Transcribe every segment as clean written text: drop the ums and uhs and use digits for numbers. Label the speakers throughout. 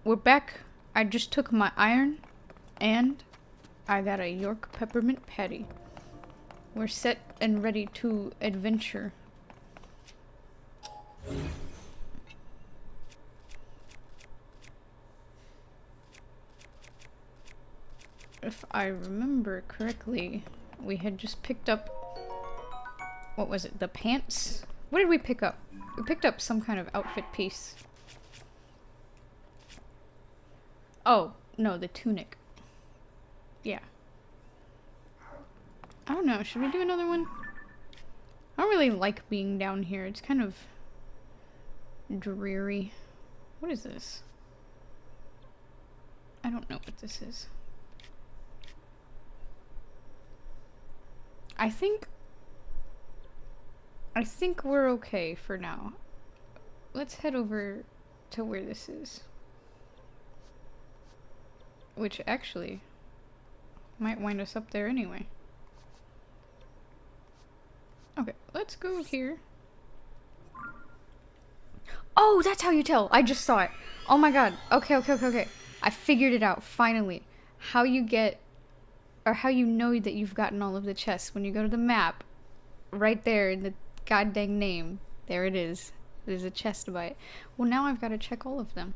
Speaker 1: we're back. I just took my iron and I got a York peppermint patty. We're set and ready to adventure. If I remember correctly, we had just picked up, what was it, the pants? What did we pick up? We picked up some kind of outfit piece. Oh, no, the tunic. Yeah. I don't know, should we do another one? I don't really like being down here. It's kind of dreary. What is this? I don't know what this is. I think we're okay for now. Let's head over to where this is. Which actually might wind us up there anyway. Okay, let's go here. Oh, that's how you tell. I just saw it. Oh my god. Okay. I figured it out, finally. How you get, or how you know that you've gotten all of the chests. When you go to the map, right there in the goddamn name, there it is. There's a chest by it. Well, now I've got to check all of them.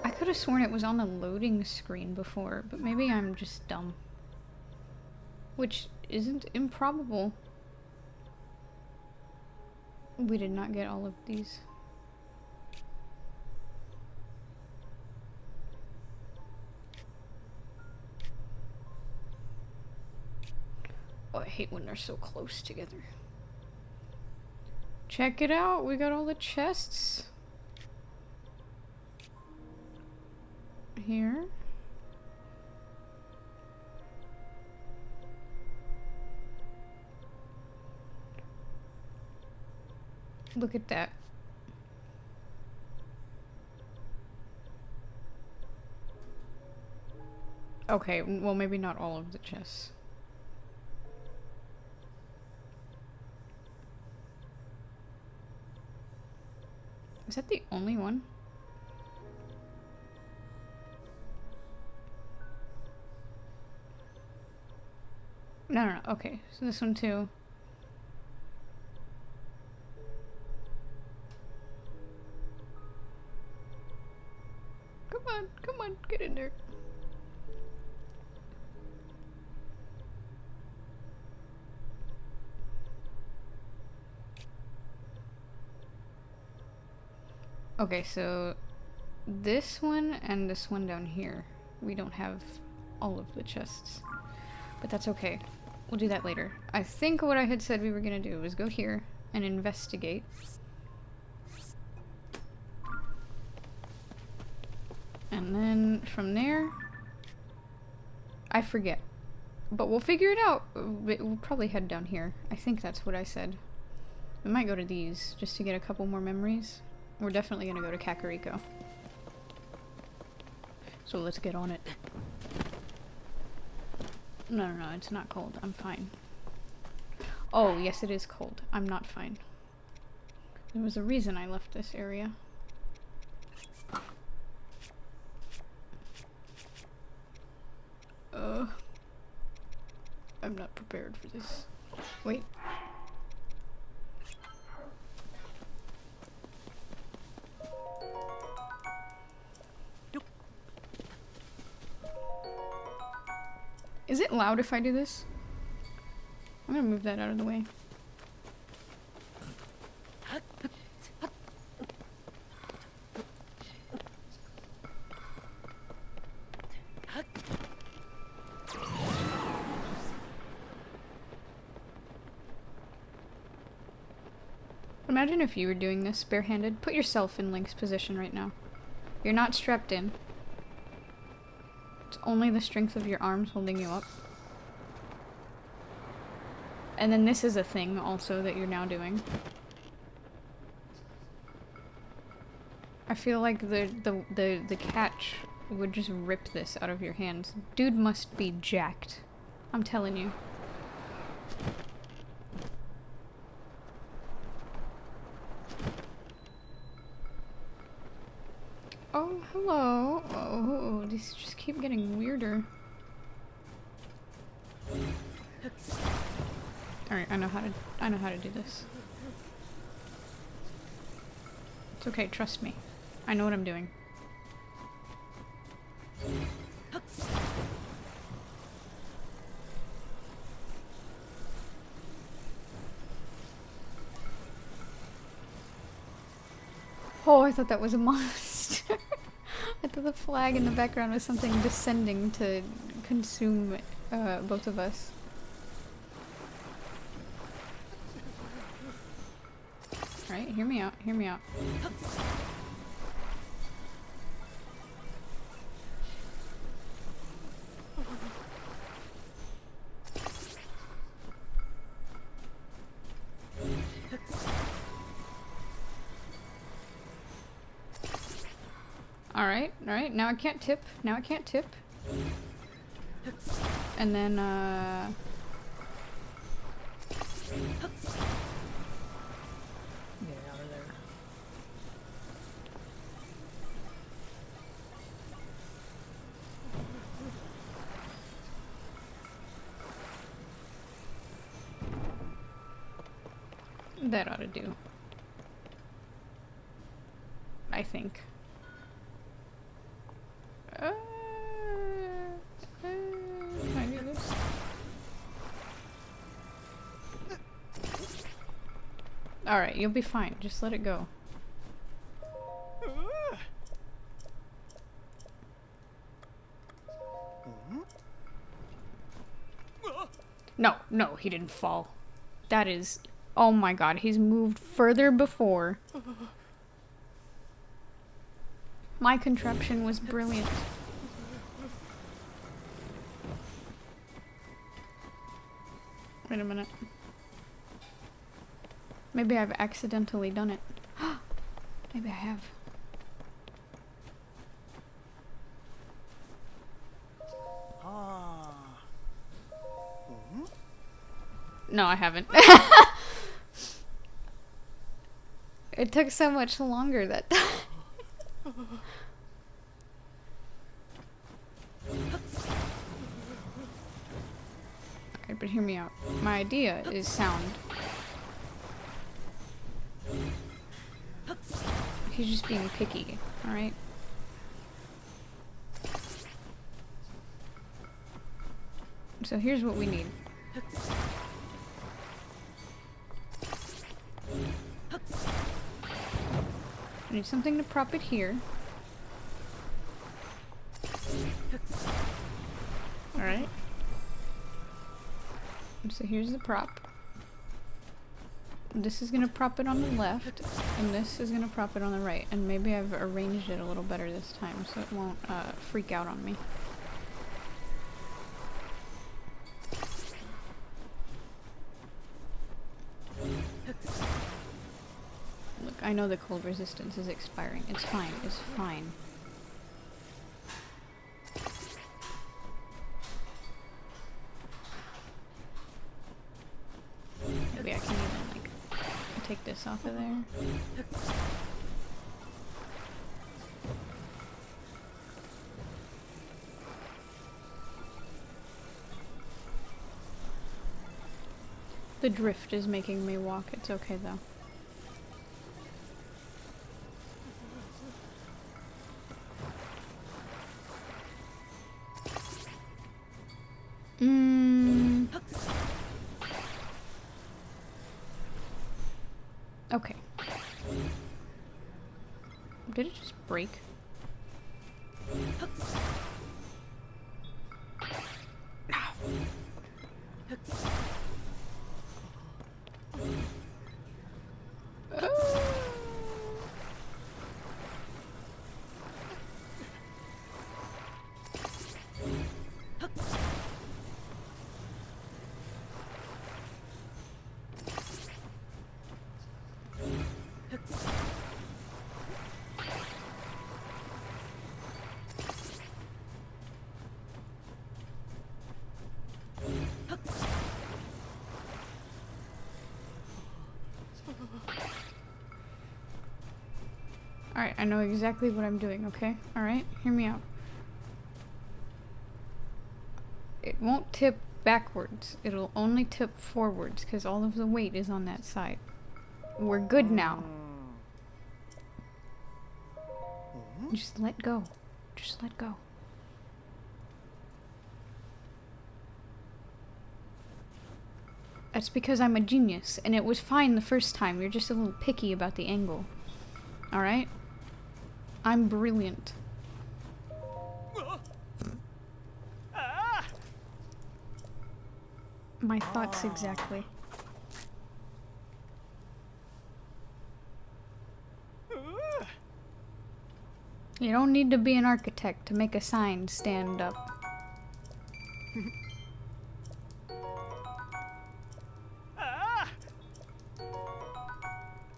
Speaker 1: I could have sworn it was on the loading screen before, but maybe I'm just dumb. Which isn't improbable. We did not get all of these. Oh, I hate when they're so close together. Check it out, we got all the chests. Here. Look at that. Okay, well maybe not all of the chests. Is that the only one? No, okay, so this one too. Come on, get in there. Okay, so this one and this one down here, we don't have all of the chests, but that's okay. We'll do that later. I think what I had said we were gonna do was go here and investigate. And then from there, I forget. But we'll figure it out. We'll probably head down here. I think that's what I said. We might go to these just to get a couple more memories. We're definitely gonna go to Kakariko. So let's get on it. No, it's not cold. I'm fine. Oh, yes, it is cold. I'm not fine. There was a reason I left this area. I'm not prepared for this. Wait. Is it loud if I do this? I'm gonna move that out of the way. Imagine if you were doing this barehanded. Put yourself in Link's position right now. You're not strapped in. It's only the strength of your arms holding you up. And then this is a thing also that you're now doing. I feel like the catch would just rip this out of your hands. Dude must be jacked. I'm telling you. Hello. Oh, these just keep getting weirder. Alright, I know how to do this. It's okay, trust me. I know what I'm doing. Oh, I thought that was a monster. I thought the flag in the background was something descending to consume both of us. Alright, hear me out, hear me out. Alright, now I can't tip. Now I can't tip. And then, that ought to do. I think. Can I do this? Alright, you'll be fine. Just let it go. No, no, he didn't fall. That is... Oh my god, he's moved further before. My contraption was brilliant. Wait a minute. Maybe I've accidentally done it. Maybe I have. No, I haven't. It took so much longer that time. Alright, but hear me out. My idea is sound. He's just being picky, alright? So here's what we need. I need something to prop it here. Alright. So here's the prop. This is gonna prop it on the left, and this is gonna prop it on the right. And maybe I've arranged it a little better this time, so it won't freak out on me. Look, I know the cold resistance is expiring. It's fine, it's fine. Maybe I can even, like, take this off of there. The drift is making me walk. It's okay, though. Okay. Did it just break? Alright, I know exactly what I'm doing, okay? Alright, hear me out. It won't tip backwards. It'll only tip forwards because all of the weight is on that side. We're good now. Just let go. Just let go. That's because I'm a genius, and it was fine the first time. You're just a little picky about the angle. Alright? I'm brilliant. My thoughts exactly. You don't need to be an architect to make a sign stand up.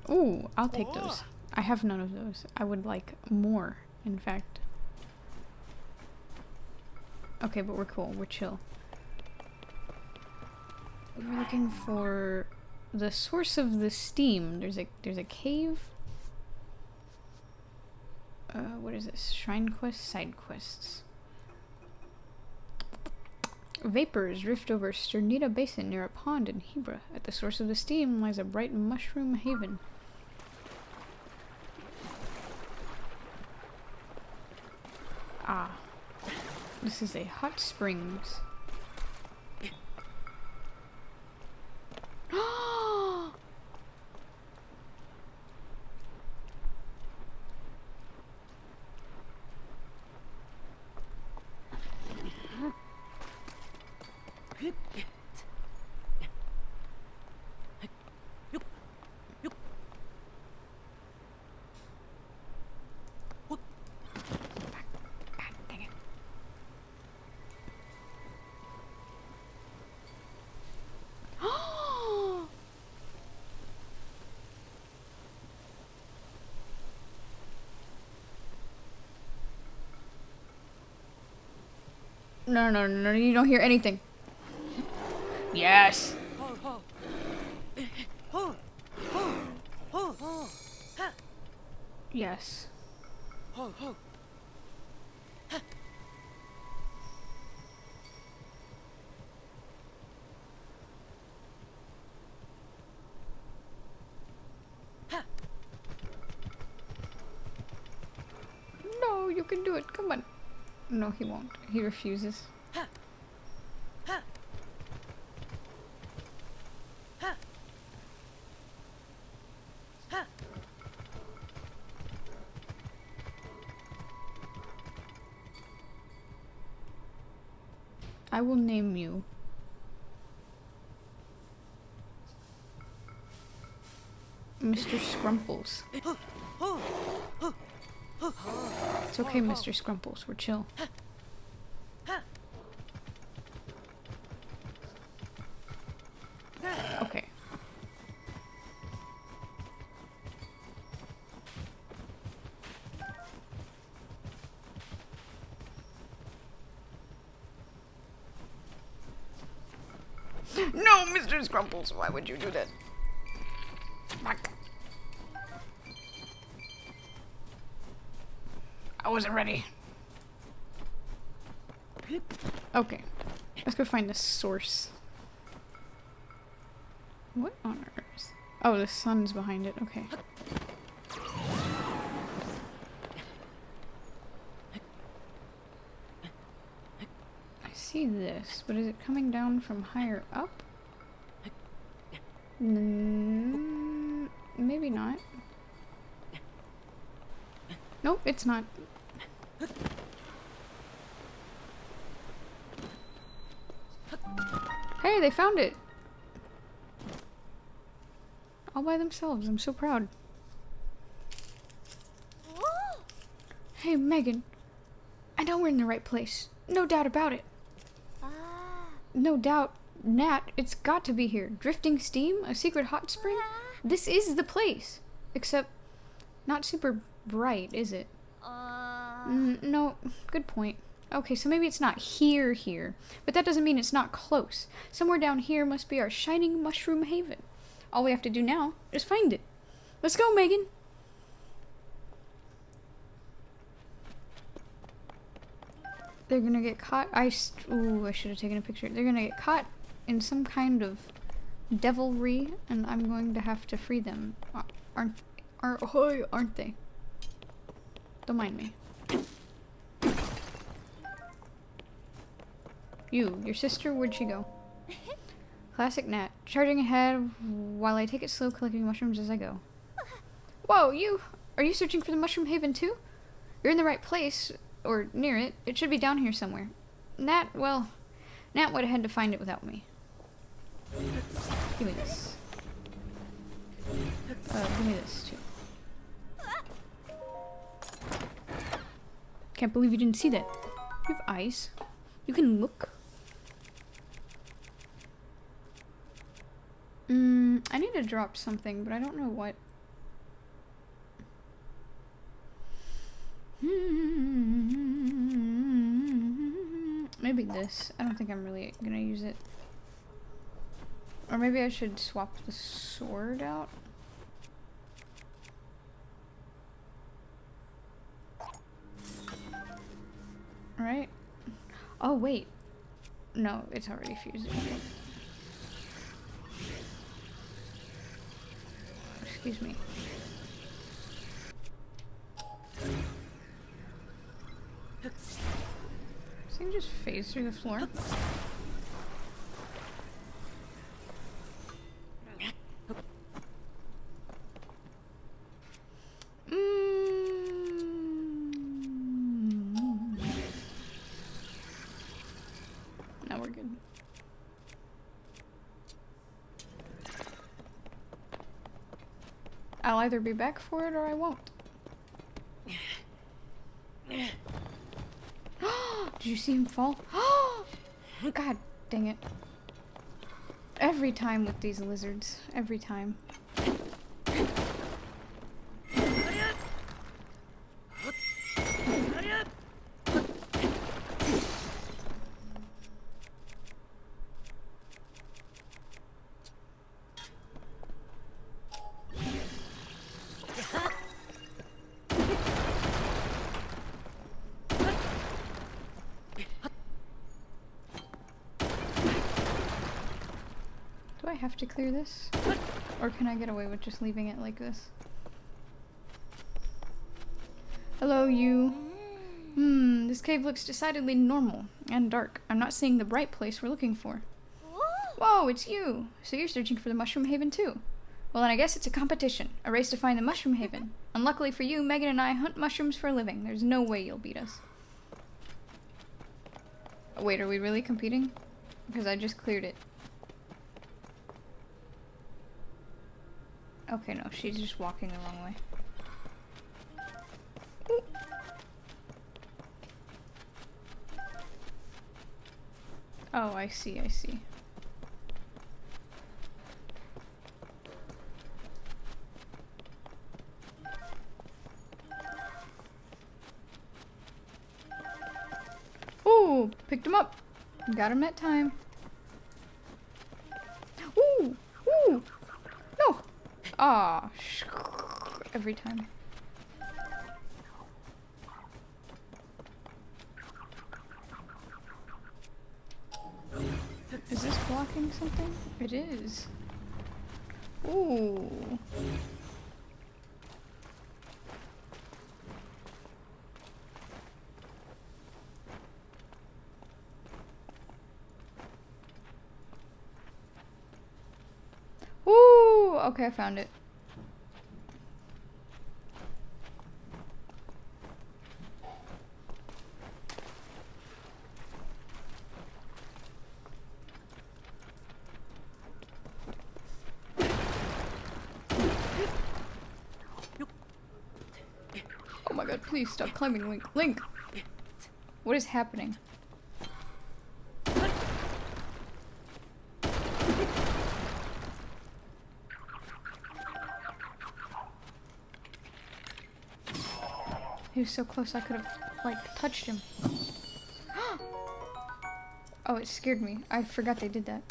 Speaker 1: Ooh, I'll take those. I have none of those. I would like more, in fact. Okay, but we're cool. We're chill. We're looking for the source of the steam. There's a cave. What is this? Shrine quest, side quests. Vapors drift over Sternita Basin near a pond in Hebra. At the source of the steam lies a bright mushroom haven. Ah. This is a hot springs. No, no, no, no, you don't hear anything. Yes. Yes. No, you can do it. Come on. No, he won't. He refuses. I will name you. Mr. Scrumples. It's okay, Mr. Scrumples. We're chill. Okay. No, Mr. Scrumples, why would you do that? I wasn't ready. Okay. Let's go find the source. What on earth? Oh, the sun's behind it. Okay. I see this, but is it coming down from higher up? Maybe not. Nope, it's not. Hey, they found it! All by themselves. I'm so proud. Hey, Megan. I know we're in the right place. No doubt about it. No doubt. Nat, it's got to be here. Drifting steam? A secret hot spring? This is the place. Except, not super bright, is it? No, good point. Okay, so maybe it's not here, but that doesn't mean it's not close. Somewhere down here must be our shining mushroom haven. All we have to do now is find it. Let's go, Megan! They're gonna get caught. Ooh, I should have taken a picture. They're gonna get caught in some kind of devilry, and I'm going to have to free them. Aren't they? Don't mind me. Your sister, where'd she go? Classic Nat. Charging ahead while I take it slow, collecting mushrooms as I go. Whoa, you! Are you searching for the Mushroom Haven too? You're in the right place, or near it. It should be down here somewhere. Nat would have had to find it without me. Give me this. Give me this too. Can't believe you didn't see that. You have eyes. You can look. I need to drop something, but I don't know what. Maybe this. I don't think I'm really gonna use it. Or maybe I should swap the sword out. Right? Oh, wait. No, it's already fused. Excuse me. This thing just phased through the floor. Now we're good. I'll either be back for it or I won't. Did you see him fall? God dang it. Every time with these lizards. Every time. Do I have to clear this? Or can I get away with just leaving it like this? Hello, you. This cave looks decidedly normal and dark. I'm not seeing the bright place we're looking for. Whoa, it's you! So you're searching for the Mushroom Haven too? Well, then I guess it's a competition. A race to find the Mushroom Haven. Unluckily for you, Megan and I hunt mushrooms for a living. There's no way you'll beat us. Oh, wait, are we really competing? Because I just cleared it. Okay, no, she's just walking the wrong way. Ooh. Oh, I see, I see. Ooh, picked him up. Got him that time. Ooh, ooh, no. Ah, every time. Is this blocking something? It is. Ooh. Ooh, okay, I found it. Oh my god, please stop climbing, Link. Link! What is happening? He was so close I could have, like, touched him. Oh, it scared me. I forgot they did that.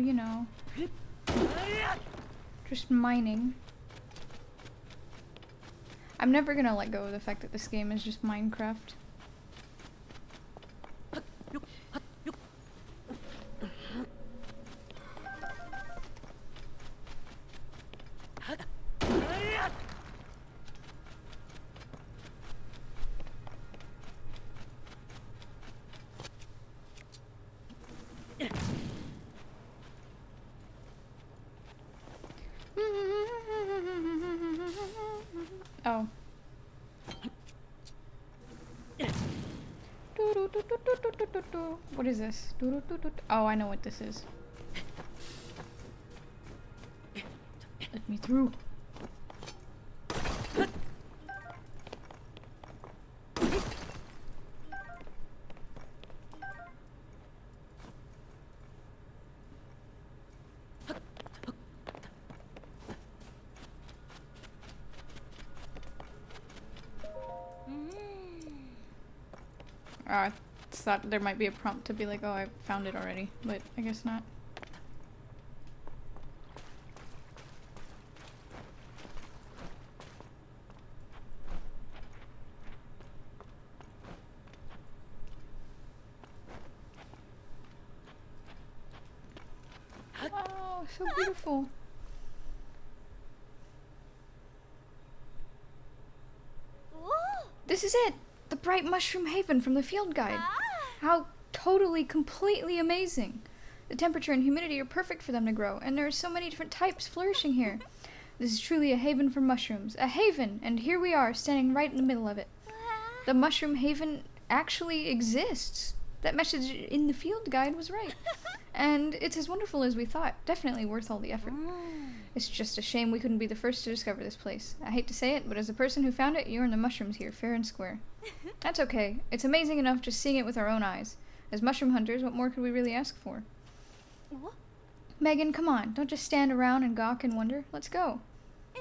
Speaker 1: you know. Just mining. I'm never gonna let go of the fact that this game is just Minecraft. Oh. What is this? Oh, I know what this is. Let me through. I thought there might be a prompt to be like, oh, I found it already, but I guess not. Oh, so beautiful. This is it! The bright mushroom haven from the field guide. How totally, completely amazing. The temperature and humidity are perfect for them to grow, and there are so many different types flourishing here. This is truly a haven for mushrooms. A haven! And here we are, standing right in the middle of it. The mushroom haven actually exists. That message in the field guide was right. And it's as wonderful as we thought. Definitely worth all the effort. It's just a shame we couldn't be the first to discover this place. I hate to say it, but as the person who found it, you earned the mushrooms here, fair and square. That's okay. It's amazing enough just seeing it with our own eyes. As mushroom hunters, what more could we really ask for? Megan, come on. Don't just stand around and gawk and wonder. Let's go.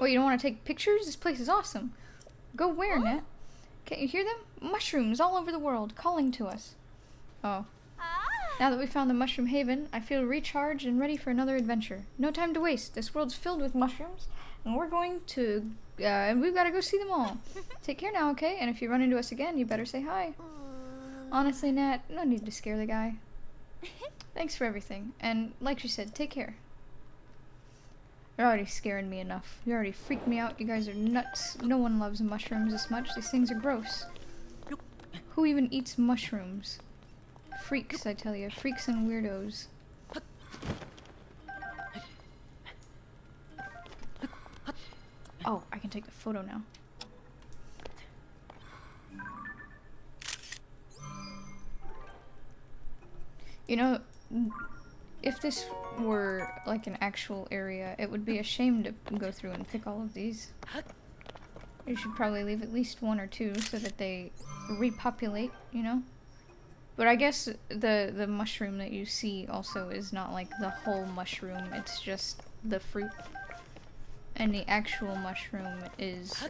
Speaker 1: Oh, you don't want to take pictures? This place is awesome. Go where, Nat? Can't you hear them? Mushrooms all over the world, calling to us. Oh. Now that we found the mushroom haven, I feel recharged and ready for another adventure. No time to waste. This world's filled with mushrooms, and we're going to, and we've got to go see them all. Take care now, okay? And if you run into us again, you better say hi. Honestly, Nat, no need to scare the guy. Thanks for everything, and like she said, take care. You're already scaring me enough. You already freaked me out. You guys are nuts. No one loves mushrooms this much. These things are gross. Who even eats mushrooms? Freaks, I tell you. Freaks and weirdos. Oh, I can take the photo now. You know, if this were like an actual area, it would be a shame to go through and pick all of these. You should probably leave at least one or two so that they repopulate, you know? But I guess the mushroom that you see also is not like the whole mushroom, it's just the fruit. And the actual mushroom is,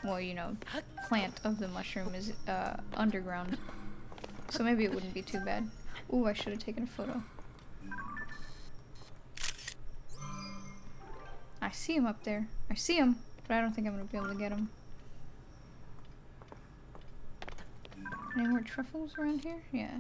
Speaker 1: well, you know, plant of the mushroom is, underground. So maybe it wouldn't be too bad. Ooh, I should have taken a photo. I see him up there. I see him, but I don't think I'm gonna be able to get him. Any more truffles around here? Yeah.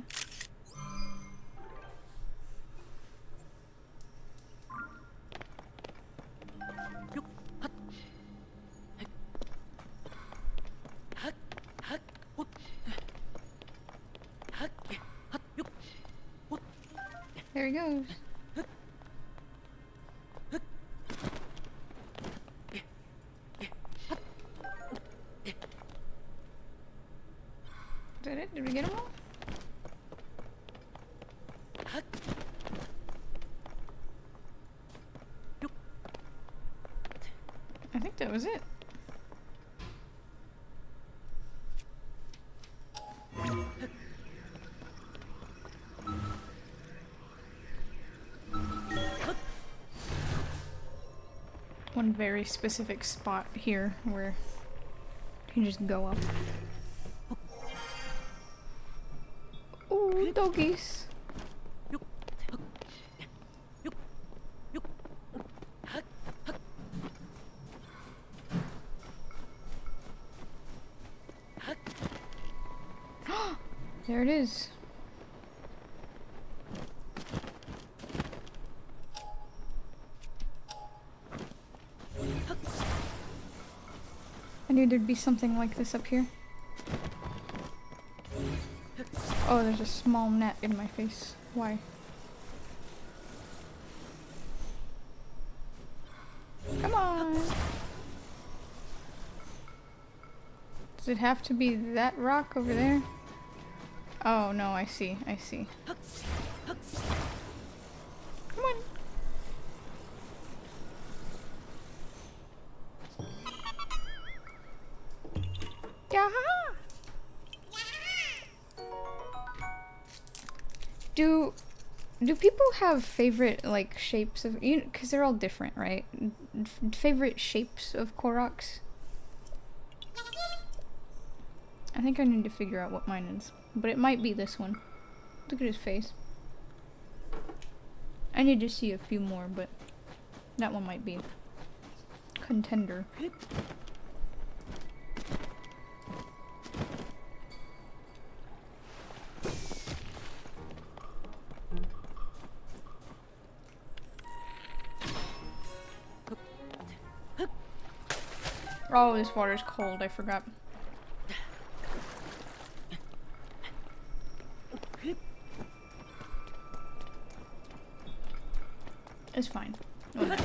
Speaker 1: There he goes. Is that it? Did we get them all? I think that was it. One very specific spot here where you can just go up. Ooh, doggies. There it is. I knew there'd be something like this up here. Oh, there's a small net in my face. Why? Come on! Does it have to be that rock over there? Oh no, I see, I see. Come on! Yeah. Do people have favorite like shapes of because they're all different, right? Favorite shapes of Koroks? I think I need to figure out what mine is, but it might be this one. Look at his face. I need to see a few more, but that one might be contender. Oh, this water's cold, I forgot. It's fine. Oh, no.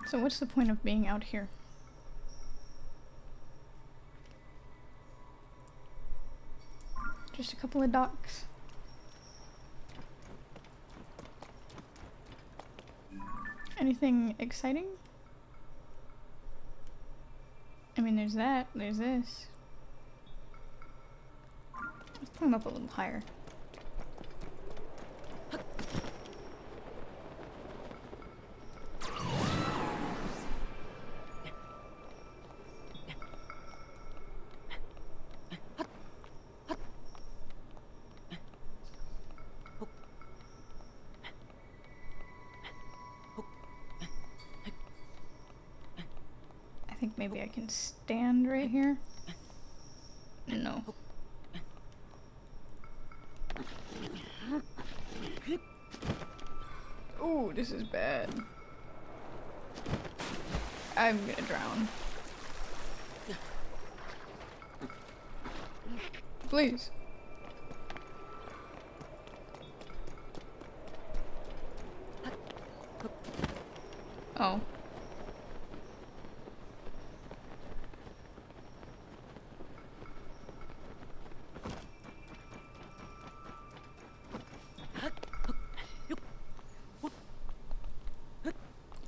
Speaker 1: So what's the point of being out here? Just a couple of docks. Anything exciting? I mean, there's that, there's this. Let's climb up a little higher. I think maybe I can stand right here. No. Ooh, this is bad. I'm gonna drown. Please. Oh.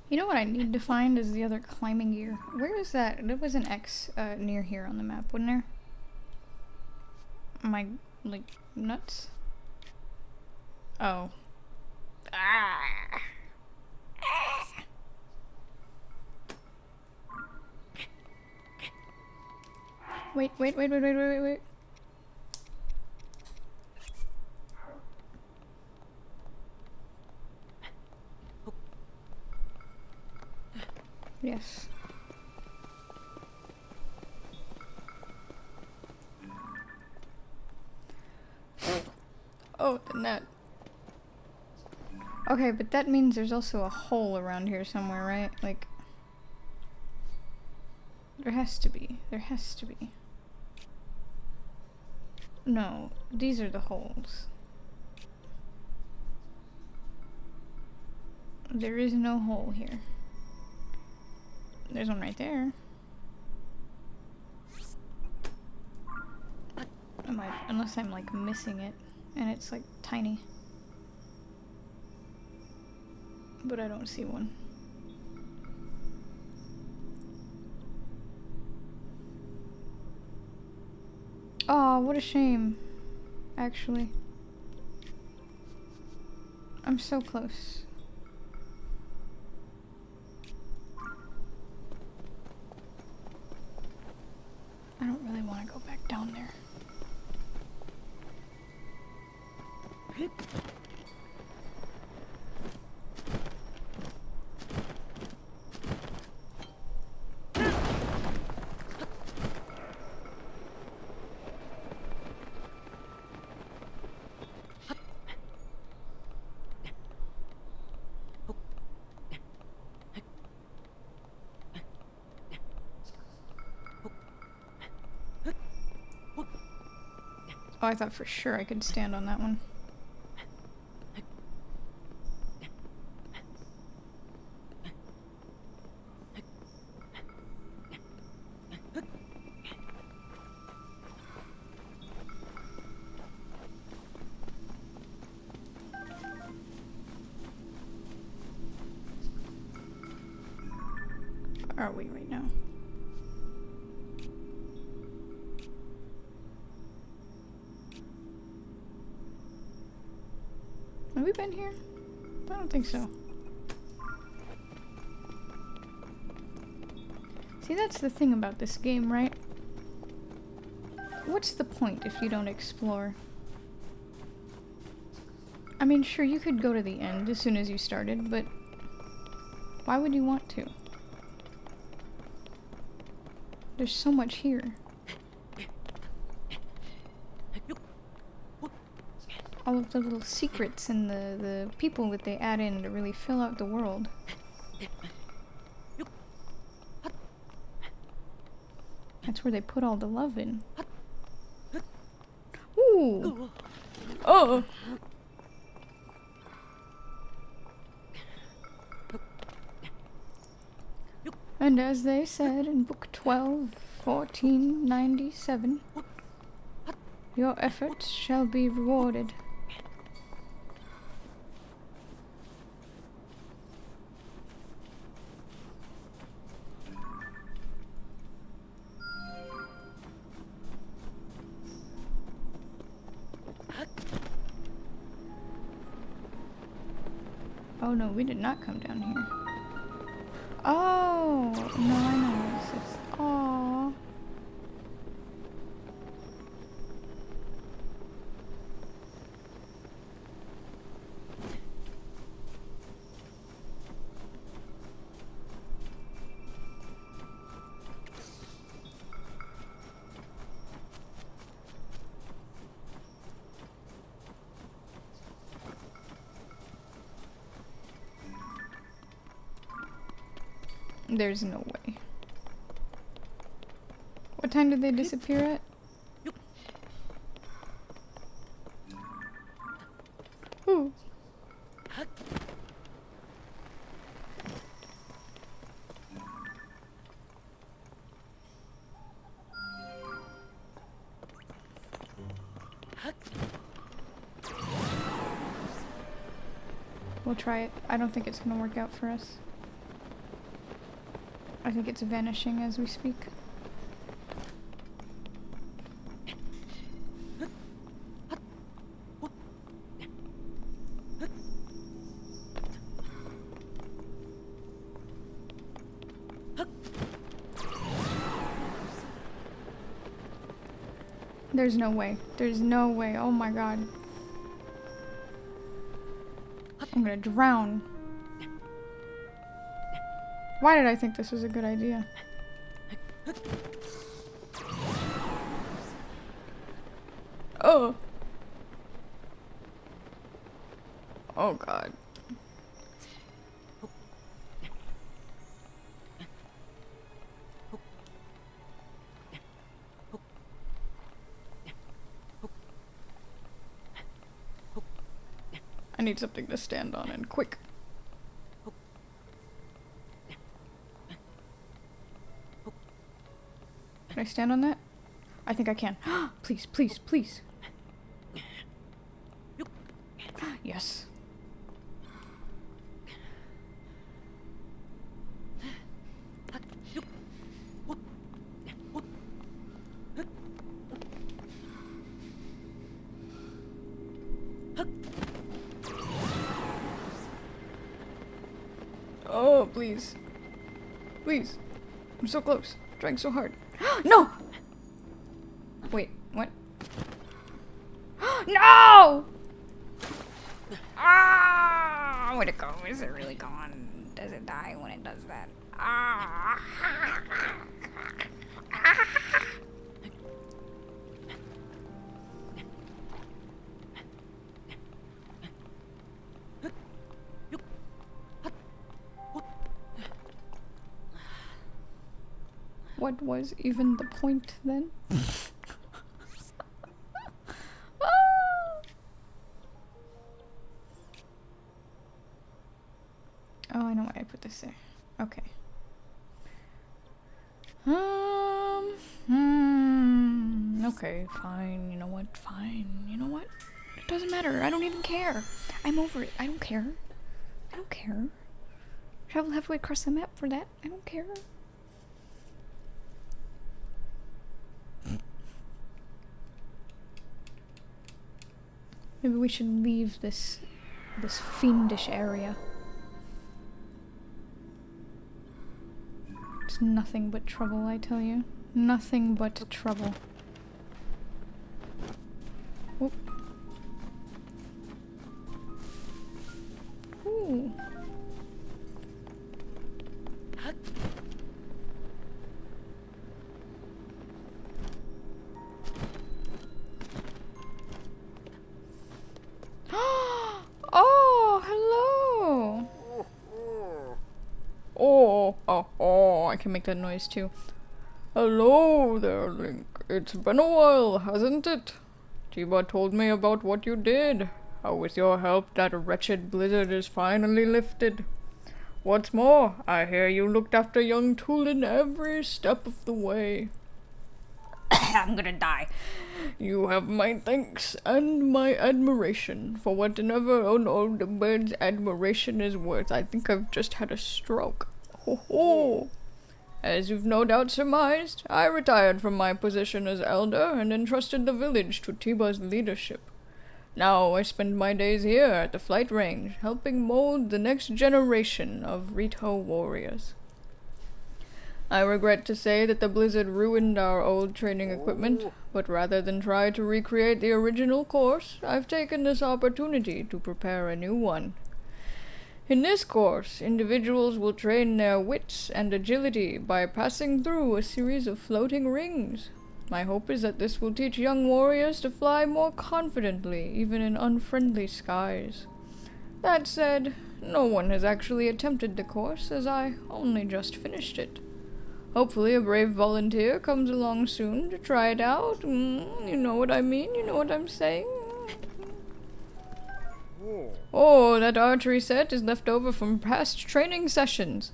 Speaker 1: You know what I need to find is the other climbing gear. Where is that? There was an X near here on the map, wasn't there? Am I, like, nuts? Oh. Ah. Wait. Yes. Oh, the net. Okay, but that means there's also a hole around here somewhere, right? Like, there has to be. There has to be. No, these are the holes. There is no hole here. There's one right there. Unless I'm like missing it and it's like tiny. But I don't see one. Oh, what a shame. Actually. I'm so close. I don't really want to go back down there. Oh, I thought for sure I could stand on that one. Where are we right now? Have we been here? I don't think so. See, that's the thing about this game, right? What's the point if you don't explore? I mean, sure, you could go to the end as soon as you started, but why would you want to? There's so much here. All of the little secrets and the people that they add in to really fill out the world. That's where they put all the love in. Ooh! Oh! And as they said in Book 12, 1497, your efforts shall be rewarded. Oh no, we did not come down here. Oh, no, I know. It's just, aww. There's no way. What time did they disappear at? Ooh. We'll try it. I don't think it's gonna work out for us. I think it's vanishing as we speak. There's no way. There's no way. Oh my god. I'm gonna drown. Why did I think this was a good idea? Oh. Oh god. I need something to stand on and quick. Can I stand on that? I think I can. Please, please, please. Yes. Oh, please. Please. I'm so close. Trying so hard. No! Wait, what? No! Ah! Where'd it go? Is it really gone? Does it die when it does that? Ah! What was even the point then? Oh, I know why I put this there. Okay. Okay, fine. You know what? Fine. You know what? It doesn't matter. I don't even care. I'm over it. I don't care. I don't care. Travel halfway across the map for that. I don't care. Maybe we should leave this fiendish area. It's nothing but trouble, I tell you. Nothing but trouble. Whoop. Ooh. Oh, hello. Oh, I can make that noise too. Hello there, Link. It's been a while, hasn't it? Tiba told me about what you did. How with your help that wretched blizzard is finally lifted. What's more, I hear you looked after young Tulin every step of the way. I'm gonna die. You have my thanks and my admiration for whatever an old bird's admiration is worth. I think I've just had a stroke. Ho ho! As you've no doubt surmised, I retired from my position as elder and entrusted the village to Tiba's leadership. Now I spend my days here at the flight range, helping mold the next generation of Rito warriors. I regret to say that the blizzard ruined our old training equipment, but rather than try to recreate the original course, I've taken this opportunity to prepare a new one. In this course, individuals will train their wits and agility by passing through a series of floating rings. My hope is that this will teach young warriors to fly more confidently, even in unfriendly skies. That said, no one has actually attempted the course, as I only just finished it. Hopefully a brave volunteer comes along soon to try it out. You know what I mean? You know what I'm saying? Oh, that archery set is left over from past training sessions.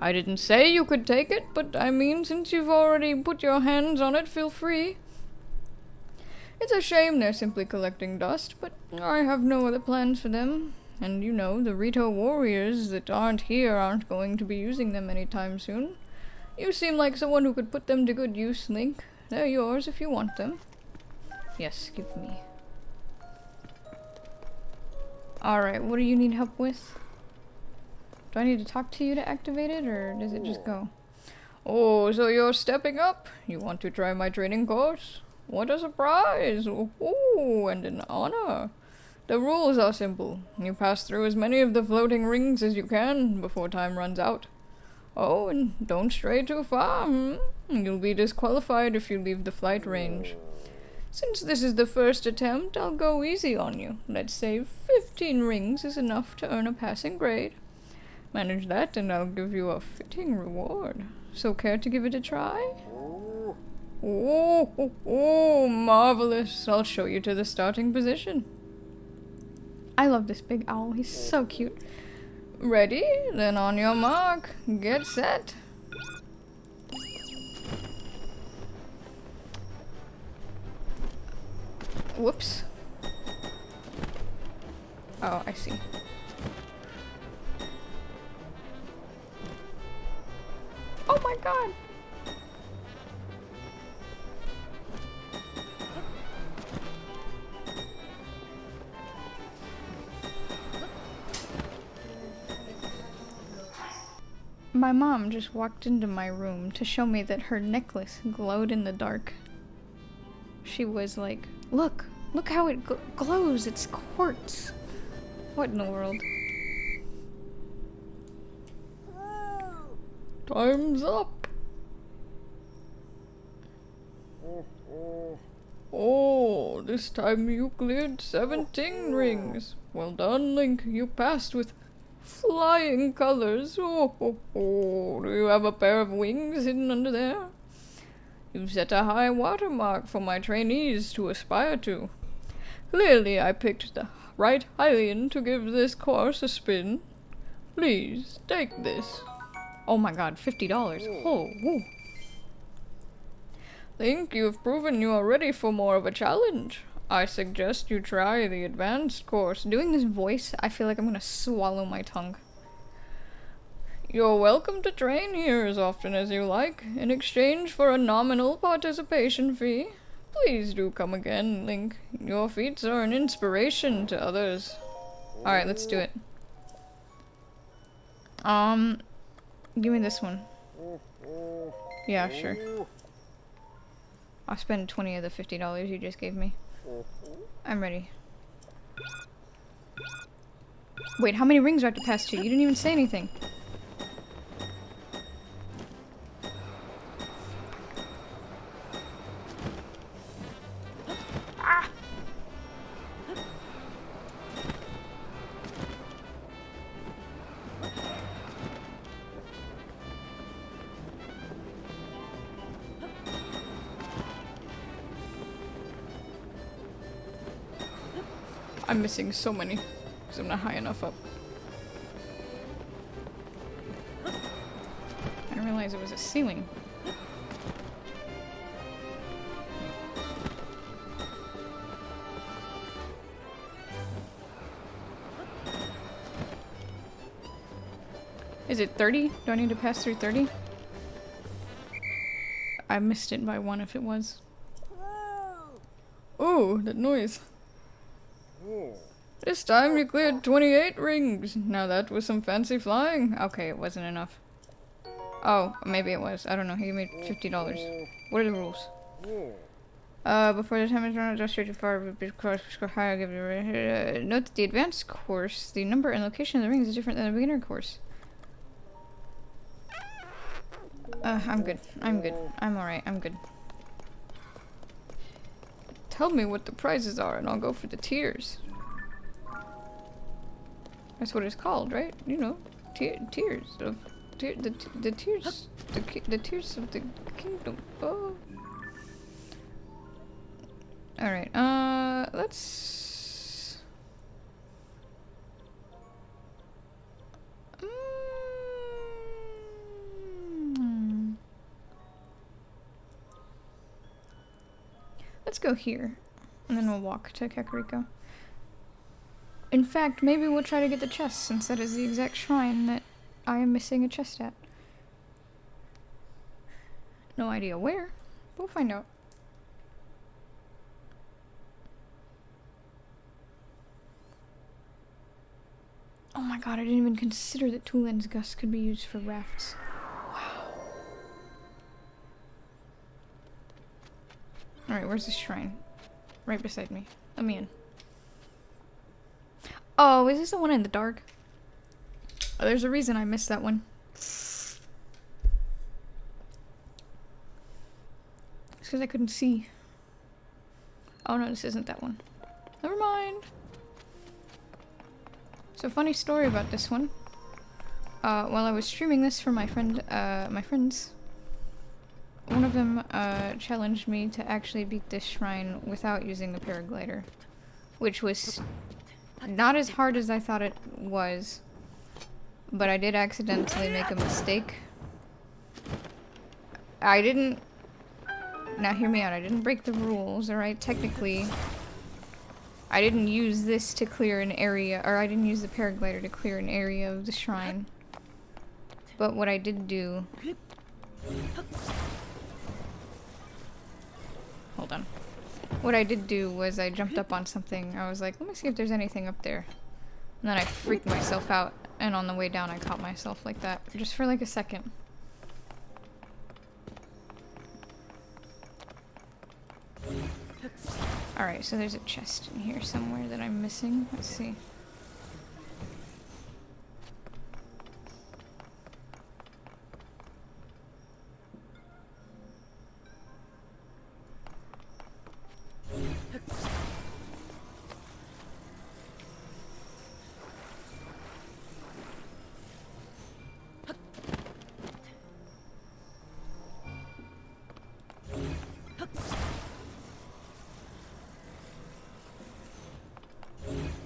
Speaker 1: I didn't say you could take it, but I mean, since you've already put your hands on it, feel free. It's a shame they're simply collecting dust, but I have no other plans for them. And you know, the Rito warriors that aren't here aren't going to be using them anytime soon. You seem like someone who could put them to good use, Link. They're yours if you want them. Yes, give me. Alright, what do you need help with? Do I need to talk to you to activate it, or does it just go? Oh, so you're stepping up? You want to try my training course? What a surprise! Oh, and an honor. The rules are simple. You pass through as many of the floating rings as you can before time runs out. Oh, and don't stray too far. You'll be disqualified if you leave the flight range. Since this is the first attempt, I'll go easy on you. Let's say 15 rings is enough to earn a passing grade. Manage that and I'll give you a fitting reward. So care to give it a try? Oh, marvelous. I'll show you to the starting position. I love this big owl. He's so cute. Ready? Then on your mark, get set. Whoops. Oh, I see. Oh my god! My mom just walked into my room to show me that her necklace glowed in the dark. She was like, look how it glows, it's quartz. What in the world? Time's up. Oh, this time you cleared 17 rings. Well done, Link. You passed with flying colors. Oh. Do you have a pair of wings hidden under there? You've set a high watermark for my trainees to aspire to. Clearly I picked the right Hylian to give this course a spin. Please, take this. Oh my god, $50. Oh, woo. Link, you've proven you are ready for more of a challenge. I suggest you try the advanced course. Doing this voice, I feel like I'm gonna swallow my tongue. You're welcome to train here as often as you like, in exchange for a nominal participation fee. Please do come again, Link. Your feats are an inspiration to others. Alright, let's do it. Give me this one. Yeah, sure. I'll spend 20 of the $50 you just gave me. I'm ready. Wait, how many rings do I have to pass to? You didn't even say anything. Ah! I'm missing so many, because I'm not high enough up. I didn't realize it was a ceiling. Is it 30? Do I need to pass through 30? I missed it by 1 if it was. Ooh, that noise. This time you cleared 28 rings. Now that was some fancy flying. Okay, it wasn't enough. Oh, maybe it was. I don't know. He made $50. What are the rules? Before the time is run, just straight to far, score higher, give it note that the advanced course, the number and location of the rings is different than the beginner course. I'm good. I'm good. I'm alright. I'm good. Tell me what the prizes are and I'll go for the tiers. That's what it's called, right? You know, tiers of the tiers, the tiers of the kingdom. Oh. All right. Let's. Let's go here, and then we'll walk to Kakariko. In fact, maybe we'll try to get the chest, since that is the exact shrine that I am missing a chest at. No idea where. We'll find out. Oh my god, I didn't even consider that Tulen's Gust could be used for rafts. Wow. Alright, where's the shrine? Right beside me. Let me in. Oh, is this the one in the dark? Oh, there's a reason I missed that one. It's because I couldn't see. Oh no, this isn't that one. Never mind. So, funny story about this one. While I was streaming this for my friends, one of them challenged me to actually beat this shrine without using the paraglider, which was not as hard as I thought it was, but I did accidentally make a mistake. I didn't... Now hear me out, I didn't break the rules, alright? Technically, I didn't use this to clear an area, or I didn't use the paraglider to clear an area of the shrine. But what I did do... Hold on. What I did do was I jumped up on something. I was like, let me see if there's anything up there. And then I freaked myself out, and on the way down I caught myself like that, just for like a second. Alright, so there's a chest in here somewhere that I'm missing. Let's see.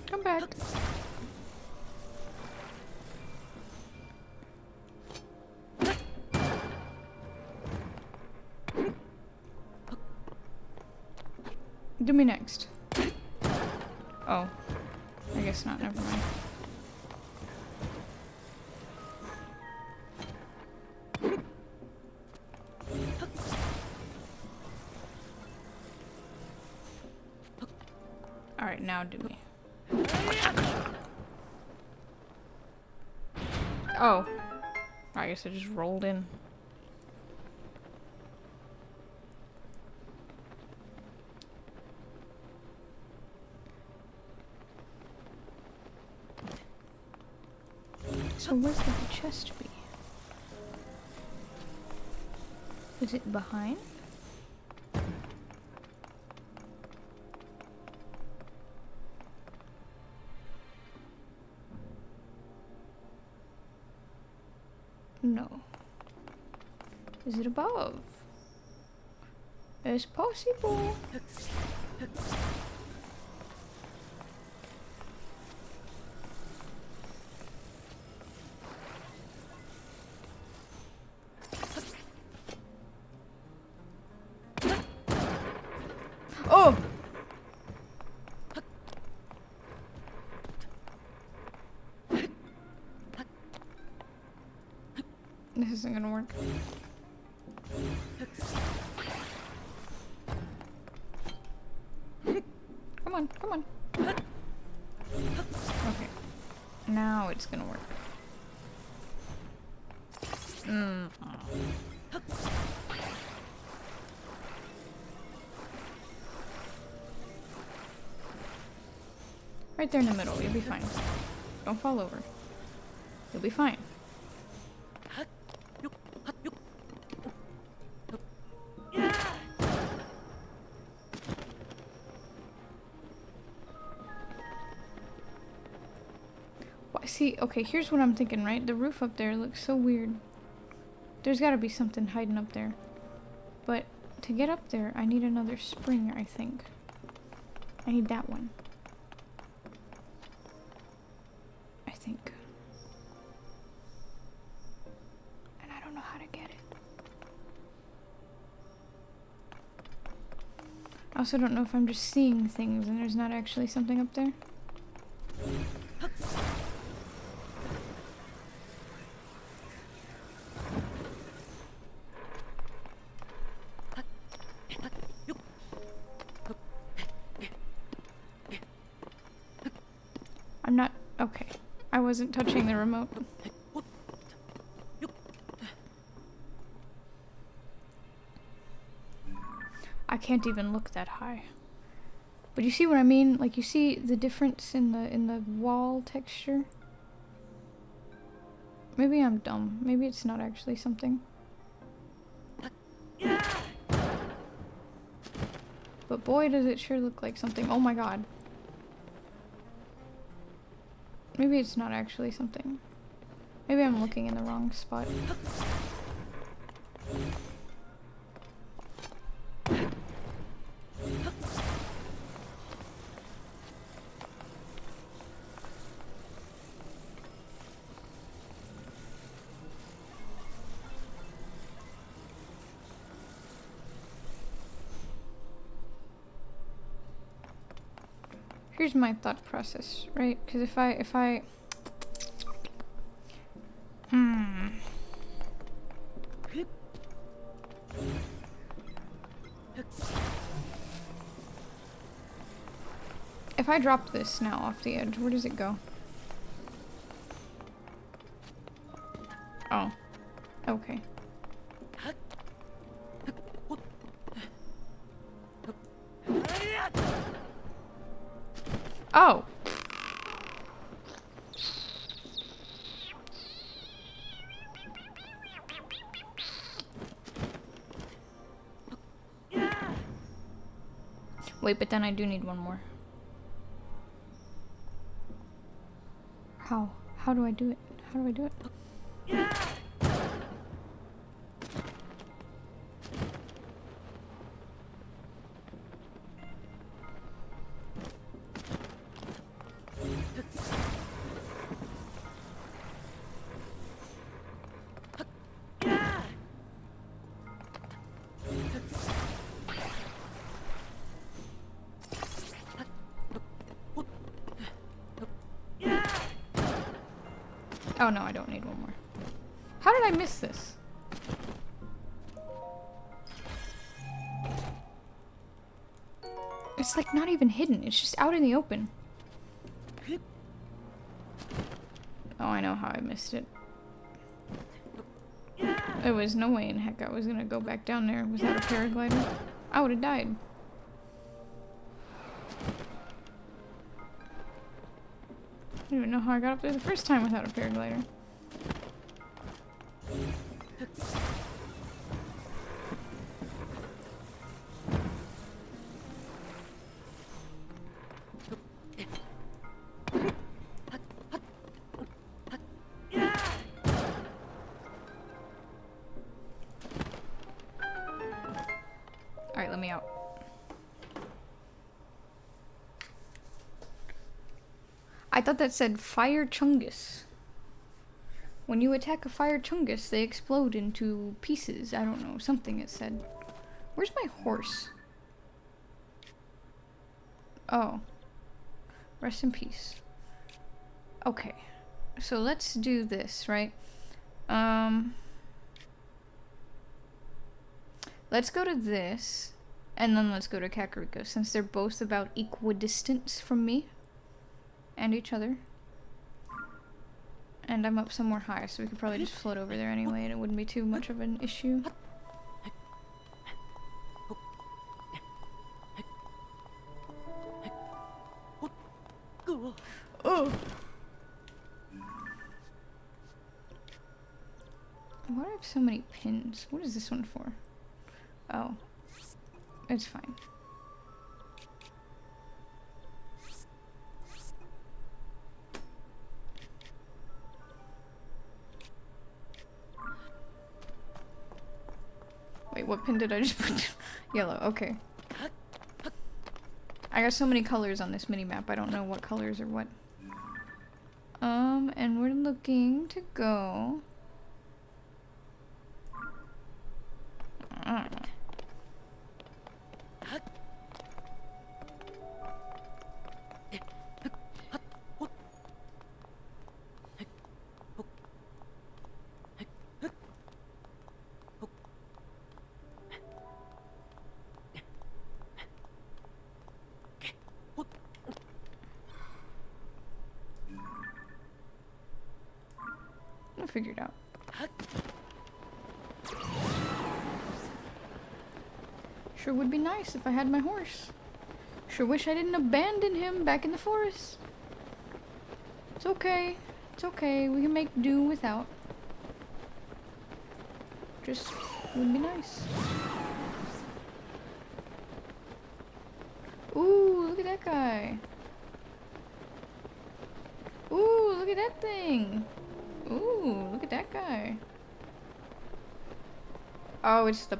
Speaker 1: Come back. Do me next. Oh. I guess not, never mind. Alright, now do me. Oh. I guess I just rolled in. So where could the chest be? Is it behind? No. Is it above? It's possible. Oh! This isn't gonna work. Come on, come on. Okay. Now it's gonna work. Right there in the middle, you'll be fine. Don't fall over. You'll be fine. See, okay, here's what I'm thinking, right? The roof up there looks so weird. There's gotta be something hiding up there. But to get up there, I need another spring, I think. I need that one. I think. And I don't know how to get it. I also don't know if I'm just seeing things and there's not actually something up there. I'm not... okay. I wasn't touching the remote. I can't even look that high. But you see what I mean? Like, you see the difference in the wall texture? Maybe I'm dumb. Maybe it's not actually something. But boy, does it sure look like something. Oh my god. Maybe it's not actually something. Maybe I'm looking in the wrong spot. Here's my thought process, right? Because if I if I drop this now off the edge, where does it go? Oh. Okay. Oh! Wait, but then I do need one more. How? How do I do it? How do I do it? Oh no, I don't need one more. How did I miss this? It's like not even hidden, it's just out in the open. Oh, I know how I missed it. There was no way in heck I was gonna go back down there without a paraglider. I would have died. I don't even know how I got up there the first time without a paraglider. Alright, let me out. I thought that said Fire Chungus. When you attack a Fire Chungus, they explode into pieces. I don't know, something it said. Where's my horse? Oh. Rest in peace. Okay. So let's do this, right? Let's go to this, and then let's go to Kakariko, since they're both about equidistance from me. And each other. And I'm up somewhere high, so we could probably just float over there anyway, and it wouldn't be too much of an issue. Oh! Why do I have so many pins? What is this one for? Oh. It's fine. Wait, what pin did I just put? Yellow, okay. I got so many colors on this mini-map, I don't know what colors are what. And we're looking to go... I'll figure it out. Sure would be nice if I had my horse. Sure wish I didn't abandon him back in the forest. It's okay. It's okay. We can make do without. Just would be nice. Ooh, look at that guy. Ooh, look at that thing. Ooh, look at that guy. Oh, it's the...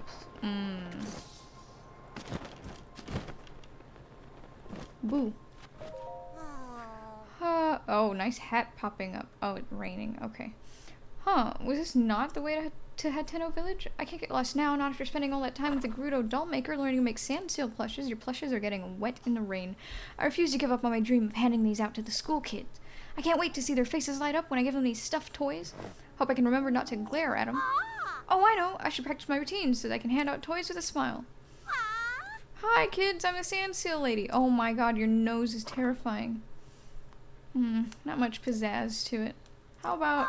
Speaker 1: Boo. Oh, nice hat popping up. Oh, it's raining. Okay. Huh, was this not the way to Hateno Village? I can't get lost now, not after spending all that time with the Gerudo doll maker learning to make sand seal plushes. Your plushes are getting wet in the rain. I refuse to give up on my dream of handing these out to the school kids. I can't wait to see their faces light up when I give them these stuffed toys. Hope I can remember not to glare at them. Oh, I know. I should practice my routine so that I can hand out toys with a smile. Hi, kids. I'm the sand seal lady. Oh my god, your nose is terrifying. Not much pizzazz to it. How about...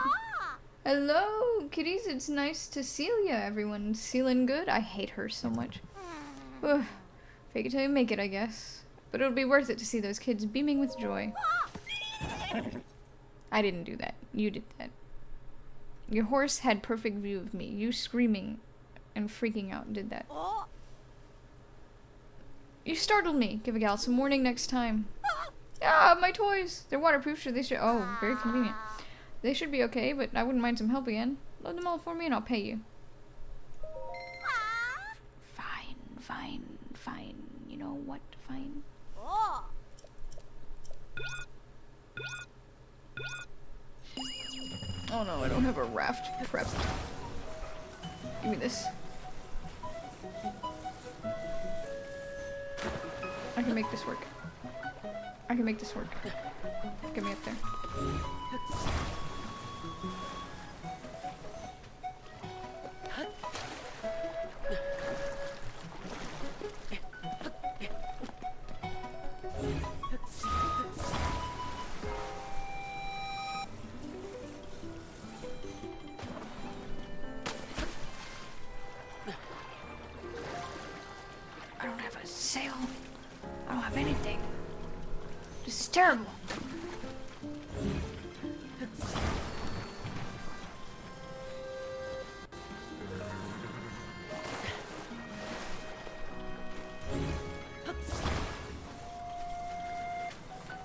Speaker 1: Hello, kiddies. It's nice to seal ya. Everyone sealing good? I hate her so much. Ugh. Fake it till you make it, I guess. But it'll be worth it to see those kids beaming with joy. I didn't do that. You did that. Your horse had perfect view of me. You screaming and freaking out did that. You startled me. Give a gal some warning next time. Ah, my toys! They're waterproof, so they should... Oh, very convenient. They should be okay, but I wouldn't mind some help again. Load them all for me and I'll pay you. Fine. You know what? Fine. Oh no, I don't have a raft prepped. Give me this. I can make this work. Get me up there. I don't have a sail. I don't have anything. This is terrible.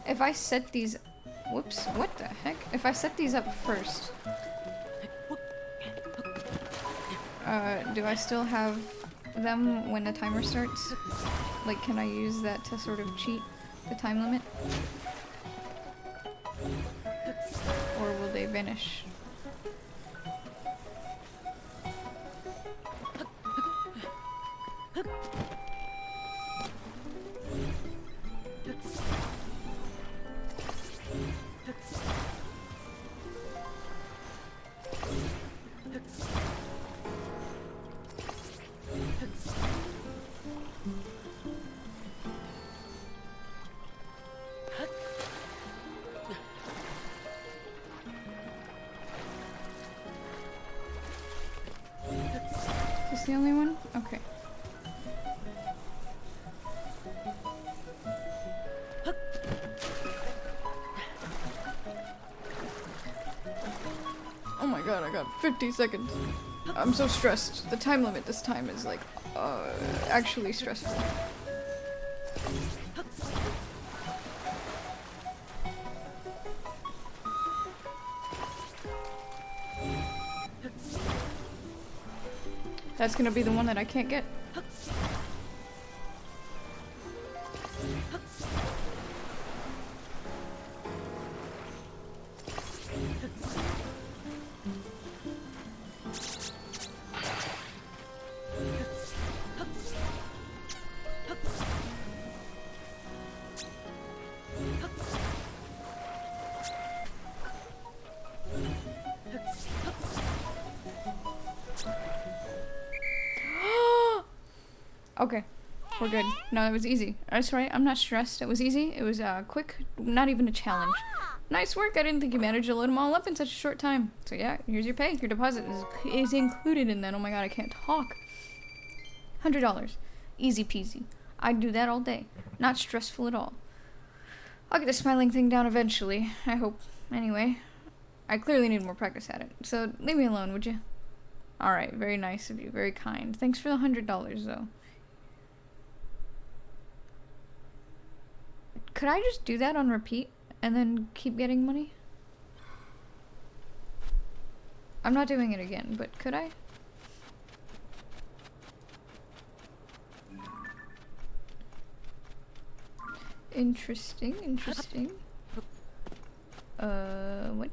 Speaker 1: If I set these... Whoops, what the heck? If I set these up first... do I still have them when the timer starts? Like, can I use that to sort of cheat the time limit? Or will they vanish? Is this the only one? Okay. Oh my god, I got 50 seconds. I'm so stressed. The time limit this time is like, actually stressful. That's gonna be the one that I can't get. Okay, we're good. No, it was easy. That's right, I'm not stressed. It was easy. It was quick, not even a challenge. Nice work. I didn't think you managed to load them all up in such a short time. So yeah, here's your pay. Your deposit is included in that. Oh my god, I can't talk. $100. Easy peasy. I'd do that all day. Not stressful at all. I'll get the smiling thing down eventually, I hope. Anyway, I clearly need more practice at it. So leave me alone, would you? Alright, very nice of you. Very kind. Thanks for the $100 though. Could I just do that on repeat and then keep getting money? I'm not doing it again, but could I? Interesting, interesting. What?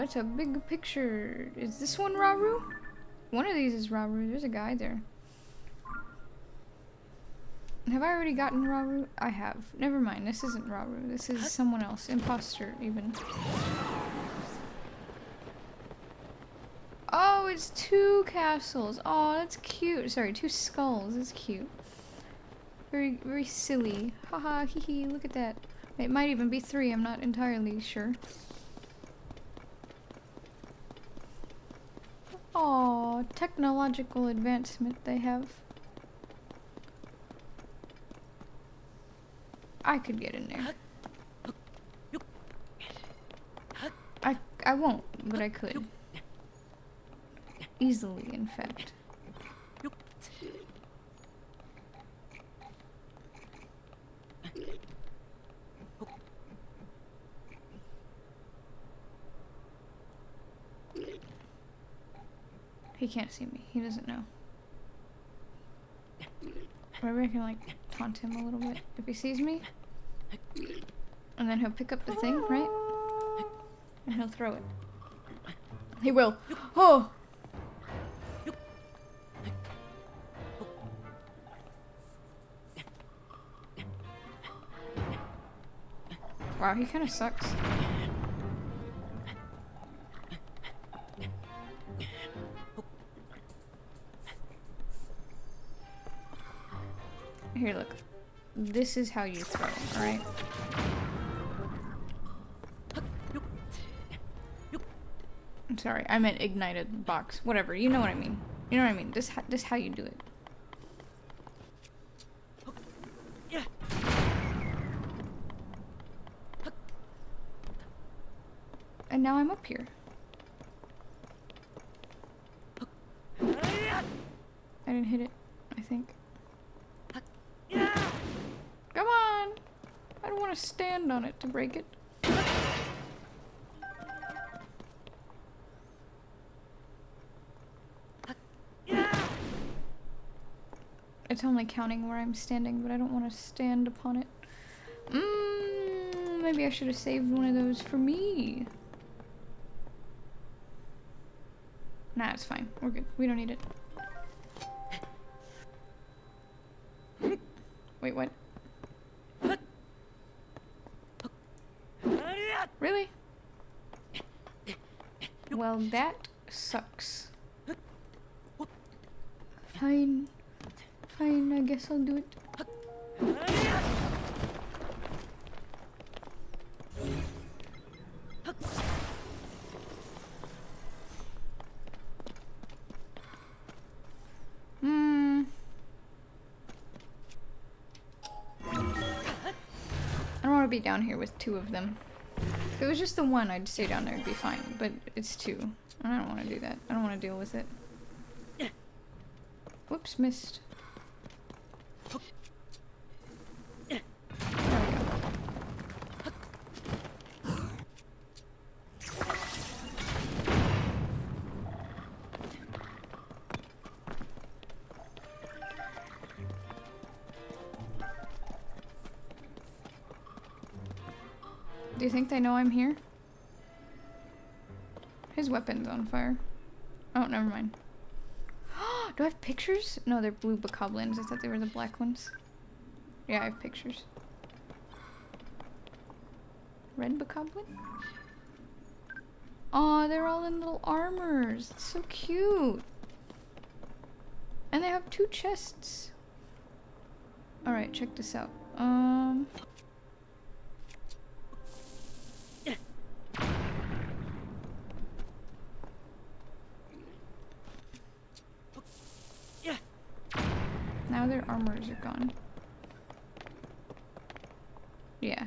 Speaker 1: it's a big picture. Is this one Raru? One of these is Raru. There's a guy there. Have I already gotten Raru? I have. Never mind, this isn't Raru. This is someone else. Imposter, even. Oh, it's 2 castles. Oh, that's cute. Sorry, 2 skulls. That's cute. Very, very silly. Haha, hee hee, look at that. It might even be 3, I'm not entirely sure. Oh, technological advancement they have. I could get in there. I won't, but I could. Easily, in fact. He can't see me. He doesn't know. Maybe I can like taunt him a little bit if he sees me. And then he'll pick up the thing, right? And he'll throw it. He will. Oh! Wow, he kind of sucks. Here, look. This is how you throw, alright? I'm sorry, I meant ignited box. Whatever, you know what I mean. You know what I mean. This how you do it. And now I'm up here. I didn't hit it, I think. Come on! I don't want to stand on it to break it. It's only counting where I'm standing, but I don't want to stand upon it. Maybe I should have saved one of those for me. Nah, it's fine. We're good. We don't need it. Wait, what? Really? Well, that sucks. Fine. Fine, I guess I'll do it. I don't want to be down here with 2 of them. If it was just the one, I'd stay down there, it'd be fine. But it's 2. And I don't want to do that. I don't want to deal with it. Whoops, missed. There we go. Do you think they know I'm here? His weapon's on fire. Oh, never mind. Do I have pictures? No, they're blue bokoblins. I thought they were the black ones. Yeah, I have pictures. Red bokoblin? Aw, they're all in little armors. It's so cute. And they have 2 chests. Alright, check this out. Now their armors are gone. Yeah.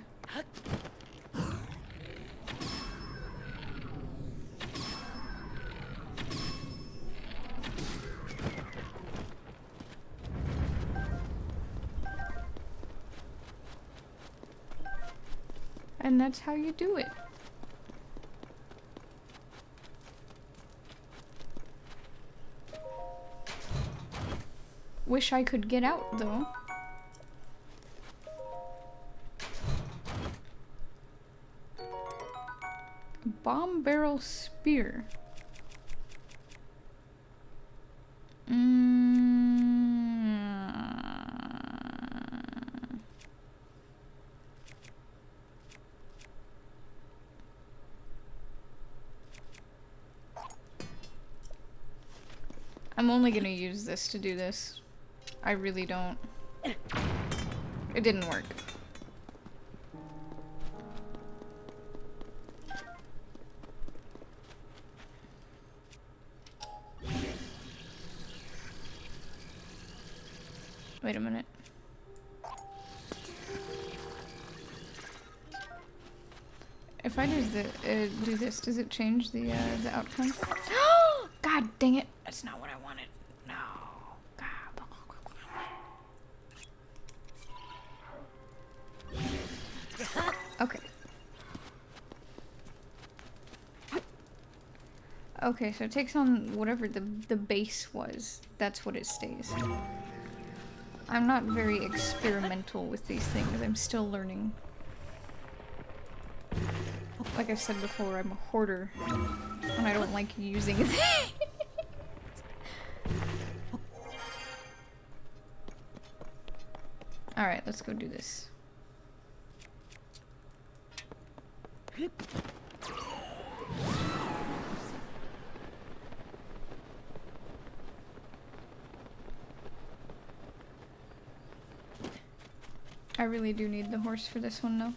Speaker 1: And that's how you do it. Wish I could get out, though. bomb barrel spear. I'm only gonna use this to do this. I really don't. It didn't work. Wait a minute. If I do this, does it change the outcome? God dang it! That's not what I wanted. No. God. Okay. Okay, so it takes on whatever the base was. That's what it stays. I'm not very experimental with these things. I'm still learning. Like I said before, I'm a hoarder. And I don't like using things. Alright, let's go do this. I really do need the horse for this one, though.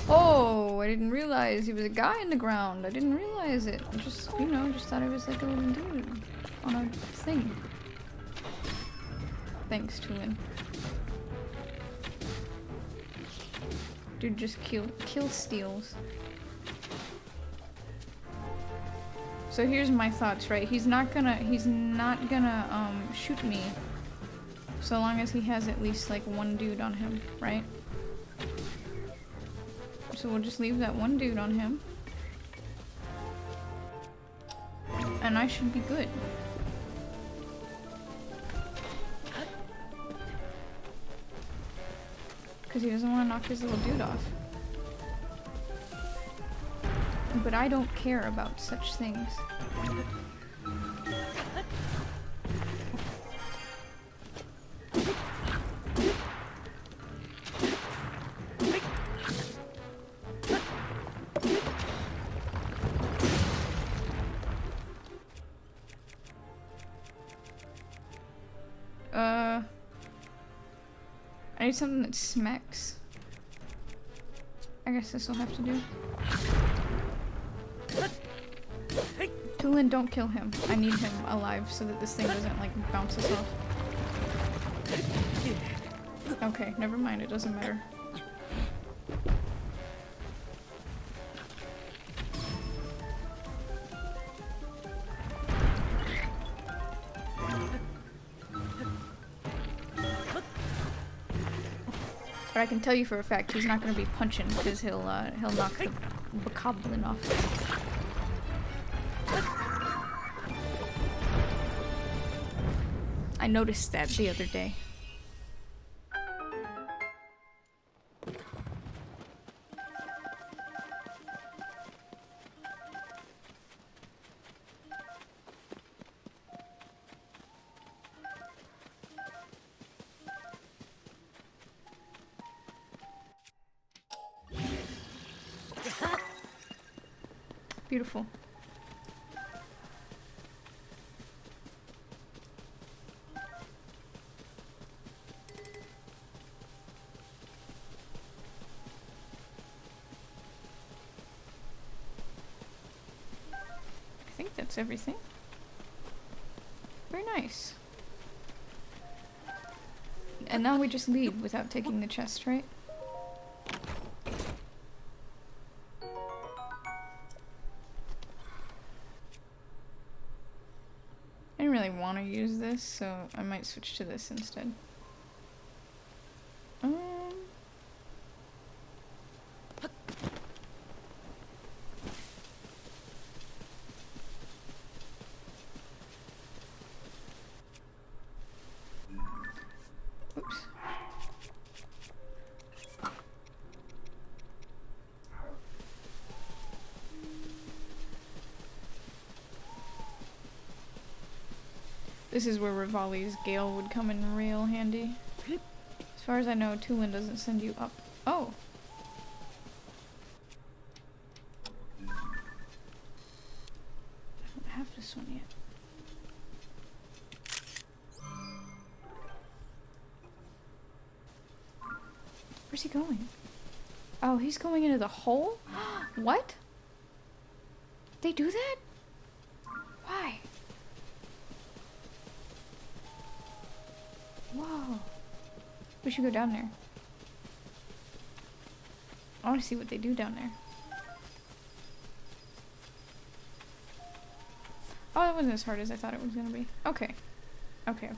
Speaker 1: Oh, I didn't realize he was a guy in the ground. I didn't realize it. I just, you know, just thought it was like a little dude on a thing. Thanks, Tulin. Dude just kill steals. So here's my thoughts, right? He's not gonna shoot me so long as he has at least like one dude on him, right? So we'll just leave that one dude on him. And I should be good. Because he doesn't want to knock his little dude off. But I don't care about such things. I need something that smacks. I guess this will have to do. Tulin, don't kill him. I need him alive so that this thing doesn't like bounce us off. Okay, never mind, it doesn't matter. But I can tell you for a fact he's not going to be punching because he'll knock the bokoblin off. I noticed that the other day. Beautiful. I think that's everything. Very nice. And now we just leave without taking the chest, right? want to use this, so I might switch to this instead. Oops. This is where Rivali's Gale would come in real handy. As far as I know, Tulin doesn't send you up. Oh! I don't have this one yet. Where's he going? Oh, he's going into the hole? What? They do that? Why? Whoa. We should go down there. I want to see what they do down there. Oh, that wasn't as hard as I thought it was going to be. Okay. Okay.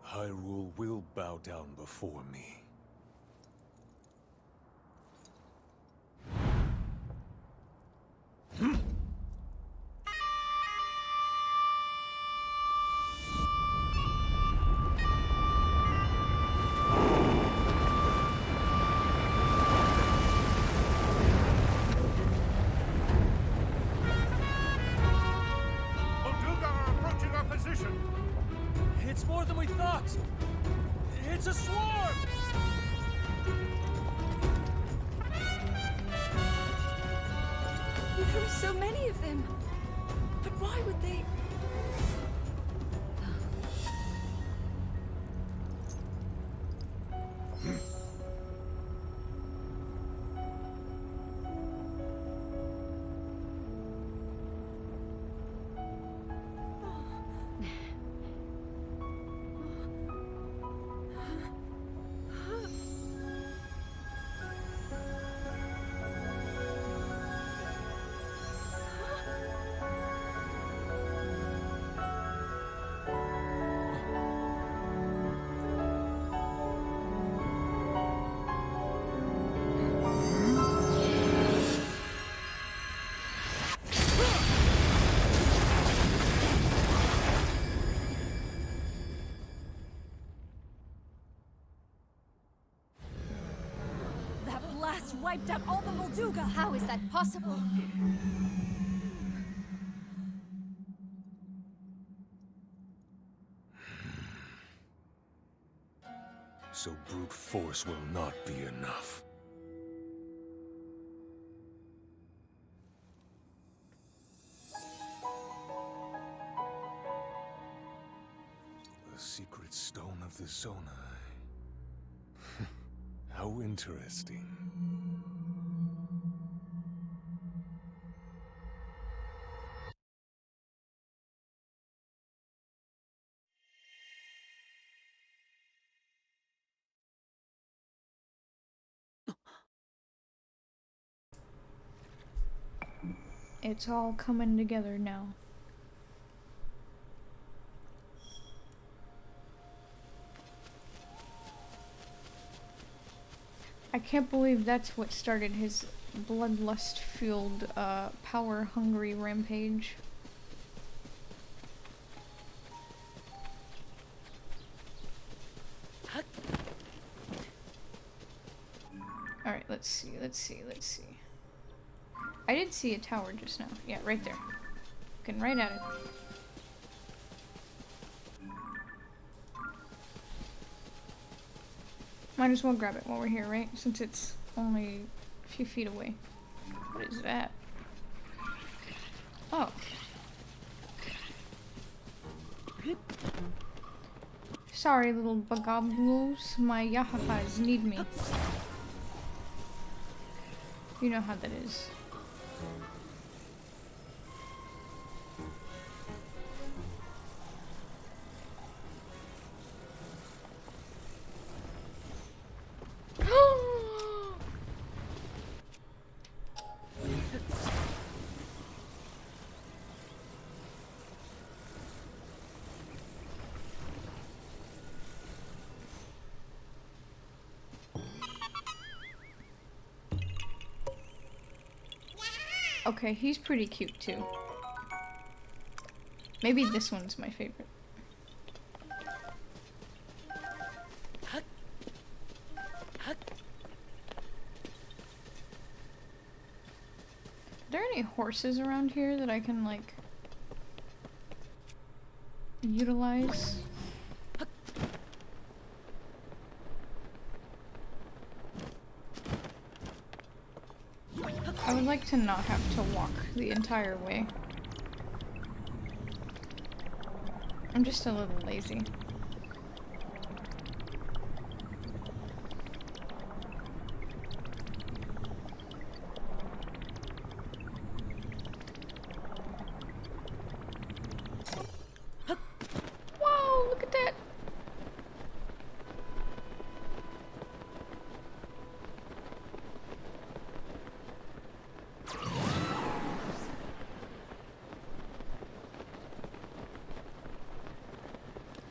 Speaker 2: Hyrule will bow down before me.
Speaker 3: Molduga are approaching our position!
Speaker 2: It's more than we thought! It's a swarm!
Speaker 4: There are so many of them. But why would they? Blast wiped out all the Molduga!
Speaker 5: How is that possible?
Speaker 2: So brute force will not be enough. The secret stone of the Zonai. How interesting.
Speaker 1: It's all coming together now. I can't believe that's what started his bloodlust-fueled, power-hungry rampage. Alright, let's see. I did see a tower just now. Yeah, right there. Looking right at it. Might as well grab it while we're here, right? Since it's only a few feet away. What is that? Oh. Sorry, little bugabloos. My yahahas need me. You know how that is. Okay, he's pretty cute too. Maybe this one's my favorite. Are there any horses around here that I can, like, utilize? I would like to not have to walk the entire way. I'm just a little lazy. Wow, look at that!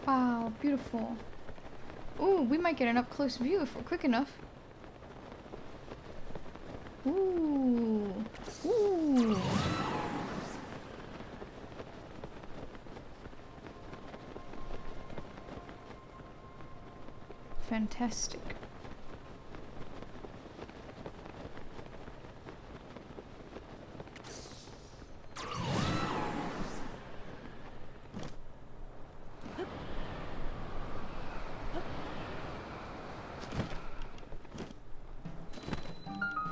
Speaker 1: Wow, beautiful. Ooh, we might get an up-close view if we're quick enough. Ooh. Ooh. Fantastic.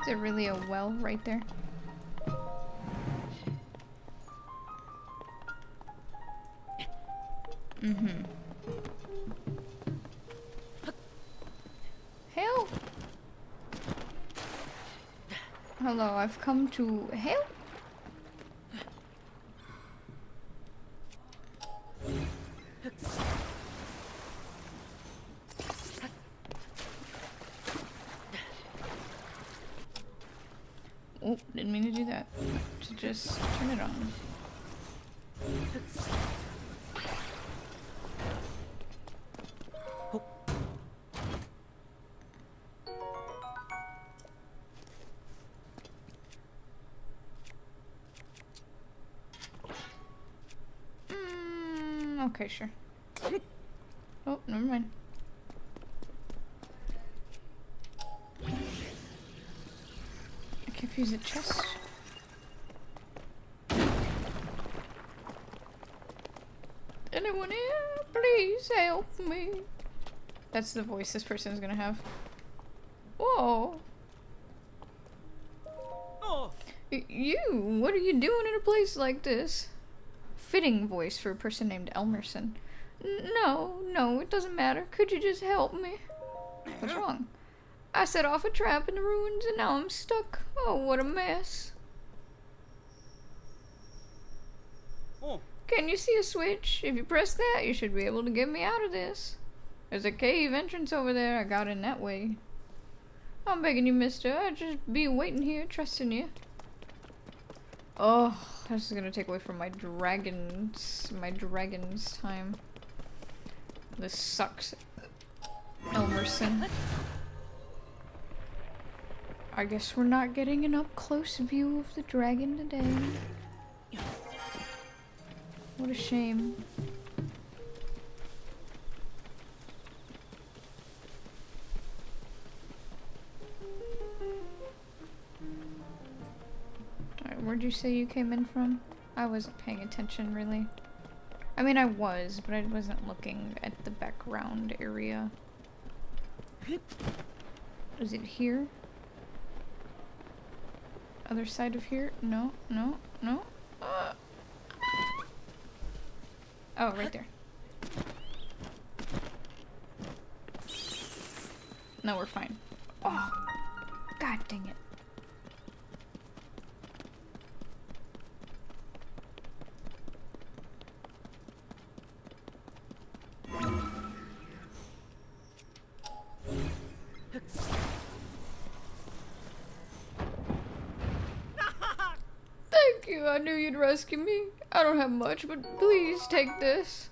Speaker 1: Is there really a well right there? Mm-hmm. Help! Hello, I've come to help. Oh, didn't mean to do that. To just turn it on. Okay, sure. Oh, never mind. I confuse a chest. Anyone here? Please help me. That's the voice this person is gonna have. Whoa.
Speaker 2: Oh,
Speaker 1: You, what are you doing in a place like this? Fitting voice for a person named Elmerson. No, it doesn't matter. Could you just help me? What's wrong? I set off a trap in the ruins and now I'm stuck. Oh, what a mess.
Speaker 2: oh,
Speaker 1: Can you see a switch? If you press that, you should be able to get me out of this. There's a cave entrance over there. I got in that way. I'm begging you, mister. I'll just be waiting here, trusting you. Oh, this is gonna take away from my dragon's time. This sucks. Elmerson. I guess we're not getting an up-close view of the dragon today. What a shame. Alright, where'd you say you came in from? I wasn't paying attention, really. I mean, I was, but I wasn't looking at the background area. Is it here? Other side of here? No, no, no. Oh, right there. No, we're fine. Oh, god dang it. Thank you, I knew you'd rescue me. I don't have much, but please take this.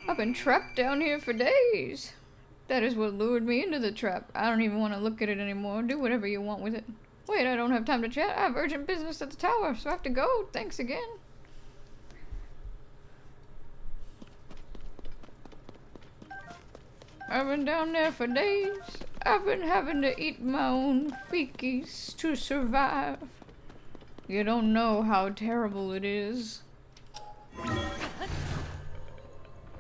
Speaker 1: I've been trapped down here for days. That is what lured me into the trap. I don't even want to look at it anymore. Do whatever you want with it. Wait, I don't have time to chat. I have urgent business at the tower, so I have to go. Thanks again. I've been down there for days. I've been having to eat my own feces to survive. You don't know how terrible it is.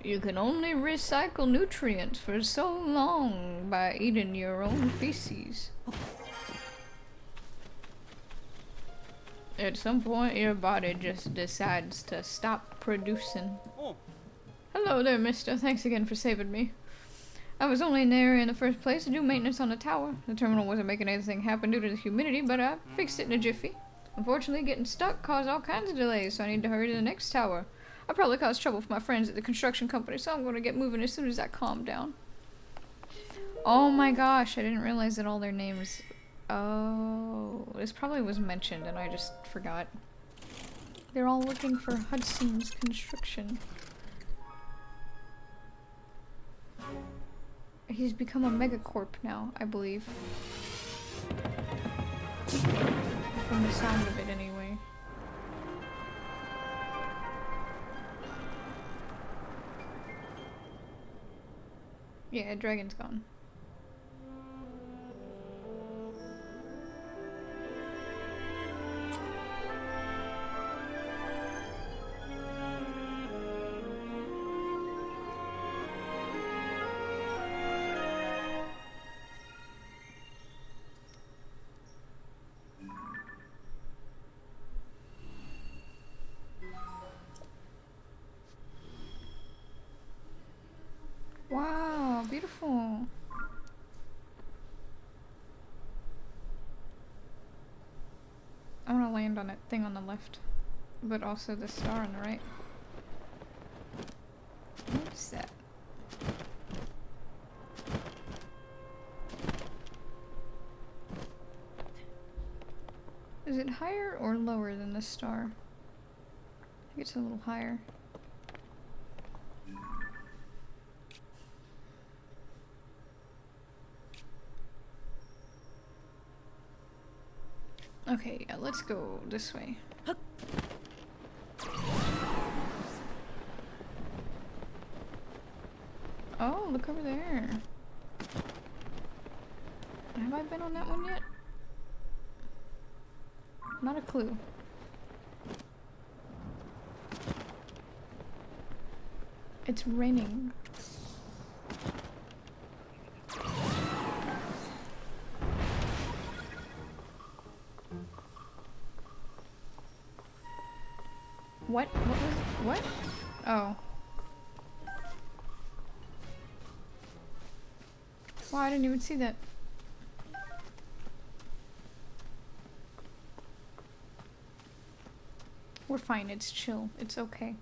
Speaker 1: You can only recycle nutrients for so long by eating your own feces. At some point, your body just decides to stop producing.
Speaker 2: Oh,
Speaker 1: Hello there, mister. Thanks again for saving me. I was only in the area in the first place to do maintenance on the tower. The terminal wasn't making anything happen due to the humidity, but I fixed it in a jiffy. Unfortunately, getting stuck caused all kinds of delays, so I need to hurry to the next tower. I probably caused trouble for my friends at the construction company, so I'm going to get moving as soon as I calm down. Oh my gosh, I didn't realize that all their names... Oh, this probably was mentioned and I just forgot. They're all looking for Hudson's construction. He's become a megacorp now, I believe. From the sound of it, anyway. Yeah, dragon's gone. Wow, beautiful. I want to land on that thing on the left, but also the star on the right. What's that? Is it higher or lower than the star? I think it's a little higher. Okay, yeah, let's go this way. Oh, look over there. Have I been on that one yet? Not a clue. It's raining. What? What was it? What? Oh. Wow, I didn't even see that. We're fine, it's chill. It's okay.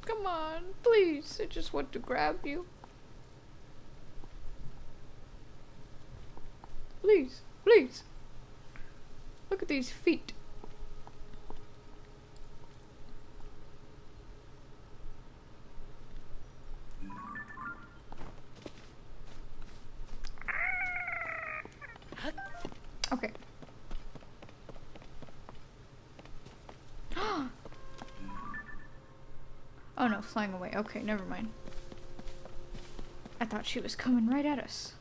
Speaker 1: Come on, please. I just want to grab you. Please, please. Look at these feet. Okay. Oh no, flying away. Okay, never mind. I thought she was coming right at us.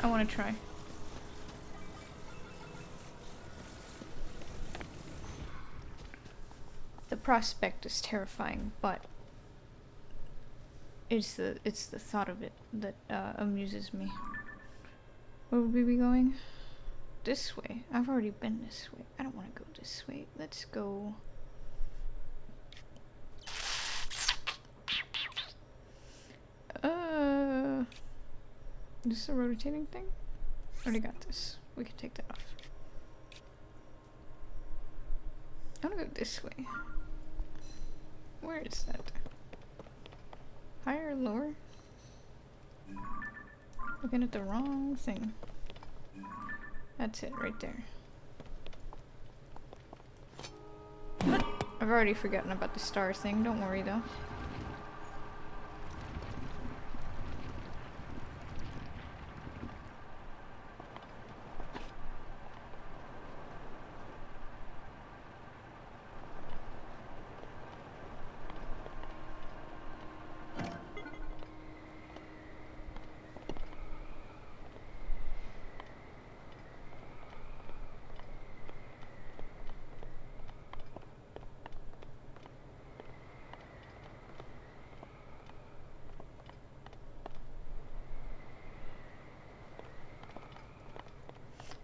Speaker 1: I want to try. The prospect is terrifying, but it's the thought of it that amuses me. Where would we be going? This way. I've already been this way. I don't want to go this way. Let's go. Is this a rotating thing? Already got this. We can take that off. I want to go this way. Where is that? Higher or lower? Looking at the wrong thing. That's it, right there. I've already forgotten about the star thing, don't worry though.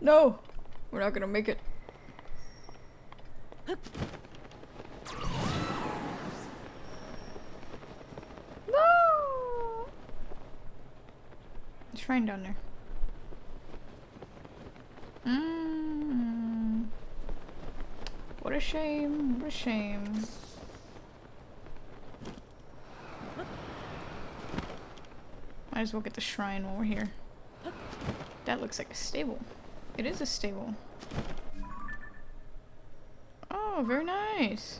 Speaker 1: No! We're not gonna make it. No! Shrine down there. What a shame, what a shame. Might as well get the shrine while we're here. That looks like a stable. It is a stable. Oh, very nice.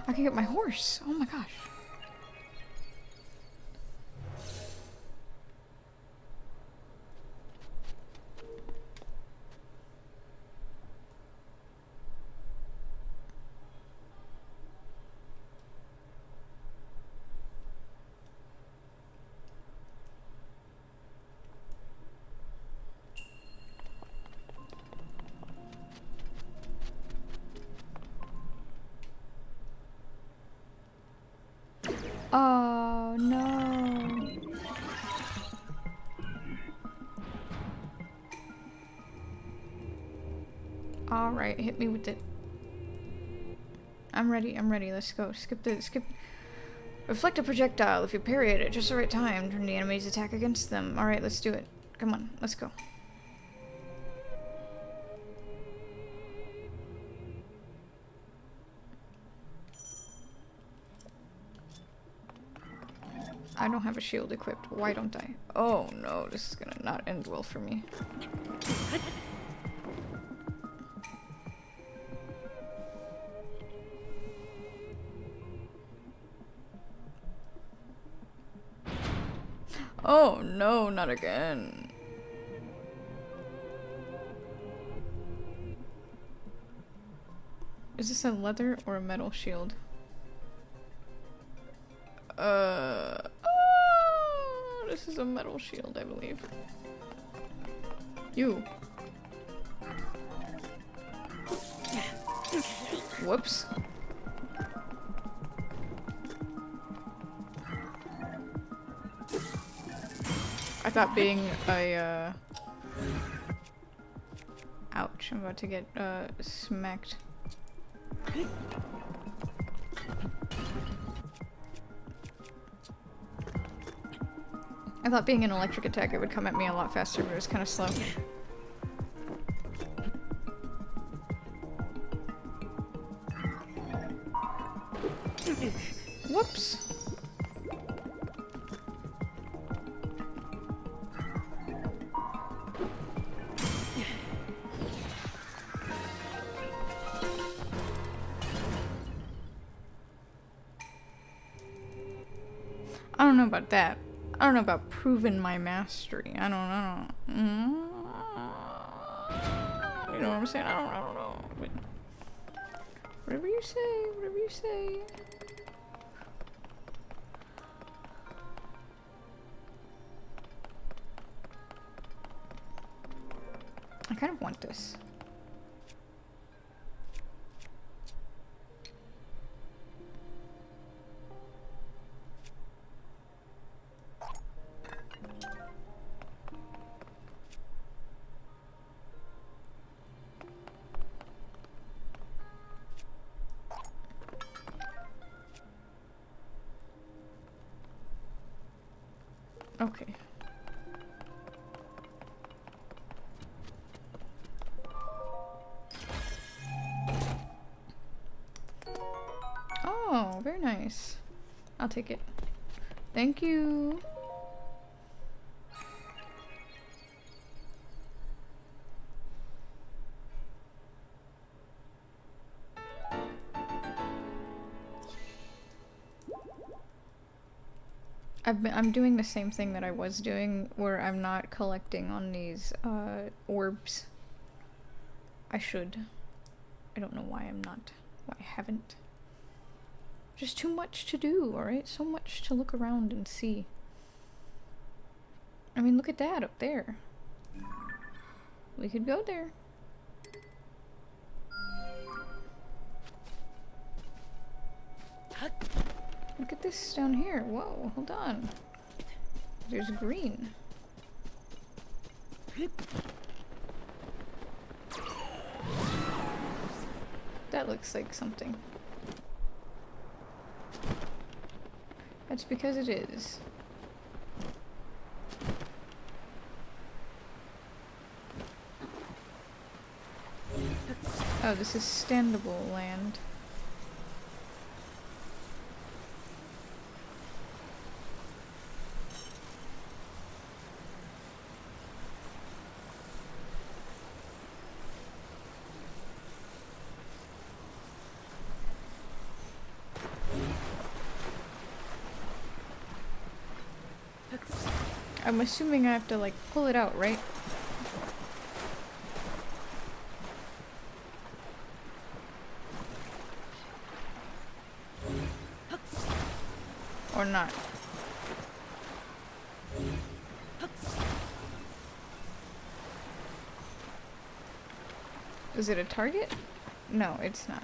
Speaker 1: I can get my horse. Oh my gosh. Oh no. Alright, hit me with it. I'm ready, let's go. Skip. Reflect a projectile. If you parry it at just the right time, turn the enemy's attack against them. Alright, let's do it. Come on, let's go. I don't have a shield equipped. Why don't I? Oh no, this is gonna not end well for me. Oh no, not again. Is this a leather or a metal shield? This is a metal shield, I believe. You. Whoops. I thought being a, ouch, I'm about to get, smacked. I thought being an electric attack it would come at me a lot faster, but it was kind of slow. Whoops. about that. I don't know about proving my mastery. I don't know. You know what I'm saying? I don't know. But whatever you say, whatever you say. I kind of want this. Okay. Oh, very nice. I'll take it. Thank you. I'm doing the same thing that I was doing, where I'm not collecting on these orbs. I should. I don't know why I'm not. Why I haven't. Just too much to do, alright? So much to look around and see. I mean, look at that up there. We could go there. Look at this down here. Whoa, hold on. There's green. That looks like something. That's because it is. Oh, this is standable land. I'm assuming I have to, like, pull it out, right? Or not? Is it a target? No, it's not.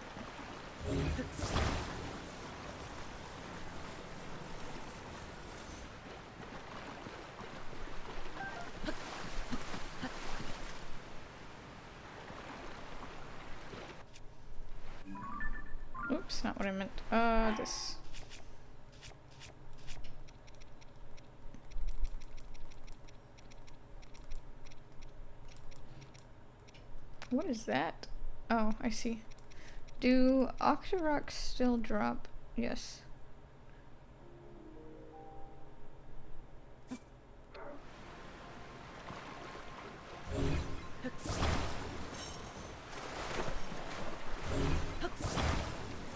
Speaker 1: Oops, not what I meant. This. What is that? Oh, I see. Do Octoroks still drop? Yes.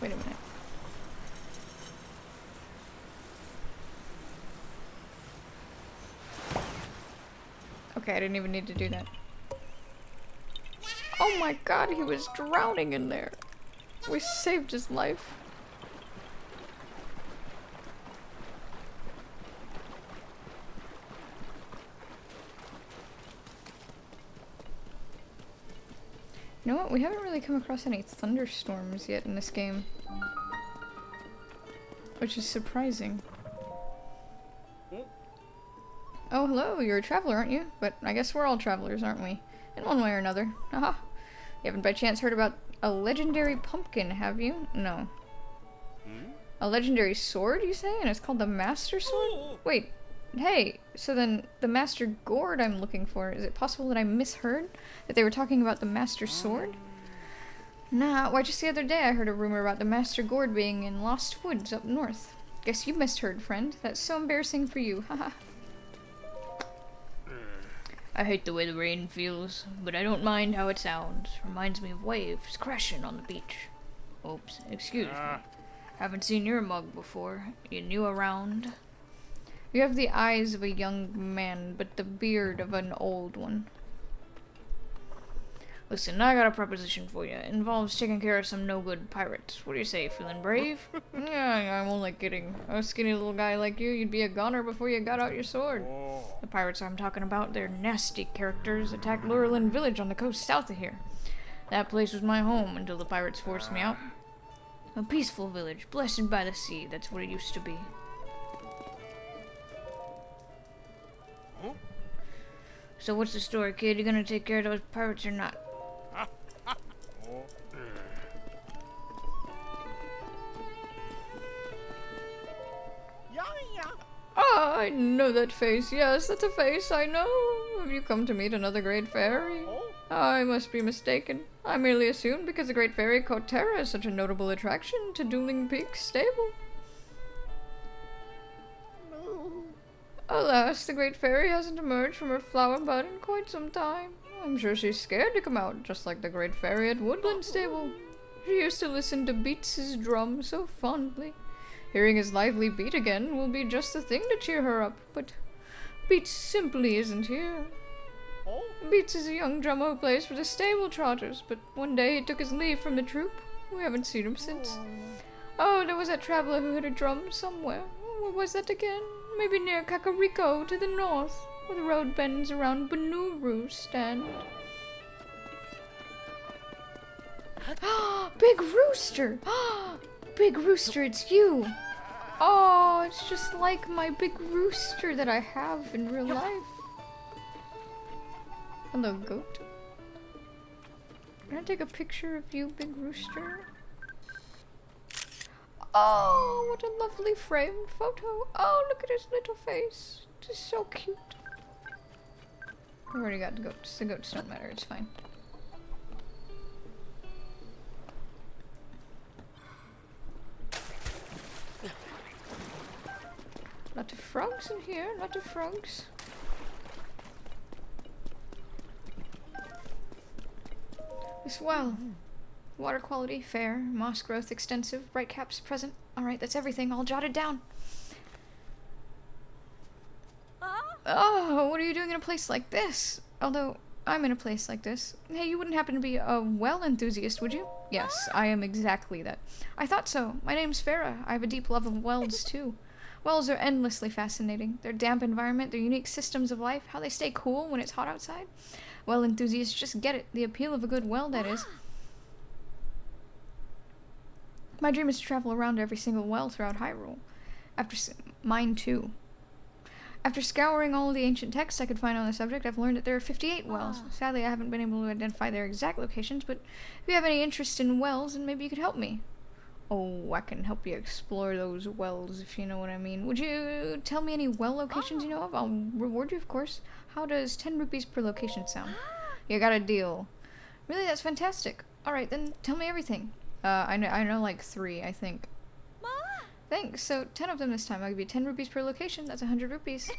Speaker 1: Wait a minute. Okay, I didn't even need to do that. Oh my god, he was drowning in there. We saved his life. You know what? We haven't really come across any thunderstorms yet in this game. Which is surprising. Oh, hello, you're a traveler, aren't you? But I guess we're all travelers, aren't we? In one way or another. Haha. You haven't by chance heard about a legendary pumpkin, have you? No. A legendary sword, you say? And it's called the Master Sword? Wait. Hey, so then the Master Gourd I'm looking for, is it possible that I misheard? That they were talking about the Master Sword? Nah, why just the other day I heard a rumor about the Master Gourd being in Lost Woods up north. Guess you misheard, friend. That's so embarrassing for you, haha. I hate the way the rain feels, but I don't mind how it sounds. Reminds me of waves crashing on the beach. Oops, excuse me. Haven't seen your mug before. You new around? You have the eyes of a young man, but the beard of an old one. Listen, I got a proposition for you. It involves taking care of some no-good pirates. What do you say, feeling brave? Yeah, I'm only kidding. A skinny little guy like you'd be a goner before you got out your sword. The pirates I'm talking about, they're nasty characters, attacked Lurelin Village on the coast south of here. That place was my home until the pirates forced me out. A peaceful village, blessed by the sea, that's what it used to be. So what's the story, kid? You gonna take care of those pirates or not? Ah, I know that face. Yes, that's a face I know. Have you come to meet another great fairy? I must be mistaken. I merely assumed because the great fairy Kotera is such a notable attraction to Dueling Peak's stable. Alas, the great fairy hasn't emerged from her flower bud in quite some time. I'm sure she's scared to come out, just like the great fairy at Woodland Stable. She used to listen to Beats' drum so fondly. Hearing his lively beat again will be just the thing to cheer her up, but Beats simply isn't here. Beats is a young drummer who plays for the stable trotters, but one day he took his leave from the troupe. We haven't seen him since. Oh, there was that traveler who hit a drum somewhere. What was that again? Maybe near Kakariko to the north, where the road bends around Banuru's stand. Big Rooster! Big Rooster, it's you! Oh, it's just like my big rooster that I have in real life. Hello, goat. Can I take a picture of you, big rooster? Oh, what a lovely framed photo. Oh, look at his little face. It's so cute. I've already got the goats. The goats don't matter, it's fine. Lot of frogs in here, lot of frogs. This well. Water quality, fair. Moss growth, extensive. Bright caps, present. Alright, that's everything. All jotted down. Oh, what are you doing in a place like this? Although, I'm in a place like this. Hey, you wouldn't happen to be a well enthusiast, would you? Yes, I am exactly that. I thought so. My name's Farah. I have a deep love of wells, too. Wells are endlessly fascinating. Their damp environment, their unique systems of life, how they stay cool when it's hot outside. Well enthusiasts just get it. The appeal of a good well, that is. My dream is to travel around every single well throughout Hyrule. Mine too. After scouring all of the ancient texts I could find on the subject, I've learned that there are 58 wells. Sadly, I haven't been able to identify their exact locations, but if you have any interest in wells, then maybe you could help me. Oh, I can help you explore those wells, if you know what I mean. Would you tell me any well locations you know of? I'll reward you, of course. How does 10 rupees per location sound? You got a deal. Really, that's fantastic. Alright, then tell me everything. I know like 3, I think. Thanks, so 10 of them this time. I'll give you 10 rupees per location. That's 100 rupees. Did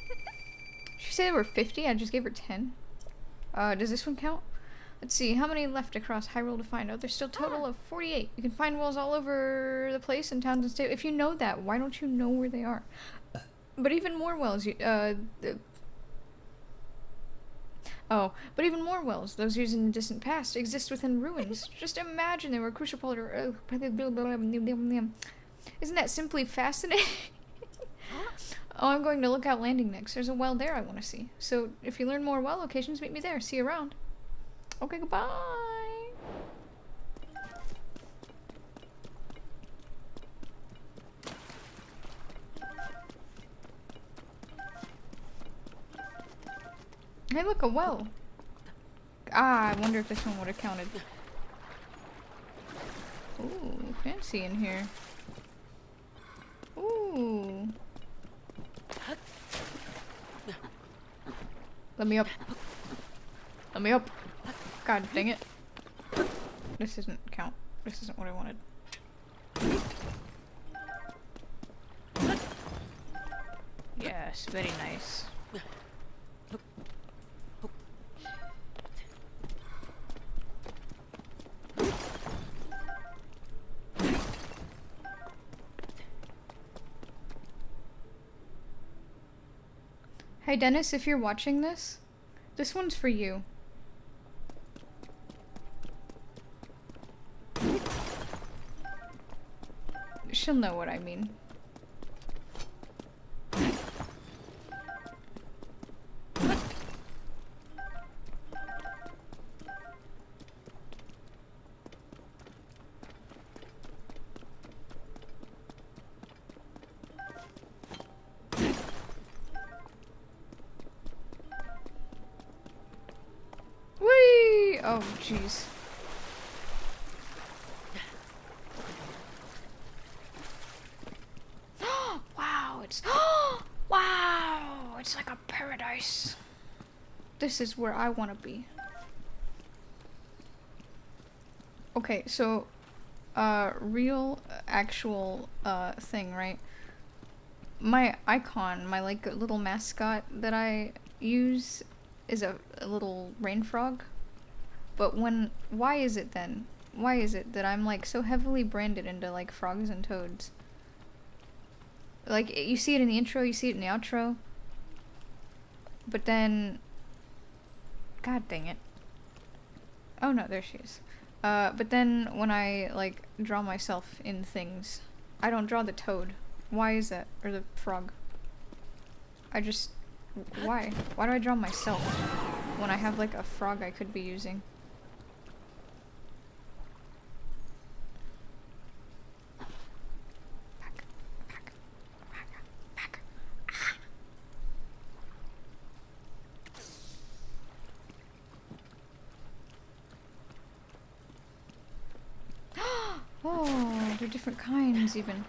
Speaker 1: she say there were 50? I just gave her 10. Does this one count? Let's see, how many left across Hyrule to find out? There's still a total of 48. You can find wells all over the place in towns and states. If you know that, why don't you know where they are? But even more wells, but even more wells, those used in the distant past, exist within ruins. Just imagine they were a crucial part of... Isn't that simply fascinating? Oh, I'm going to Lookout Landing next. There's a well there I want to see. So, if you learn more well locations, meet me there. See you around. Okay, goodbye. Hey, look, a well. Ah, I wonder if this one would have counted. Ooh, fancy in here. Ooh. Let me up. Let me up. God dang it. This doesn't count. This isn't what I wanted. Yes, very nice. Hey Dennis, if you're watching this one's for you. She'll know what I mean. Whee! Oh, jeez. Wow, it's wow, it's like a paradise. This is where I want to be. Okay, so real actual thing, right? My icon, my like little mascot that I use is a little rain frog. But why is it then? Why is it that I'm like so heavily branded into like frogs and toads? Like, you see it in the intro, you see it in the outro. But then... God dang it. Oh no, there she is. But then when I, like, draw myself in things, I don't draw the toad. Why is that? Or the frog. I just... Why? Why do I draw myself when I have, like, a frog I could be using? Oh, they're different kinds even.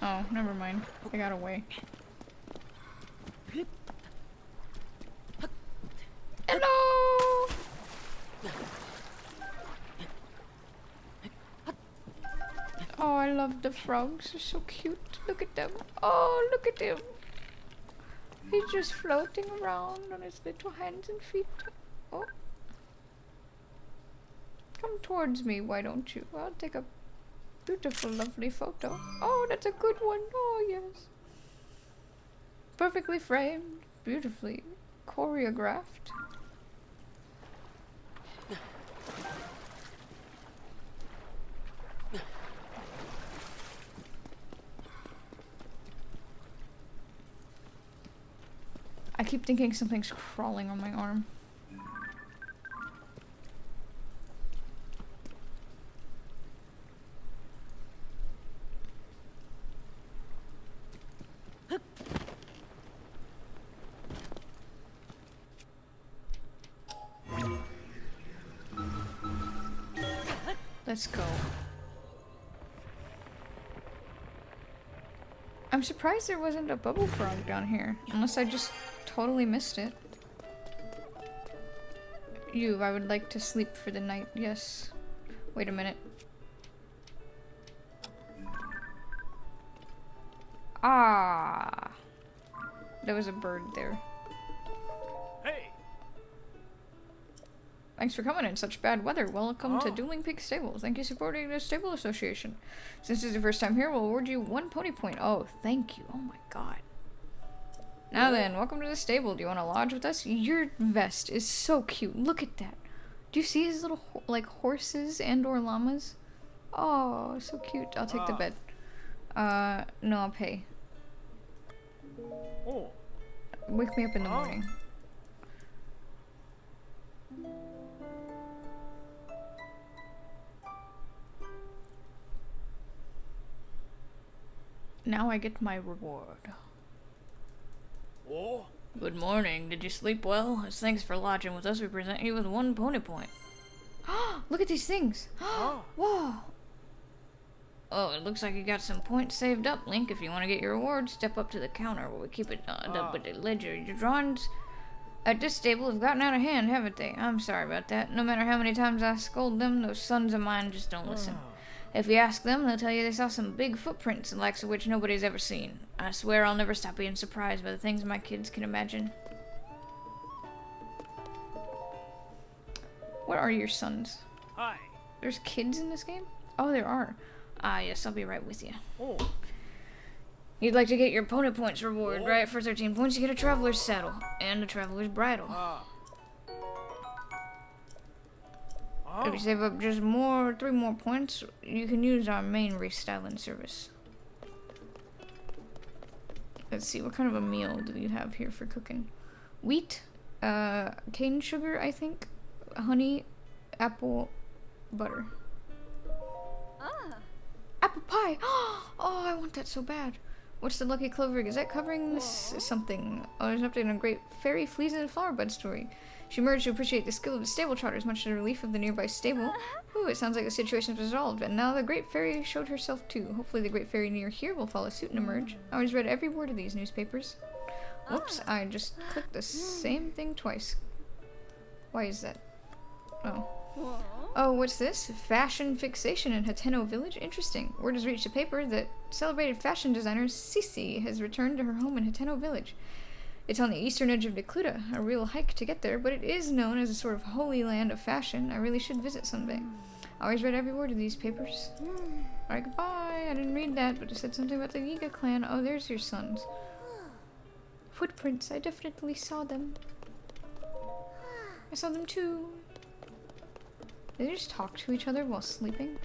Speaker 1: Oh, never mind. I got away. Hello! Oh, I love the frogs. They're so cute. Look at them. Oh, look at him. He's just floating around on his little hands and feet. Oh. Come towards me, why don't you? I'll take a beautiful, lovely photo. Oh, that's a good one. Oh, yes. Perfectly framed. Beautifully choreographed. I keep thinking something's crawling on my arm. Let's go. I'm surprised there wasn't a bubble frog down here, unless I just totally missed it. I would like to sleep for the night, yes. Wait a minute. Ah! There was a bird there.
Speaker 2: Hey!
Speaker 1: Thanks for coming in such bad weather. Welcome to Dueling Pig Stables. Thank you for supporting the Stable Association. Since this is your first time here, we'll award you 1 pony point. Oh, thank you. Oh my god. Now then, welcome to the stable. Do you want to lodge with us? Your vest is so cute. Look at that. Do you see his little, like, horses and or llamas? Oh, so cute. I'll take the bed. No, I'll pay.
Speaker 2: Oh.
Speaker 1: Wake me up in the morning. Now I get my reward.
Speaker 2: Oh.
Speaker 1: Good morning. Did you sleep well? As thanks for lodging with us, we present you with 1 pony point. Look at these things. Whoa. Oh, it looks like you got some points saved up, Link. If you want to get your reward, step up to the counter where we keep it up with the ledger. Your drawings at this stable have gotten out of hand, haven't they? I'm sorry about that. No matter how many times I scold them, those sons of mine just don't listen. If you ask them, they'll tell you they saw some big footprints, the likes of which nobody's ever seen. I swear I'll never stop being surprised by the things my kids can imagine. What are your sons?
Speaker 2: Hi.
Speaker 1: There's kids in this game? Oh, there are. Ah, yes, I'll be right with you.
Speaker 2: Oh.
Speaker 1: You'd like to get your opponent points reward, right? For 13 points, you get a traveler's saddle and a traveler's bridle. If you save up just 3 more points, you can use our main restyling service. Let's see, what kind of a meal do you have here for cooking? Wheat, cane sugar, I think, honey, apple, butter. Apple pie! Oh, I want that so bad. What's the Lucky Clover Gazette covering? This is something. Oh, there's an update on a great fairy fleas in a flower bud story. She emerged to appreciate the skill of the stable trotters, much to the relief of the nearby stable. Ooh, it sounds like the situation's resolved, and now the great fairy showed herself too. Hopefully the great fairy near here will follow suit and emerge. I always read every word of these newspapers. Whoops, I just clicked the same thing twice. Why is that? Oh. Oh, what's this? Fashion fixation in Hateno Village? Interesting. Word has reached the paper that celebrated fashion designer Sisi has returned to her home in Hateno Village. It's on the eastern edge of Decluta, a real hike to get there, but it is known as a sort of holy land of fashion. I really should visit someday. I always read every word of these papers. Alright, goodbye. I didn't read that, but it said something about the Yiga clan. Oh, there's your sons. Footprints. I definitely saw them. I saw them too. Did they just talk to each other while sleeping?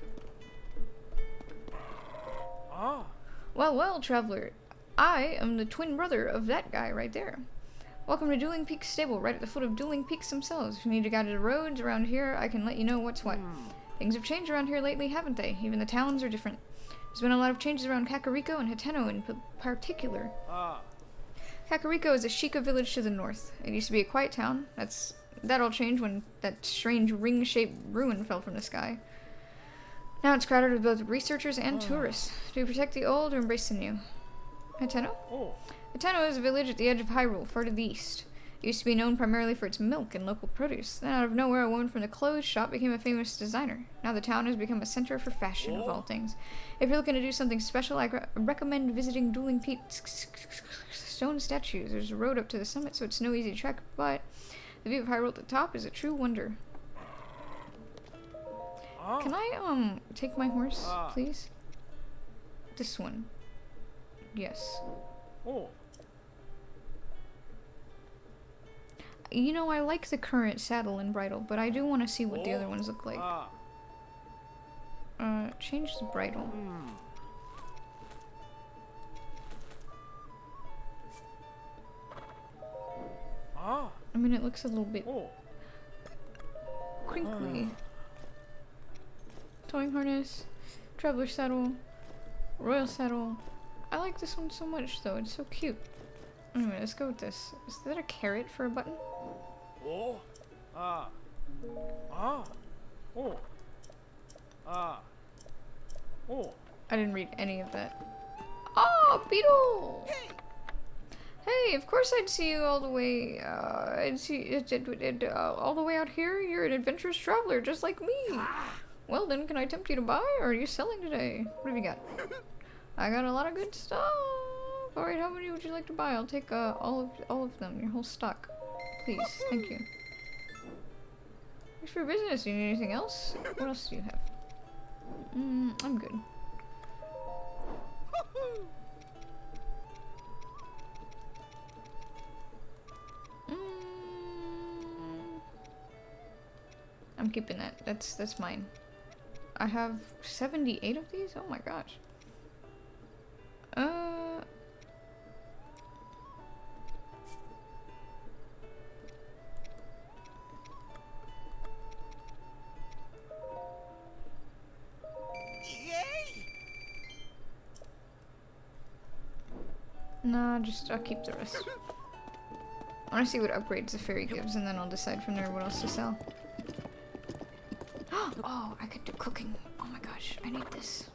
Speaker 1: Well, well, traveler. I am the twin brother of that guy right there. Welcome to Dueling Peaks Stable, right at the foot of Dueling Peaks themselves. If you need a guide to the roads around here, I can let you know what's what. Things have changed around here lately, haven't they? Even the towns are different. There's been a lot of changes around Kakariko and Hateno in particular. Kakariko is a Sheikah village to the north. It used to be a quiet town. That all changed when that strange ring-shaped ruin fell from the sky. Now it's crowded with both researchers and tourists. Do we protect the old or embrace the new? Hateno? Hateno is a village at the edge of Hyrule, far to the east. It used to be known primarily for its milk and local produce. Then out of nowhere, a woman from the clothes shop became a famous designer. Now the town has become a center for fashion, of all things. If you're looking to do something special, I recommend visiting Dueling Peaks stone statues. There's a road up to the summit, so it's no easy trek, but the view of Hyrule at the top is a true wonder. Can I, take my horse, please? This one. Yes. You know, I like the current saddle and bridle, but I do want to see what the other ones look like. Change the bridle. I mean, it looks a little bit crinkly. Towing harness, traveler saddle, royal saddle. I like this one so much, though. It's so cute. Anyway, let's go with this. Is that a carrot for a button? I didn't read any of that. Oh, beetle! Hey, of course I'd see you all the way, all the way out here. You're an adventurous traveler, just like me. Well then, can I tempt you to buy, or are you selling today? What have you got? I got a lot of good stuff. Alright, how many would you like to buy? I'll take, all of them, your whole stock. Please, thank you. Thanks for your business. Do you need anything else? What else do you have? I'm good. I'm keeping that. That's mine. I have 78 of these? Oh my gosh. Nah, I'll keep the rest. I want to see what upgrades the fairy gives, and then I'll decide from there what else to sell. Oh, I could do cooking. Oh my gosh, I need this.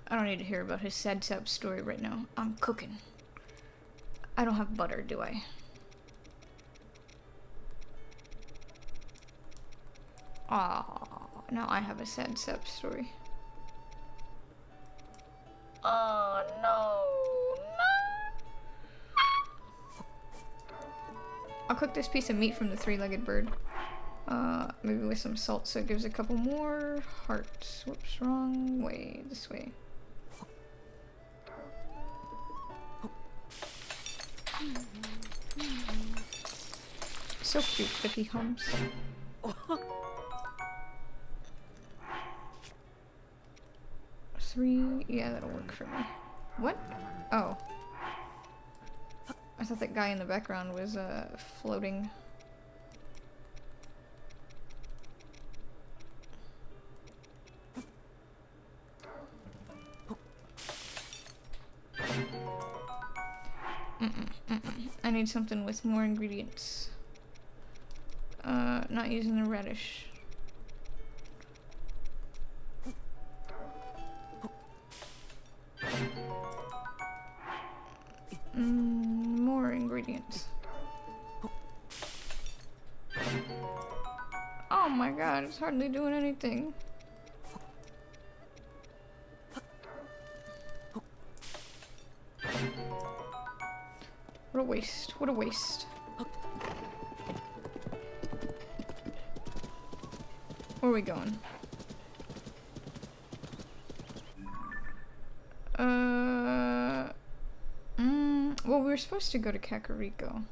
Speaker 1: I don't need to hear about his sad sap story right now. I'm cooking. I don't have butter, do I? Ah, now I have a sad sap story. Oh no, I'll cook this piece of meat from the three-legged bird. Maybe with some salt so it gives a couple more hearts. Whoops, wrong way. This way. So cute that he hums. Three, yeah, that'll work for me. What? Oh. I thought that guy in the background was, floating. I need something with more ingredients. Not using the radish. More ingredients. Oh my god, it's hardly doing anything. What a waste. What a waste. Where are we going? Well, we were supposed to go to Kakariko.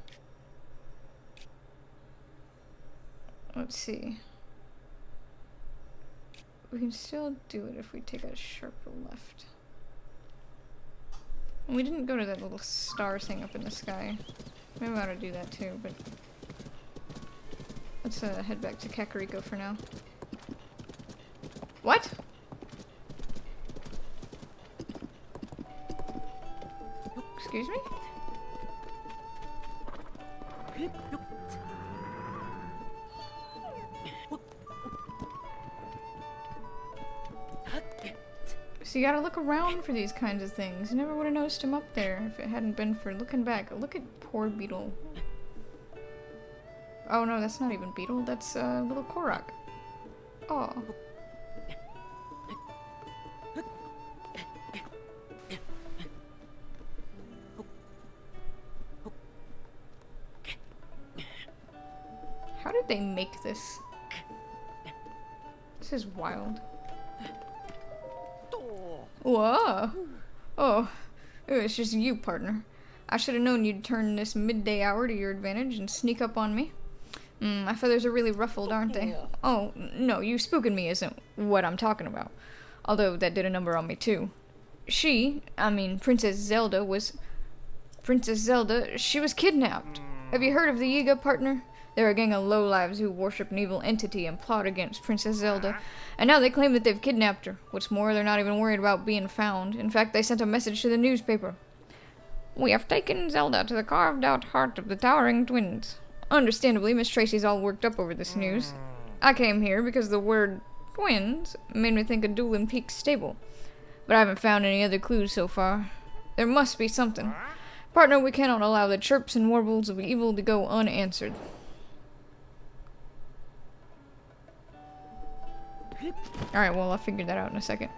Speaker 1: Let's see. We can still do it if we take a sharper left. And we didn't go to that little star thing up in the sky. Maybe we ought to do that too, but let's head back to Kakariko for now. What? Excuse me? So you gotta look around for these kinds of things. You never would have noticed him up there if it hadn't been for looking back. Look at poor Beetle. Oh no, that's not even Beetle. That's little Korok. Oh. How did they make this? This is wild. Whoa. Oh. It's just you, partner. I should have known you'd turn this midday hour to your advantage and sneak up on me. My feathers are really ruffled, aren't they? Oh, no, you spooking me isn't what I'm talking about. Although that did a number on me, too. Princess Zelda, she was kidnapped. Have you heard of the Yiga, partner? They're a gang of lowlives who worship an evil entity and plot against Princess Zelda. And now they claim that they've kidnapped her. What's more, they're not even worried about being found. In fact, they sent a message to the newspaper. We have taken Zelda to the carved-out heart of the Towering Twins. Understandably, Miss Tracy's all worked up over this news. I came here because the word twins made me think of Doolin Peak's stable. But I haven't found any other clues so far. There must be something. Partner, we cannot allow the chirps and warbles of evil to go unanswered. Alright, well, I'll figure that out in a second.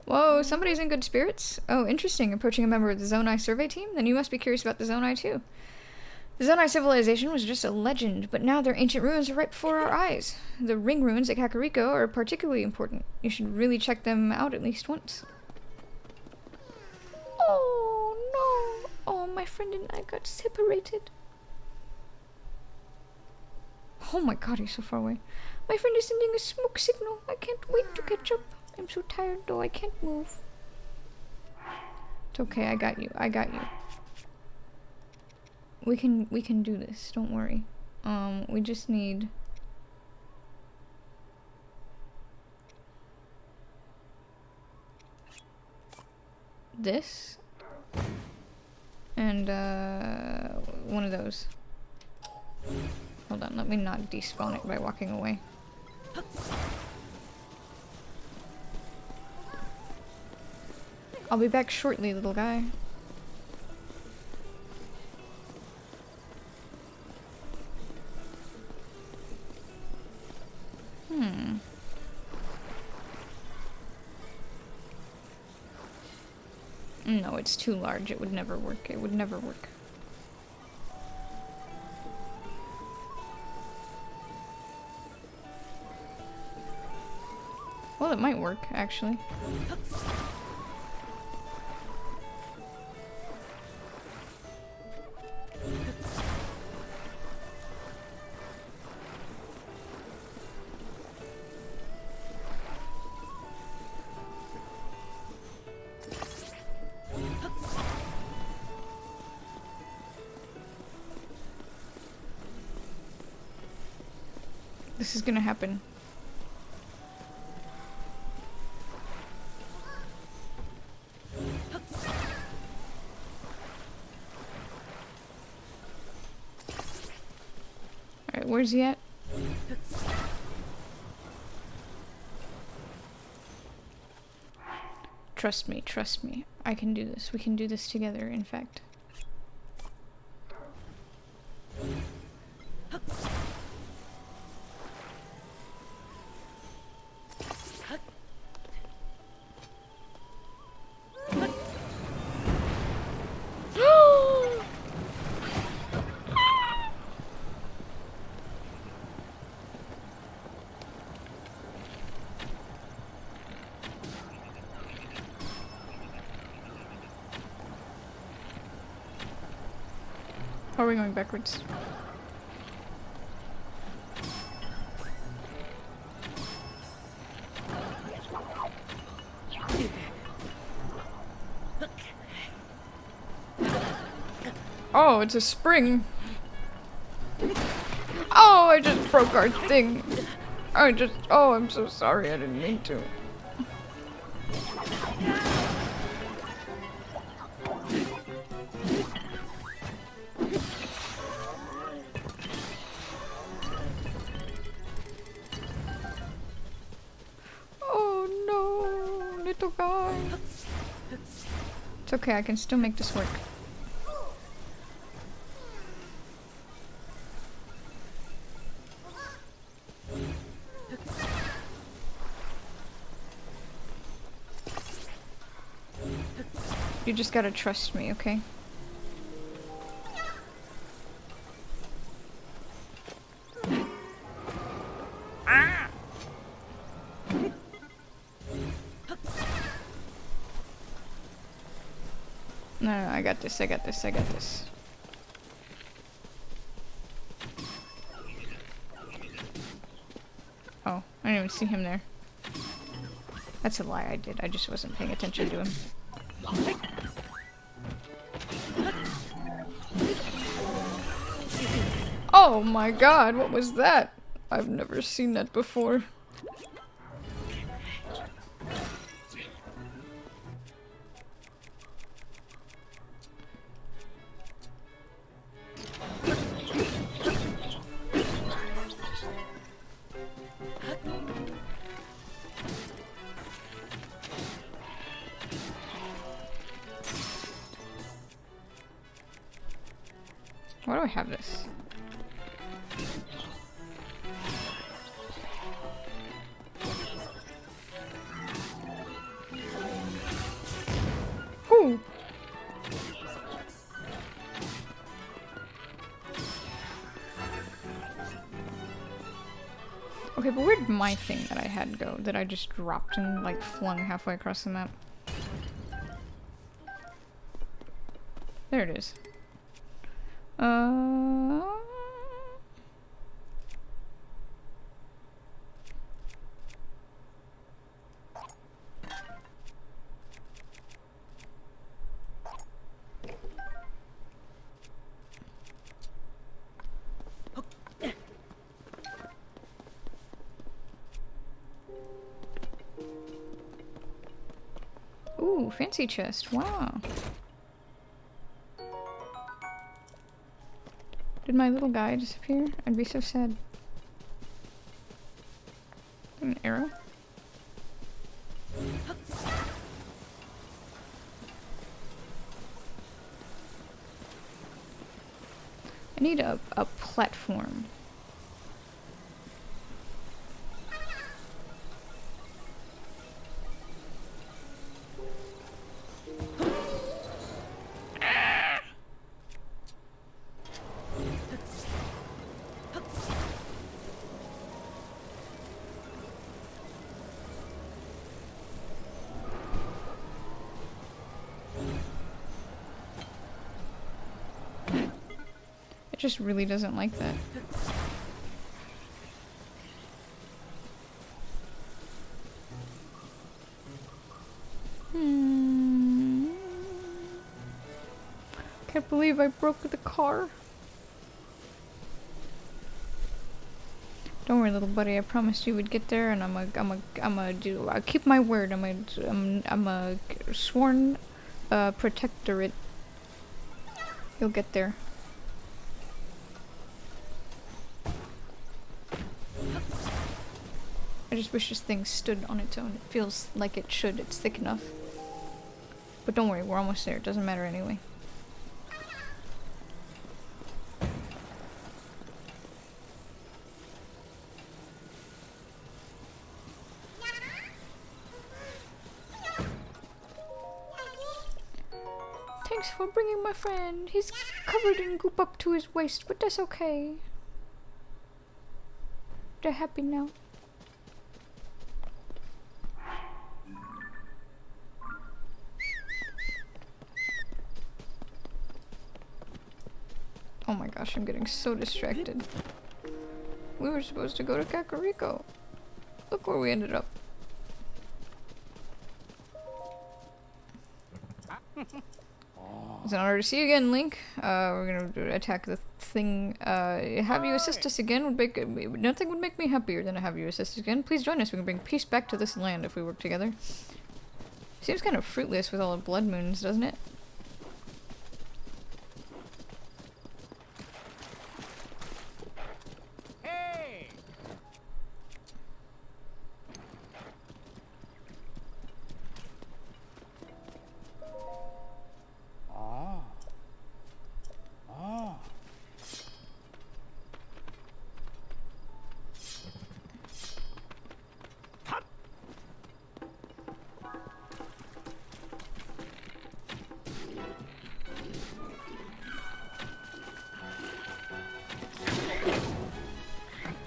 Speaker 1: Whoa, somebody's in good spirits? Oh, interesting. Approaching a member of the Zonai survey team? Then you must be curious about the Zonai too. The Zonai civilization was just a legend, but now their ancient ruins are right before our eyes. The ring ruins at Kakariko are particularly important. You should really check them out at least once. Oh, no. Oh, my friend and I got separated. Oh my god, he's so far away. My friend is sending a smoke signal. I can't wait to catch up. I'm so tired though, I can't move. It's okay, I got you. I got you. We can do this, don't worry. We just need this and one of those. Hold on, let me not despawn it by walking away. I'll be back shortly, little guy. No, it's too large. It would never work. It would never work. Well, it might work, actually. This is gonna happen. Alright, where's he at? Trust me, trust me. I can do this. We can do this together, in fact. How are we going backwards? Oh, it's a spring. Oh, I just broke our thing. Oh, I'm so sorry. I didn't mean to. Oh no, little guy. It's okay, I can still make this work. You just gotta trust me, okay? No, I got this, I got this, I got this. Oh, I didn't even see him there. That's a lie, I did. I just wasn't paying attention to him. Oh my god, what was that? I've never seen that before. Why do I have this? Whew. Okay, but where'd my thing that I had go that I just dropped and like flung halfway across the map? There it is. Ooh, fancy chest. Wow. Did my little guy disappear? I'd be so sad. An arrow? I need a platform. It just really doesn't like that. Can't believe I broke the car. Don't worry, little buddy. I promised you would get there, and I'll keep my word. I'm a sworn protectorate. You'll get there. I just wish this thing stood on its own. It feels like it should. It's thick enough. But don't worry, we're almost there. It doesn't matter anyway. Thanks for bringing my friend. He's covered in goop up to his waist, but that's okay. They're happy now. Oh my gosh, I'm getting so distracted. We were supposed to go to Kakariko. Look where we ended up. It's an honor to see you again, Link. We're gonna attack the thing. Have you assist us again would make nothing would make me happier than to have you assist us again. Please join us. We can bring peace back to this land if we work together. Seems kind of fruitless with all the blood moons, doesn't it?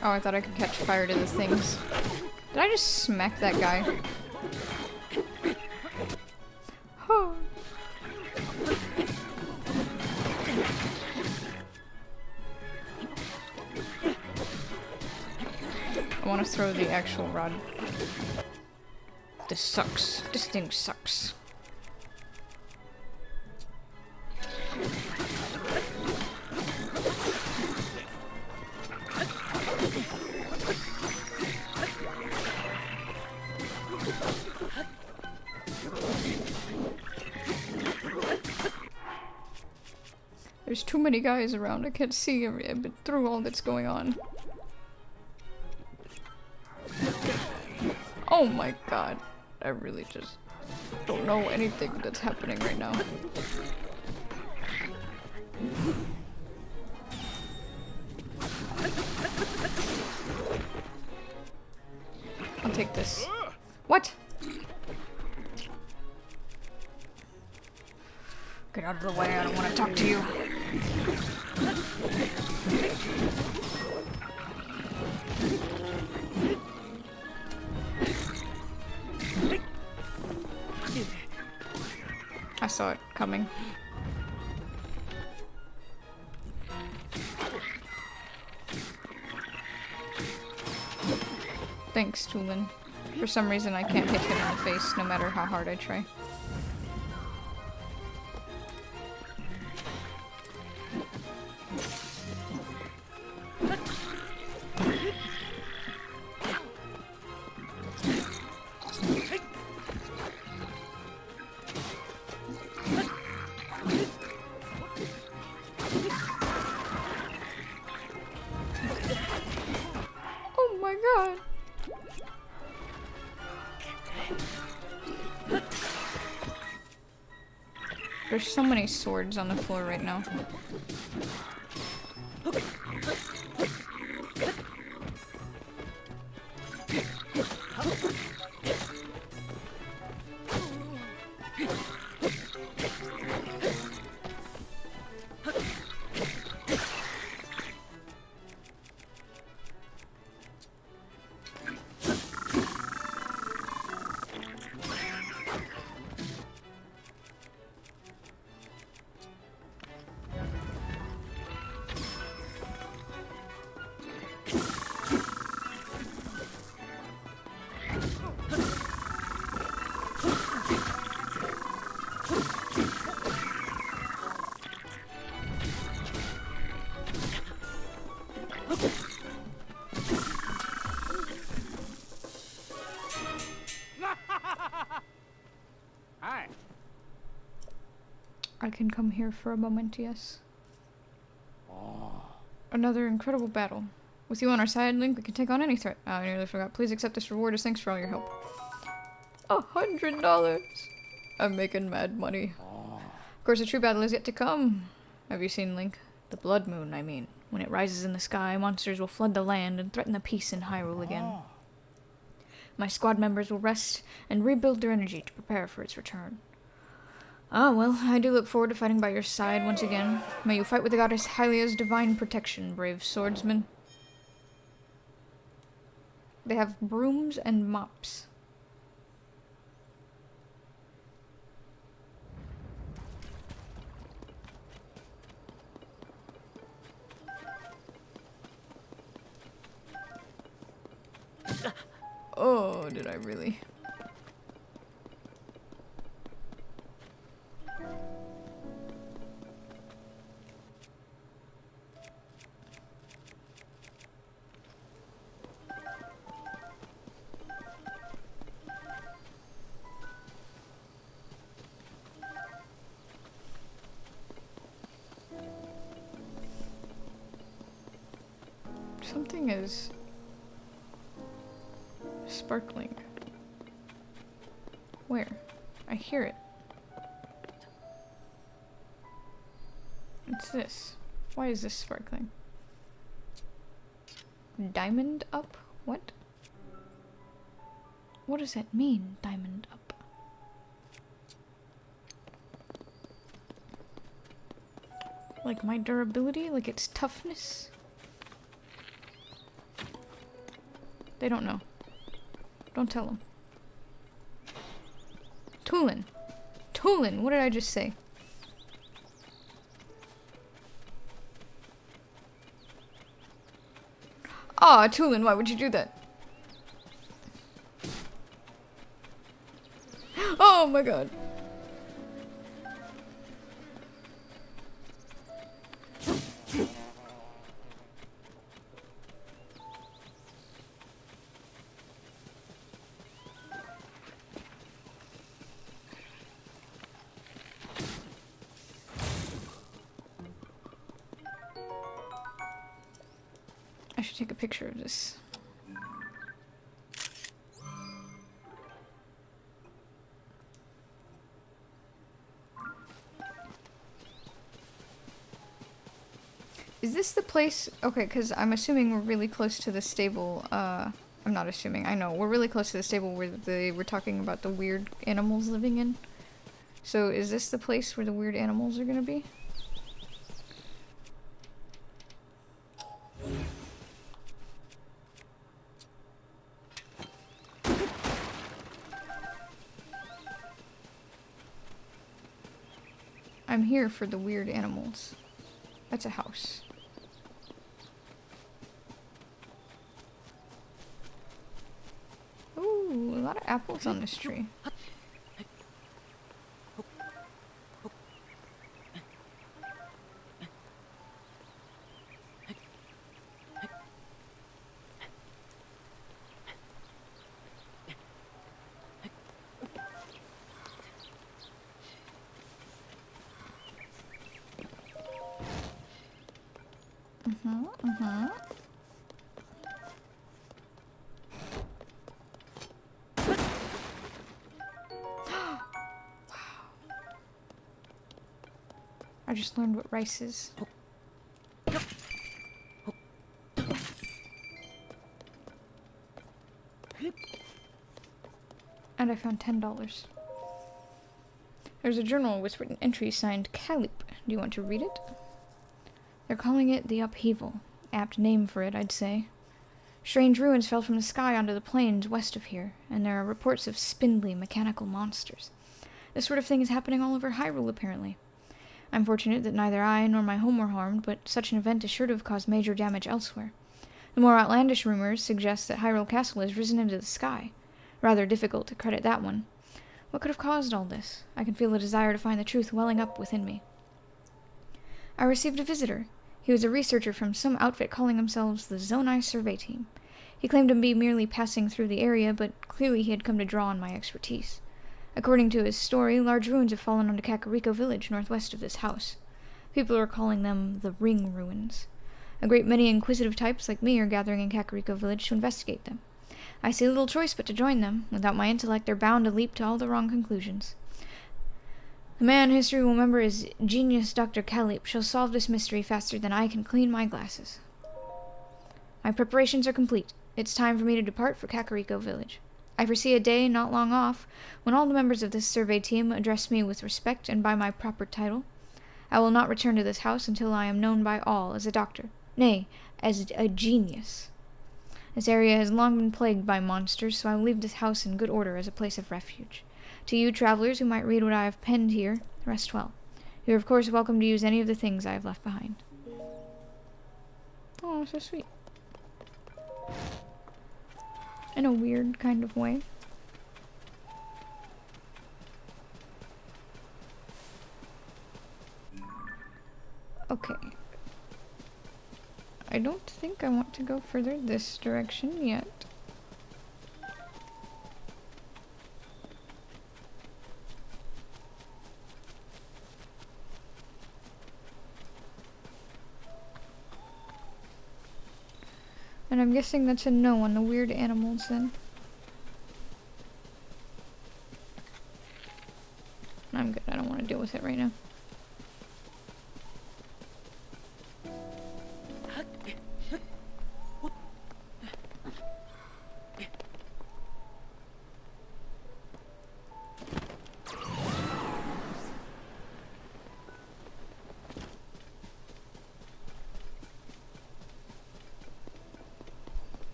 Speaker 1: Oh, I thought I could catch fire to the things. Did I just smack that guy? Oh. I want to throw the actual rod. This sucks. This thing sucks. There's too many guys around. I can't see through all that's going on. Oh my god. I really just don't know anything that's happening right now. I'll take this. What? Get out of the way, I don't want to talk to you. I saw it coming. Thanks, Tulin. For some reason I can't hit him in the face no matter how hard I try. There's so many swords on the floor right now.
Speaker 2: Hi.
Speaker 1: I can come here for a moment, yes. Another incredible battle. With you on our side, Link, we can take on any threat. Oh, I nearly forgot. Please accept this reward as thanks for all your help. $100! I'm making mad money. Of course, a true battle is yet to come. Have you seen, Link? The blood moon, I mean. When it rises in the sky, monsters will flood the land and threaten the peace in Hyrule again. My squad members will rest and rebuild their energy to prepare for its return. Ah, well, I do look forward to fighting by your side once again. May you fight with the goddess Hylia's divine protection, brave swordsman. They have brooms and mops. Oh, did I really? Something is sparkling. Where? I hear it. What's this? Why is this sparkling? Diamond up? What? What does that mean, diamond up? Like my durability? Like its toughness? They don't know. Don't tell them. Tulin! Tulin! What did I just say? Ah, Tulin, why would you do that? Oh my god. I should take a picture of this. Is this the place? Okay, because I'm assuming we're really close to the stable. I'm not assuming. I know. We're really close to the stable where they were talking about the weird animals living in. So is this the place where the weird animals are gonna be? I'm here for the weird animals. That's a house. Ooh, a lot of apples on this tree. I just learned what rice is. And I found $10. There's a journal with written entries signed Calip. Do you want to read it? They're calling it the Upheaval. Apt name for it, I'd say. Strange ruins fell from the sky onto the plains west of here, and there are reports of spindly, mechanical monsters. This sort of thing is happening all over Hyrule, apparently. I'm fortunate that neither I nor my home were harmed, but such an event is sure to have caused major damage elsewhere. The more outlandish rumors suggest that Hyrule Castle has risen into the sky. Rather difficult to credit that one. What could have caused all this? I can feel a desire to find the truth welling up within me. I received a visitor. He was a researcher from some outfit calling themselves the Zonai Survey Team. He claimed to be merely passing through the area, but clearly he had come to draw on my expertise. According to his story, large ruins have fallen onto Kakariko Village northwest of this house. People are calling them the Ring Ruins. A great many inquisitive types like me are gathering in Kakariko Village to investigate them. I see little choice but to join them. Without my intellect, they're bound to leap to all the wrong conclusions. The man history will remember as Genius Dr. Calip shall solve this mystery faster than I can clean my glasses. My preparations are complete. It's time for me to depart for Kakariko Village. I foresee a day not long off when all the members of this survey team address me with respect and by my proper title. I will not return to this house until I am known by all as a doctor, nay, as a genius. This area has long been plagued by monsters, so I will leave this house in good order as a place of refuge. To you travelers who might read what I have penned here, rest well. You are of course welcome to use any of the things I have left behind. Oh, so sweet. In a weird kind of way. Okay. I don't think I want to go further this direction yet. And I'm guessing that's a no on the weird animals then. I'm good, I don't want to deal with it right now.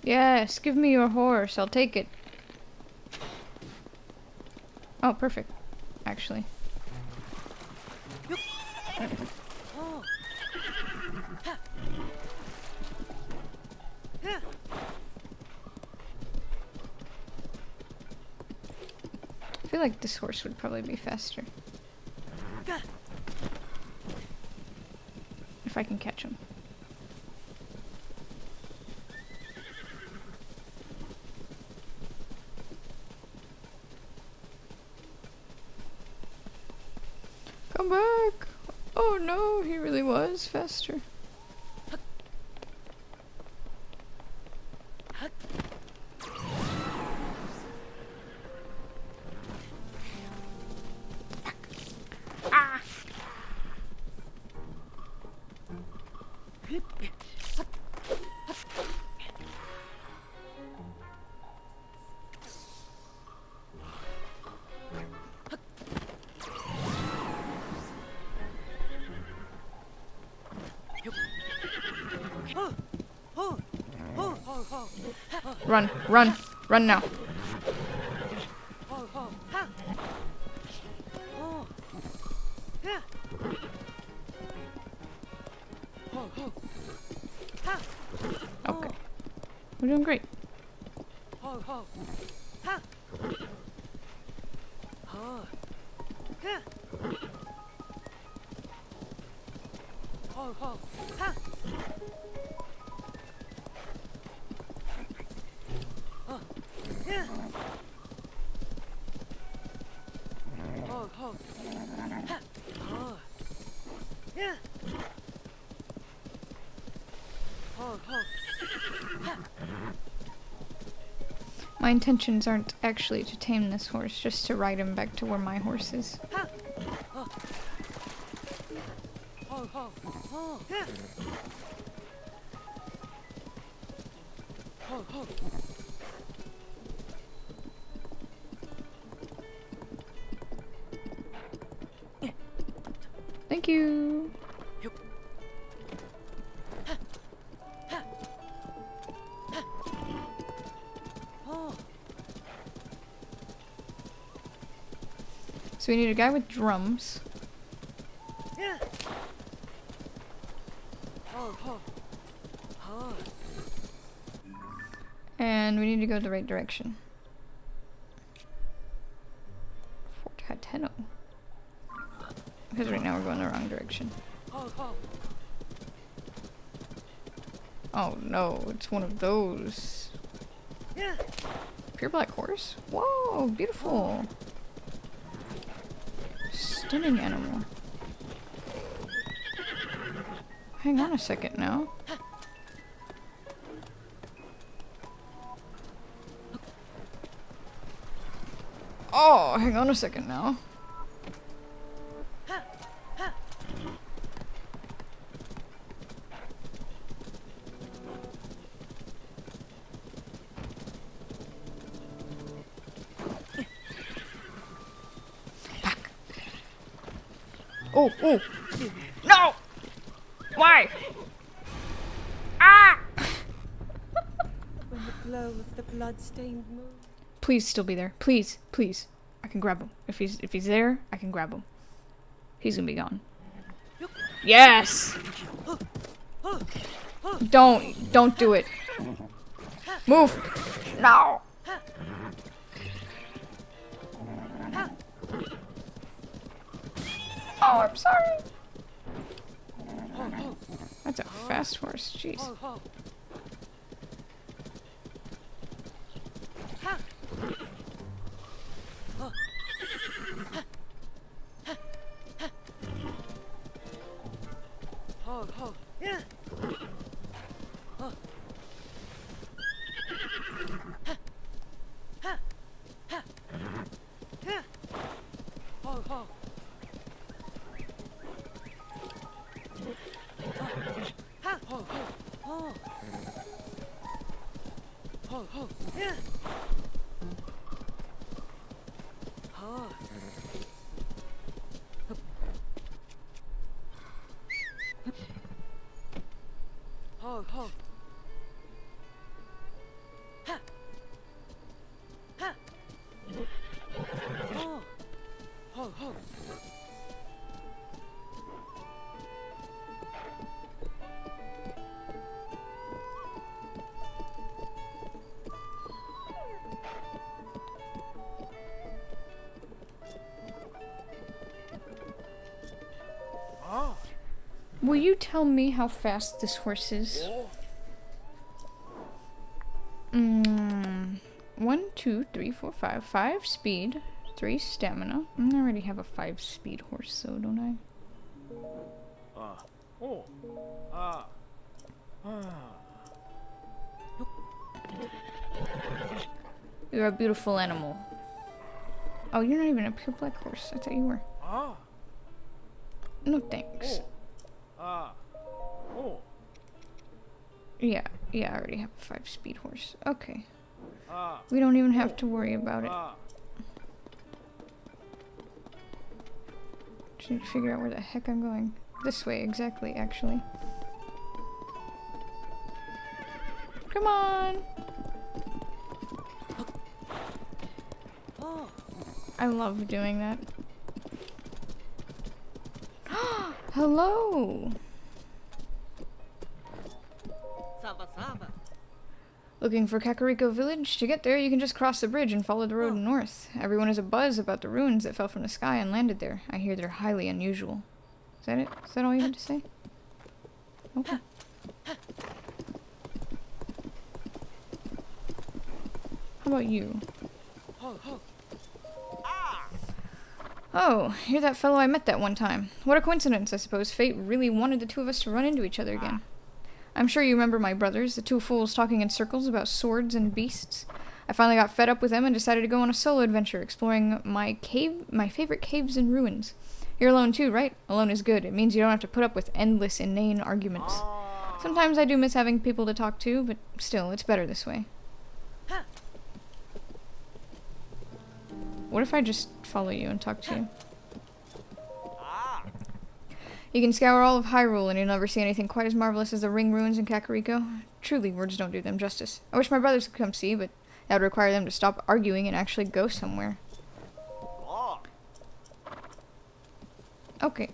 Speaker 1: Yes, give me your horse. I'll take it. Oh, perfect. Actually. I feel like this horse would probably be faster. If I can catch him. Come back! Oh no, he really was faster. Run, run, run now. Okay. We're doing great. My intentions aren't actually to tame this horse, just to ride him back to where my horse is. Thank you. So we need a guy with drums. And we need to go the right direction. Fort Hateno. Because right now we're going the wrong direction. Oh no, it's one of those. Pure black horse? Whoa, beautiful. Stunning animal. Hang on a second now. Oh, hang on a second now. Back. Oh, oh. No! Why? Ah!
Speaker 3: When the glow of the blood-stained moon.
Speaker 1: Please still be there. Please, please. I can grab him. If he's there, I can grab him. He's gonna be gone. Yes! Don't do it. Move! No! Oh, I'm sorry. That's a fast horse, jeez. Will you tell me how fast this horse is? 1, 2, 3, 4, 5. 5 speed, 3 stamina. I already have a 5 speed horse, so don't I? You're a beautiful animal. Oh, you're not even a pure black horse. I thought you were. No thanks. Yeah, I already have a 5 speed horse. Okay. We don't even have to worry about it. Just need to figure out where the heck I'm going. This way, exactly, actually. Come on! I love doing that. Hello! Looking for Kakariko Village? To get there, you can just cross the bridge and follow the road north. Everyone is abuzz about the ruins that fell from the sky and landed there. I hear they're highly unusual. Is that it? Is that all you had to say? Okay. How about you? Oh, you're that fellow I met that one time. What a coincidence, I suppose. Fate really wanted the two of us to run into each other again. I'm sure you remember my brothers, the two fools talking in circles about swords and beasts. I finally got fed up with them and decided to go on a solo adventure, exploring my favorite caves and ruins. You're alone too, right? Alone is good. It means you don't have to put up with endless, inane arguments. Sometimes I do miss having people to talk to, but still, it's better this way. What if I just follow you and talk to you? You can scour all of Hyrule and you'll never see anything quite as marvelous as the ring ruins in Kakariko. Truly, words don't do them justice. I wish my brothers could come see, but that would require them to stop arguing and actually go somewhere. Okay.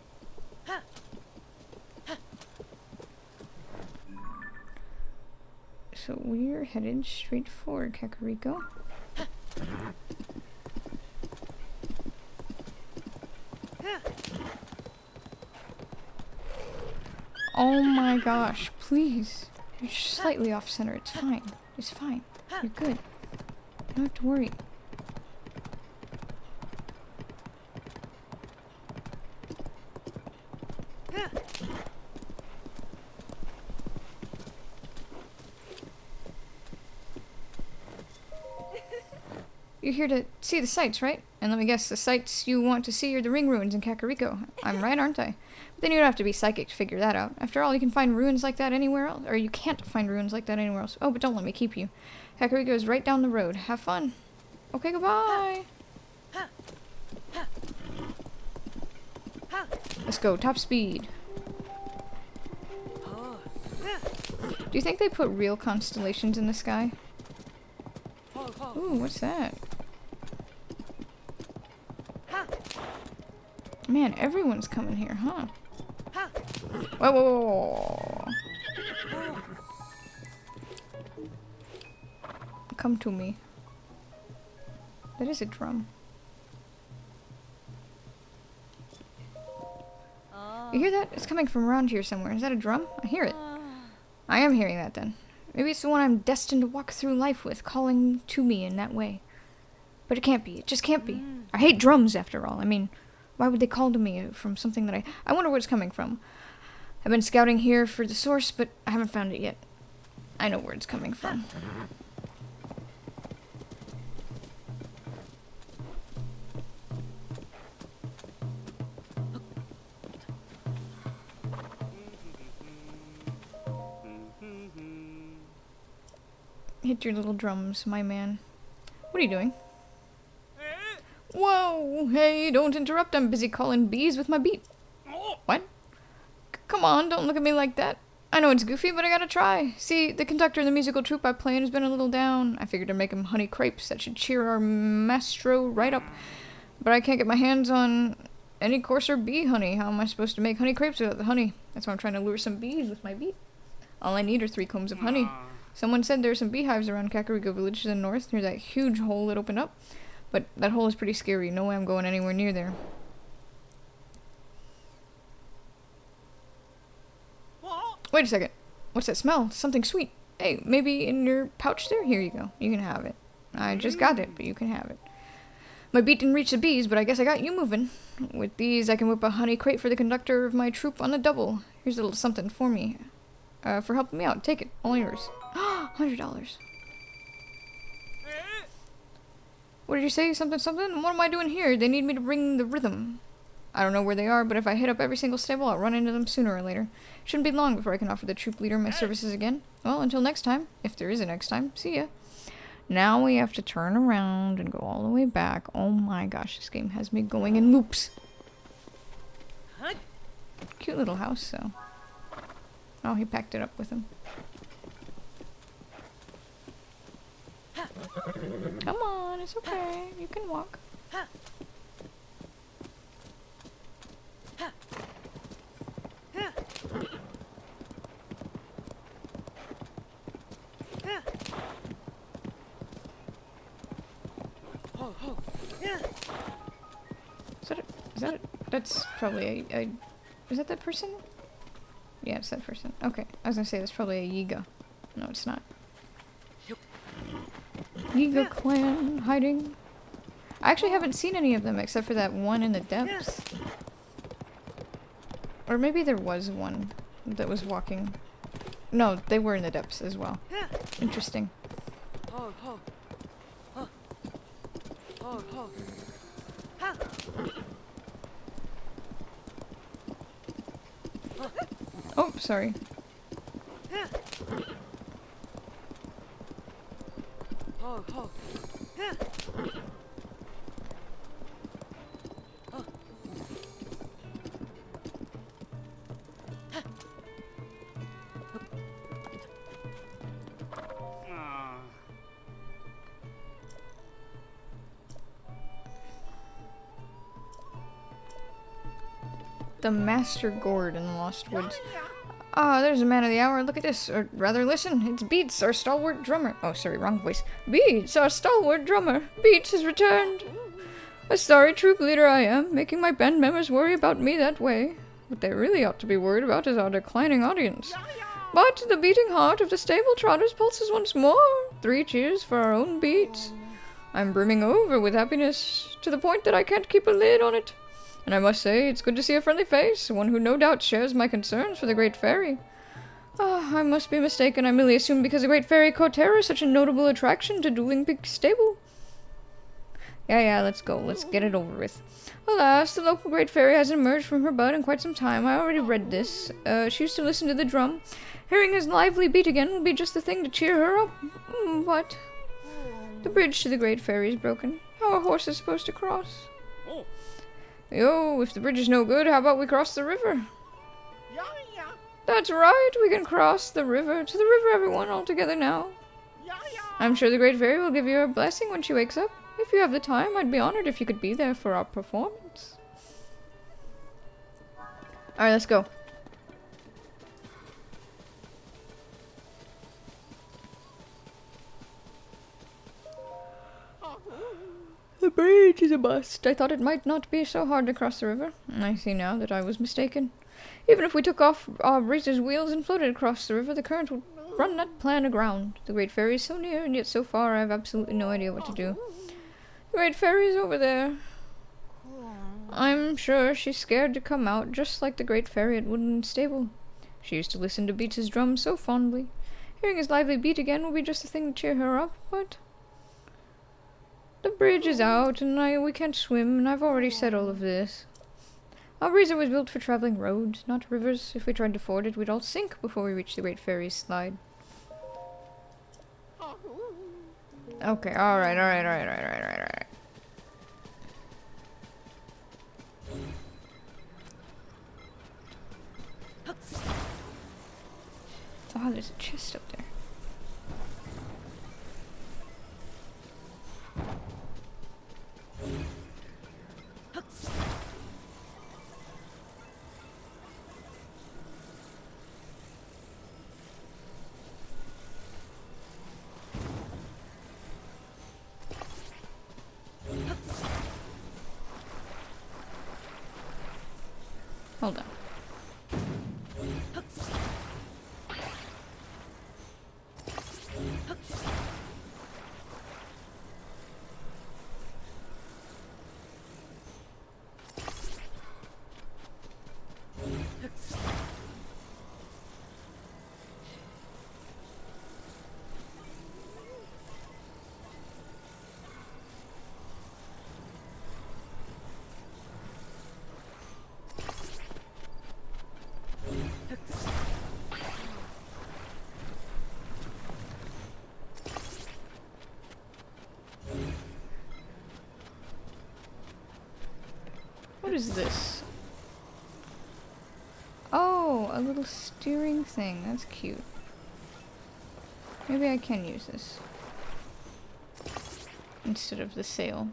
Speaker 1: So we're headed straight for Kakariko. Oh my gosh, please. You're slightly off center. It's fine. It's fine. You're good. You don't have to worry. You're here to see the sights, right? And let me guess, the sights you want to see are the ring ruins in Kakariko. I'm right, aren't I? But then you don't have to be psychic to figure that out. After all, you can find ruins like that anywhere else. Or you can't find ruins like that anywhere else. Oh, but don't let me keep you. Kakariko is right down the road. Have fun. Okay, goodbye. Let's go. Top speed. Do you think they put real constellations in the sky? Ooh, what's that? Man, everyone's coming here, huh? Whoa, whoa, whoa, whoa. Come to me. That is a drum. You hear that? It's coming from around here somewhere. Is that a drum? I hear it. I am hearing that then. Maybe it's the one I'm destined to walk through life with, calling to me in that way. But it can't be. It just can't be. I hate drums, after all. I mean, why would they call to me from something that I wonder where it's coming from. I've been scouting here for the source, but I haven't found it yet. I know where it's coming from. Hit your little drums, my man. What are you doing? Whoa! Hey, don't interrupt. I'm busy calling bees with my beat. What? Come on, don't look at me like that. I know it's goofy, but I gotta try. See, the conductor of the musical troupe I play in has been a little down. I figured to make him honey crepes. That should cheer our maestro right up. But I can't get my hands on any coarser bee honey. How am I supposed to make honey crepes without the honey? That's why I'm trying to lure some bees with my beat. All I need are 3 combs of honey. Someone said there are some beehives around Kakariko Village to the north, near that huge hole that opened up. But that hole is pretty scary. No way I'm going anywhere near there. Wait a second. What's that smell? Something sweet. Hey, maybe in your pouch there? Here you go. You can have it. I just got it, but you can have it. My beat didn't reach the bees, but I guess I got you moving. With these, I can whip a honey crate for the conductor of my troupe on the double. Here's a little something for me. For helping me out. Take it. All yours. $100. What did you say? Something, something? What am I doing here? They need me to bring the rhythm. I don't know where they are, but if I hit up every single stable, I'll run into them sooner or later. Shouldn't be long before I can offer the troop leader my services again. Well, until next time. If there is a next time. See ya. Now we have to turn around and go all the way back. Oh my gosh, this game has me going in loops. Cute little house, though. Oh, he packed it up with him. Come on, it's okay. You can walk. That's probably a is that person? Yeah, it's that person. Okay, I was gonna say that's probably a Yiga. No, it's not. Yiga clan hiding. I actually haven't seen any of them except for that one in the depths. Or maybe there was one that was walking. No, they were in the depths as well. Interesting. sorry.
Speaker 2: Oh, oh.
Speaker 1: The Master Gourd in the Lost Woods. Ah, there's a man of the hour. Look at this. Or rather, listen. It's Beats, our stalwart drummer. Oh, sorry, wrong voice. Beats, our stalwart drummer. Beats has returned. A sorry troop leader I am, making my band members worry about me that way. What they really ought to be worried about is our declining audience. But the beating heart of the stable trotters pulses once more. 3 cheers for our own Beats. I'm brimming over with happiness, to the point that I can't keep a lid on it. And I must say, it's good to see a friendly face, one who no doubt shares my concerns for the Great Fairy. Ah, I must be mistaken. I merely assume because the Great Fairy Kotera is such a notable attraction to Dueling Peak Stable. Yeah, let's go. Let's get it over with. Alas, the local Great Fairy hasn't emerged from her bud in quite some time. I already read this. She used to listen to the drum. Hearing his lively beat again will be just the thing to cheer her up. But the bridge to the Great Fairy is broken. How are horses supposed to cross? Yo, if the bridge is no good, how about we cross the river? That's right, we can cross the river. To the river, everyone, all together now. I'm sure the Great Fairy will give you her blessing when she wakes up. If you have the time, I'd be honored if you could be there for our performance. Alright, let's go. The bridge is a bust. I thought it might not be so hard to cross the river. I see now that I was mistaken. Even if we took off our Razor's wheels and floated across the river, the current would run that plan aground. The Great Fairy is so near, and yet so far I have absolutely no idea what to do. The Great Fairy is over there. I'm sure she's scared to come out, just like the Great Fairy at Woodland Stable. She used to listen to Beats' drum so fondly. Hearing his lively beat again will be just the thing to cheer her up, but the bridge is out, and we can't swim, and I've already said all of this. Our Razor was built for traveling roads, not rivers. If we tried to ford it, we'd all sink before we reached the Great Fairy's slide. Okay, alright. Oh, there's a chest up there. Hold on. What is this? Oh, a little steering thing. That's cute. Maybe I can use this instead of the sail.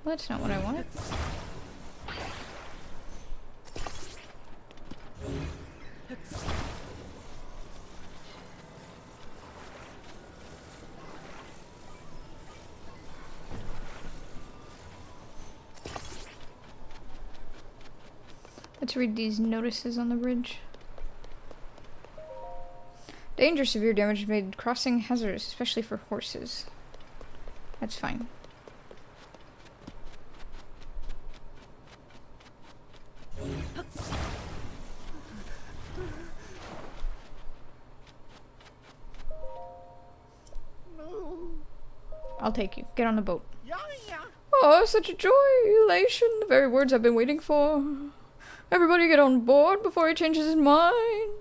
Speaker 1: Well, that's not what I wanted. Let's read these notices on the bridge. Danger, severe damage made crossing hazardous, especially for horses. That's fine. I'll take you. Get on the boat. Oh, such a joy, elation, the very words I've been waiting for. Everybody get on board before he changes his mind.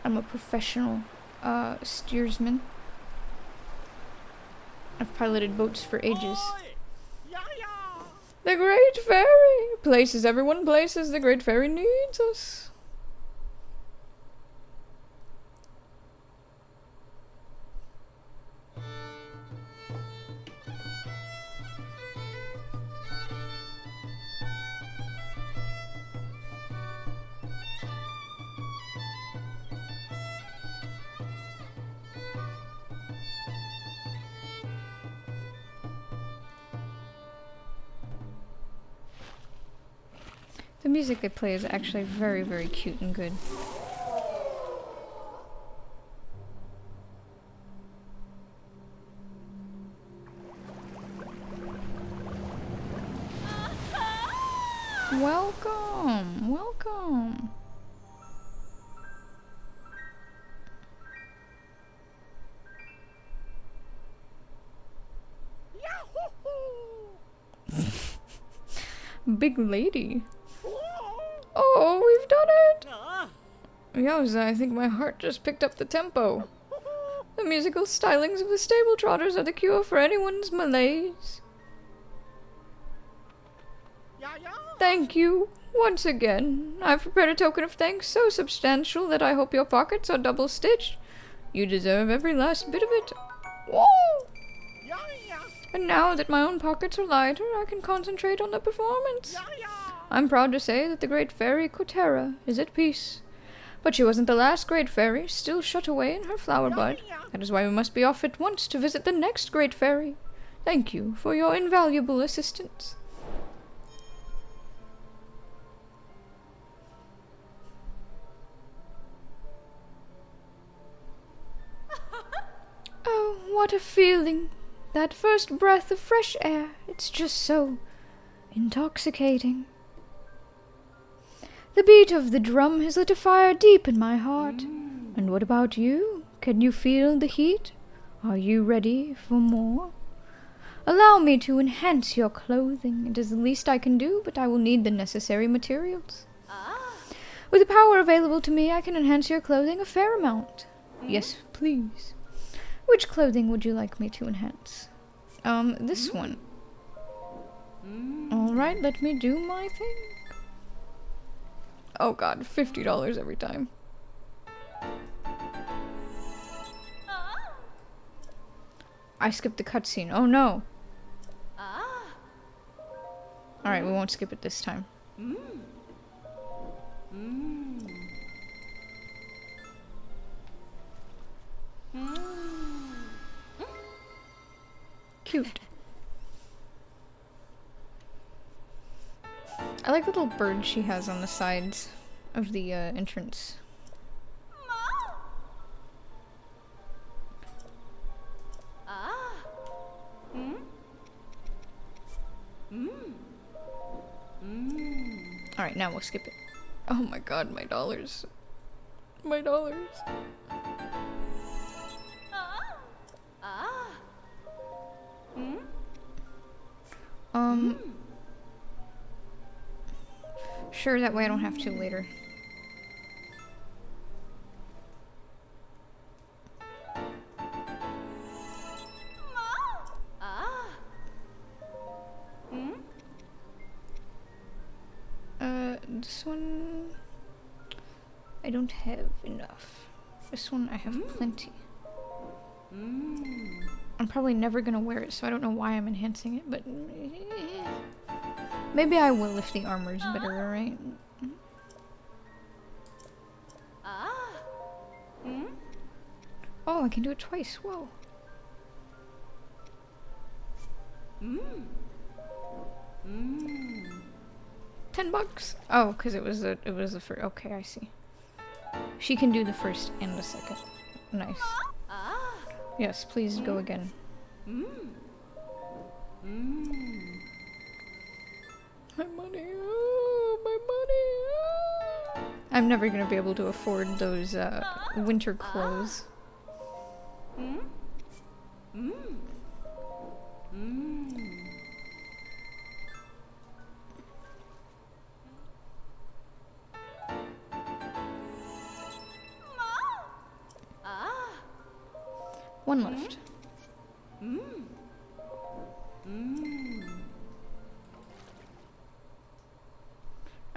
Speaker 1: I'm a professional steersman. I've piloted boats for ages. The Great Fairy! Places everyone places, the Great Fairy needs us. The music they play is actually very, very cute and good. Welcome! Welcome! Big lady. Oh, we've done it! Yowza, I think my heart just picked up the tempo. The musical stylings of the stable trotters are the cure for anyone's malaise. Thank you, once again. I've prepared a token of thanks so substantial that I hope your pockets are double-stitched. You deserve every last bit of it. Whoa! And now that my own pockets are lighter, I can concentrate on the performance. I'm proud to say that the Great Fairy Kotera is at peace. But she wasn't the last Great Fairy, still shut away in her flower bud. That is why we must be off at once to visit the next Great Fairy. Thank you for your invaluable assistance. Oh, what a feeling. That first breath of fresh air. It's just so intoxicating. The beat of the drum has lit a fire deep in my heart. And what about you? Can you feel the heat? Are you ready for more? Allow me to enhance your clothing. It is the least I can do, but I will need the necessary materials. With the power available to me, I can enhance your clothing a fair amount. Yes, please. Which clothing would you like me to enhance? This one. Alright, let me do my thing. Oh god, $50 every time. I skipped the cutscene. Oh no. Alright, we won't skip it this time. Cute. I like the little bird she has on the sides of the entrance. Alright, now we'll skip it. Oh my god, my dollars. My dollars. Sure, that way I don't have to later. This one I don't have enough. This one I have plenty. I'm probably never gonna wear it, so I don't know why I'm enhancing it, but maybe I will if the armor's better, right? Oh, I can do it twice. Whoa. $10. Oh, because it was the first. Okay, I see. She can do the first and the second. Nice. Yes, please go again. My money, oh, my money. Oh. I'm never gonna be able to afford those winter clothes. One left.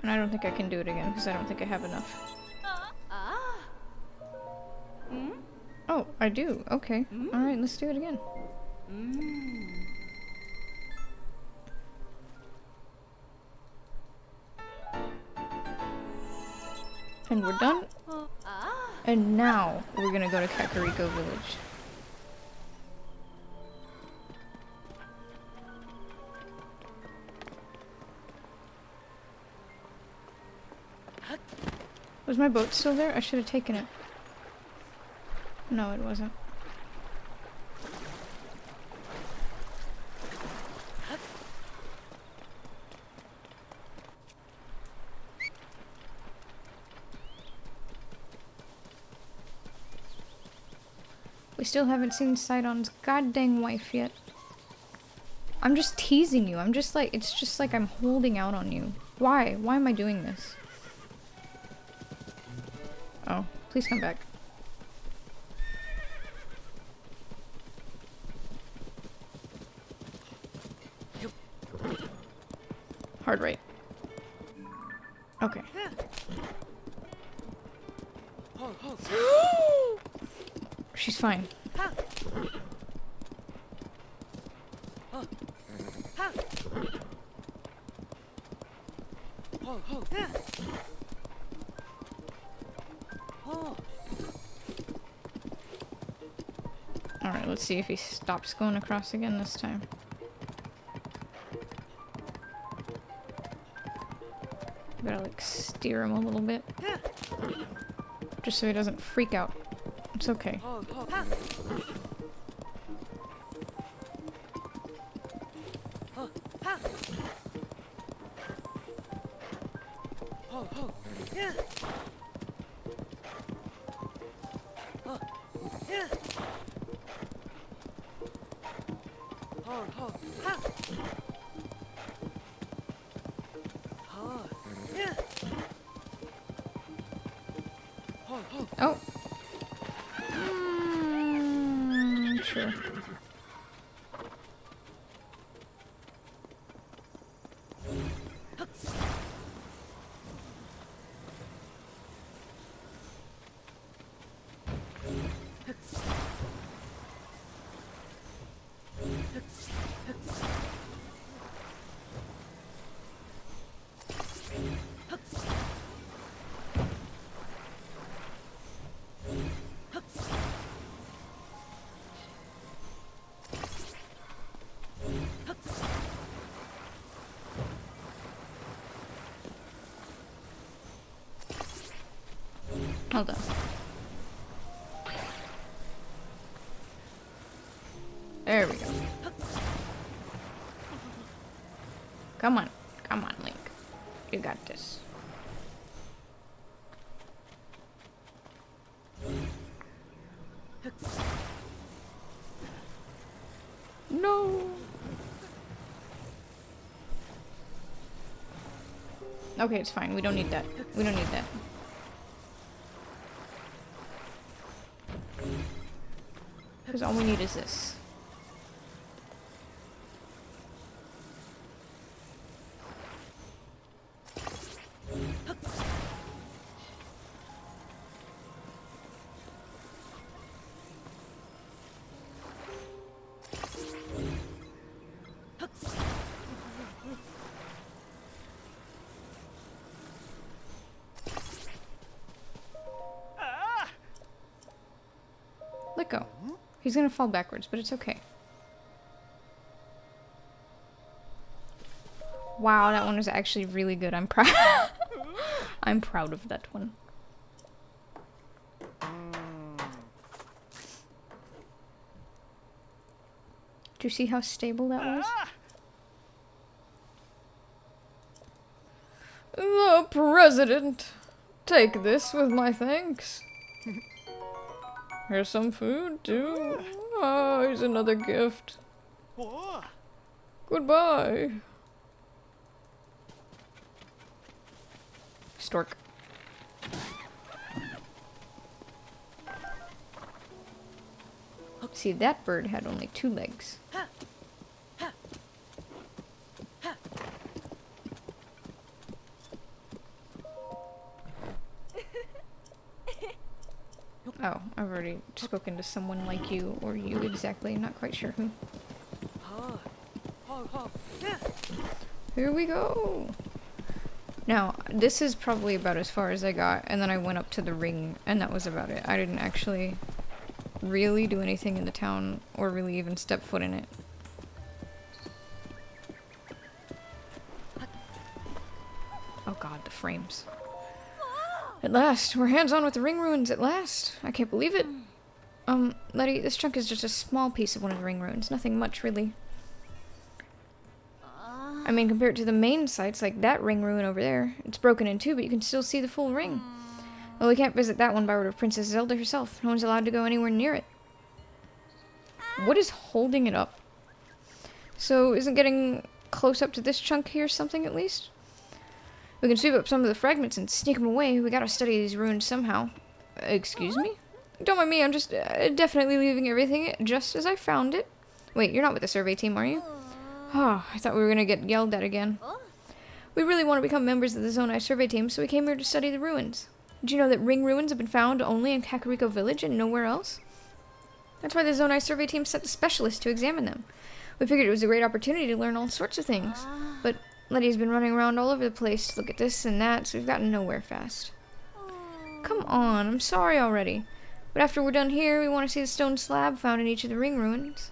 Speaker 1: And I don't think I can do it again because I don't think I have enough. Oh, I do. Okay. Alright, let's do it again. And we're done. And now we're gonna go to Kakariko Village. Was my boat still there? I should have taken it. No, it wasn't. We still haven't seen Sidon's goddamn wife yet. I'm just teasing you. I'm just like, it's just like I'm holding out on you. Why? Why am I doing this? Oh, please come back. Hard right. Okay. She's fine. Alright, let's see if he stops going across again this time. Gotta like steer him a little bit. Just so he doesn't freak out. It's okay. Oh. Sure. Hold on. There we go. Come on. Come on, Link. You got this. No. Okay, it's fine. We don't need that. We don't need that. Because all we need is this. Let go. He's gonna fall backwards, but it's okay. Wow, that one was actually really good. I'm proud. I'm proud of that one. Do you see how stable that was? The President! Take this with my thanks. Here's some food, too. Oh, here's another gift. Goodbye. Stork. See, that bird had only 2 legs. Oh, I've already spoken to someone like you, or you exactly, not quite sure who. Here we go! Now, this is probably about as far as I got, and then I went up to the ring, and that was about it. I didn't actually really do anything in the town, or really even step foot in it. Oh god, the frames. At last, we're hands-on with the ring ruins at last. I can't believe it. Letty, this chunk is just a small piece of one of the ring ruins. Nothing much, really. I mean, compared to the main sites, like that ring ruin over there, it's broken in two, but you can still see the full ring. Well, we can't visit that one by order of Princess Zelda herself. No one's allowed to go anywhere near it. What is holding it up? So, isn't getting close up to this chunk here something, at least? We can sweep up some of the fragments and sneak them away. We gotta study these ruins somehow. Excuse me? Don't mind me, I'm just definitely leaving everything just as I found it. Wait, you're not with the survey team, are you? Oh, I thought we were gonna get yelled at again. We really want to become members of the Zonai survey team, so we came here to study the ruins. Did you know that ring ruins have been found only in Kakariko Village and nowhere else? That's why the Zonai survey team sent a specialist to examine them. We figured it was a great opportunity to learn all sorts of things. But Letty's been running around all over the place to look at this and that, so we've gotten nowhere fast. Come on, I'm sorry already. But after we're done here, we want to see the stone slab found in each of the ring ruins.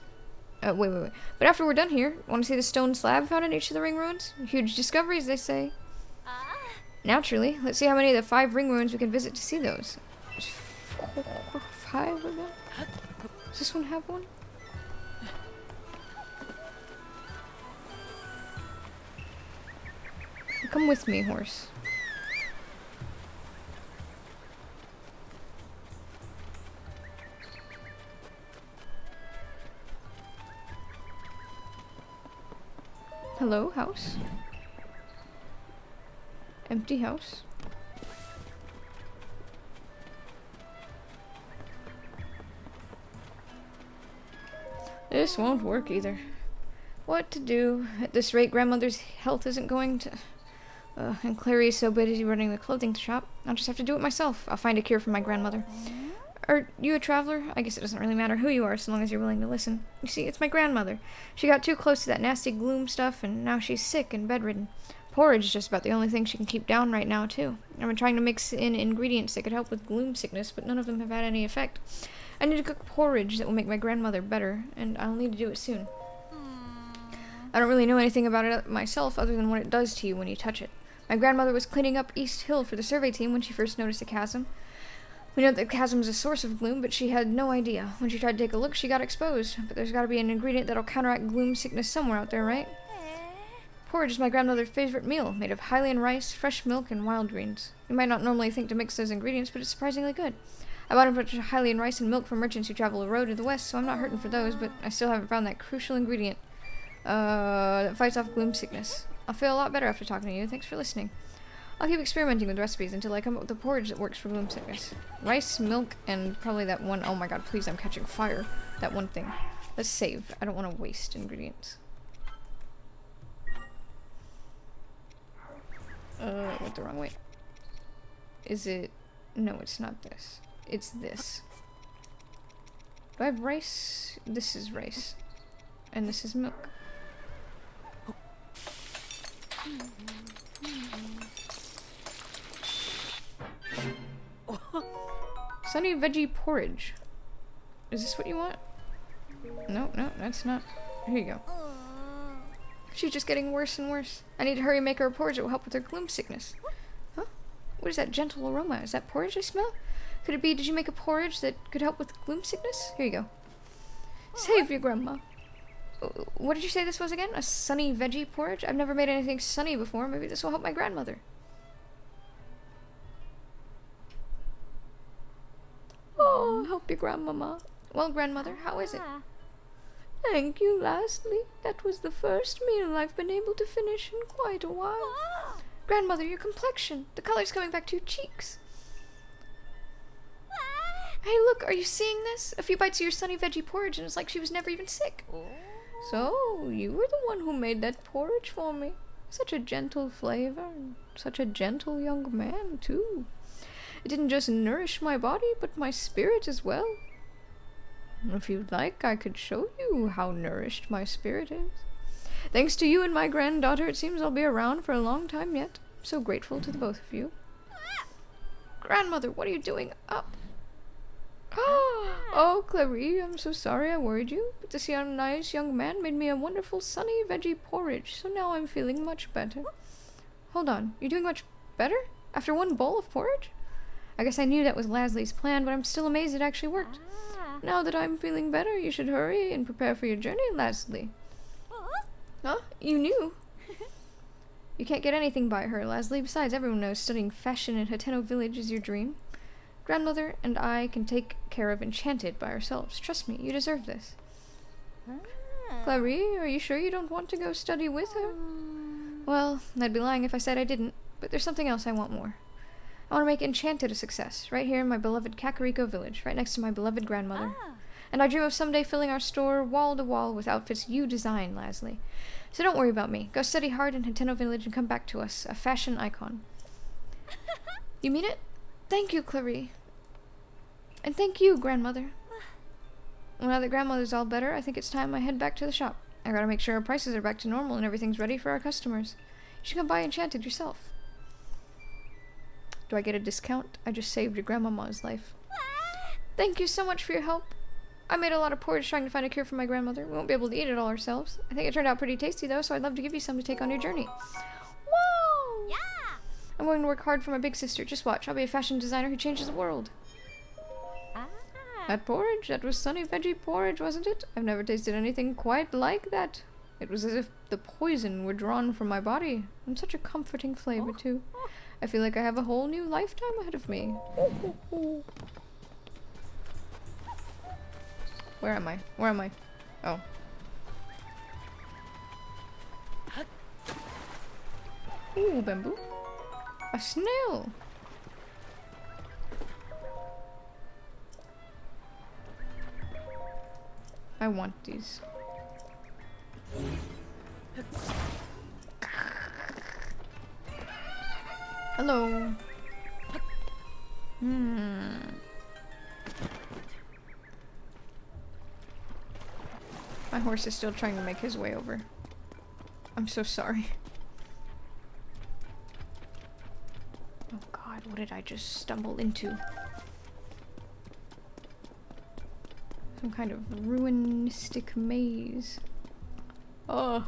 Speaker 1: Wait. But after we're done here, want to see the stone slab found in each of the ring ruins? Huge discoveries, they say. Naturally. Let's see how many of the 5 ring ruins we can visit to see those. There's 4 or 5 of them? Does this one have one? Come with me, horse. Hello, house? Empty house? This won't work either. What to do? At this rate, grandmother's health isn't going to... and Clary's so busy running the clothing shop, I'll just have to do it myself. I'll find a cure for my grandmother. Are you a traveler? I guess it doesn't really matter who you are, so long as you're willing to listen. You see, it's my grandmother. She got too close to that nasty gloom stuff, and now she's sick and bedridden. Porridge is just about the only thing she can keep down right now, too. I've been trying to mix in ingredients that could help with gloom sickness, but none of them have had any effect. I need to cook porridge that will make my grandmother better, and I'll need to do it soon. I don't really know anything about it myself, other than what it does to you when you touch it. My grandmother was cleaning up East Hill for the survey team when she first noticed a chasm. We know that the chasm is a source of gloom, but she had no idea. When she tried to take a look, she got exposed. But there's gotta be an ingredient that'll counteract gloom sickness somewhere out there, right? Porridge is my grandmother's favorite meal, made of Hylian rice, fresh milk, and wild greens. You might not normally think to mix those ingredients, but it's surprisingly good. I bought a bunch of Hylian rice and milk from merchants who travel the road to the west, so I'm not hurting for those, but I still haven't found that crucial ingredient that fights off gloom sickness. I'll feel a lot better after talking to you. Thanks for listening. I'll keep experimenting with recipes until I come up with a porridge that works for gloom sickness. Rice, milk, and probably that one... Oh my god, please, I'm catching fire. That one thing. Let's save. I don't want to waste ingredients. Went the wrong way. Is it... No, it's not this. It's this. Do I have rice? This is rice. And this is milk. Sunny veggie porridge. Is this what you want? No, that's not. Here you go. She's just getting worse and worse. I need to hurry and make her a porridge that will help with her gloom sickness. Huh? What is that gentle aroma? Is that porridge I smell? Could it be, did you make a porridge that could help with gloom sickness? Here you go. Save your grandma. What did you say this was again? A sunny veggie porridge? I've never made anything sunny before. Maybe this will help my grandmother. Oh, help your grandmama. Well, grandmother, how is it? Thank you, lastly. That was the first meal I've been able to finish in quite a while. Grandmother, your complexion. The color's coming back to your cheeks. Hey, look, are you seeing this? A few bites of your sunny veggie porridge and it's like she was never even sick. So, you were the one who made that porridge for me. Such a gentle flavor, and such a gentle young man, too. It didn't just nourish my body, but my spirit as well. If you'd like, I could show you how nourished my spirit is. Thanks to you and my granddaughter, it seems I'll be around for a long time yet. I'm so grateful to the both of you. Grandmother, what are you doing up? Oh, Clary, I'm so sorry I worried you, but this young nice young man made me a wonderful sunny veggie porridge, so now I'm feeling much better. Hold on, you're doing much better? After one bowl of porridge? I guess I knew that was Laslie's plan, but I'm still amazed it actually worked. Now that I'm feeling better, you should hurry and prepare for your journey, Laslie. Huh? You knew? You can't get anything by her, Laslie. Besides, everyone knows studying fashion in Hateno Village is your dream. Grandmother and I can take care of Enchanted by ourselves. Trust me, you deserve this. Clary, are you sure you don't want to go study with her? Well, I'd be lying if I said I didn't, but there's something else I want more. I want to make Enchanted a success, right here in my beloved Kakariko Village, right next to my beloved grandmother. And I dream of someday filling our store wall to wall with outfits you design, Laslie. So don't worry about me. Go study hard in Hateno Village and come back to us, a fashion icon. You mean it? Thank you, Clary. And thank you, grandmother. Well, now that grandmother's all better, I think it's time I head back to the shop. I gotta make sure our prices are back to normal and everything's ready for our customers. You should come buy Enchanted yourself. Do I get a discount? I just saved your grandmama's life. Thank you so much for your help. I made a lot of porridge trying to find a cure for my grandmother. We won't be able to eat it all ourselves. I think it turned out pretty tasty though, so I'd love to give you some to take on your journey. Whoa!
Speaker 4: Yeah!
Speaker 1: I'm going to work hard for my big sister. Just watch. I'll be a fashion designer who changes the world. That porridge? That was sunny veggie porridge, wasn't it? I've never tasted anything quite like that. It was as if the poison were drawn from my body. And such a comforting flavor, too. I feel like I have a whole new lifetime ahead of me. Where am I? Where am I? Oh. Ooh, bamboo. A snail! I want these. Hello. My horse is still trying to make his way over. I'm so sorry. Oh god, what did I just stumble into? Some kind of ruinistic maze. Oh.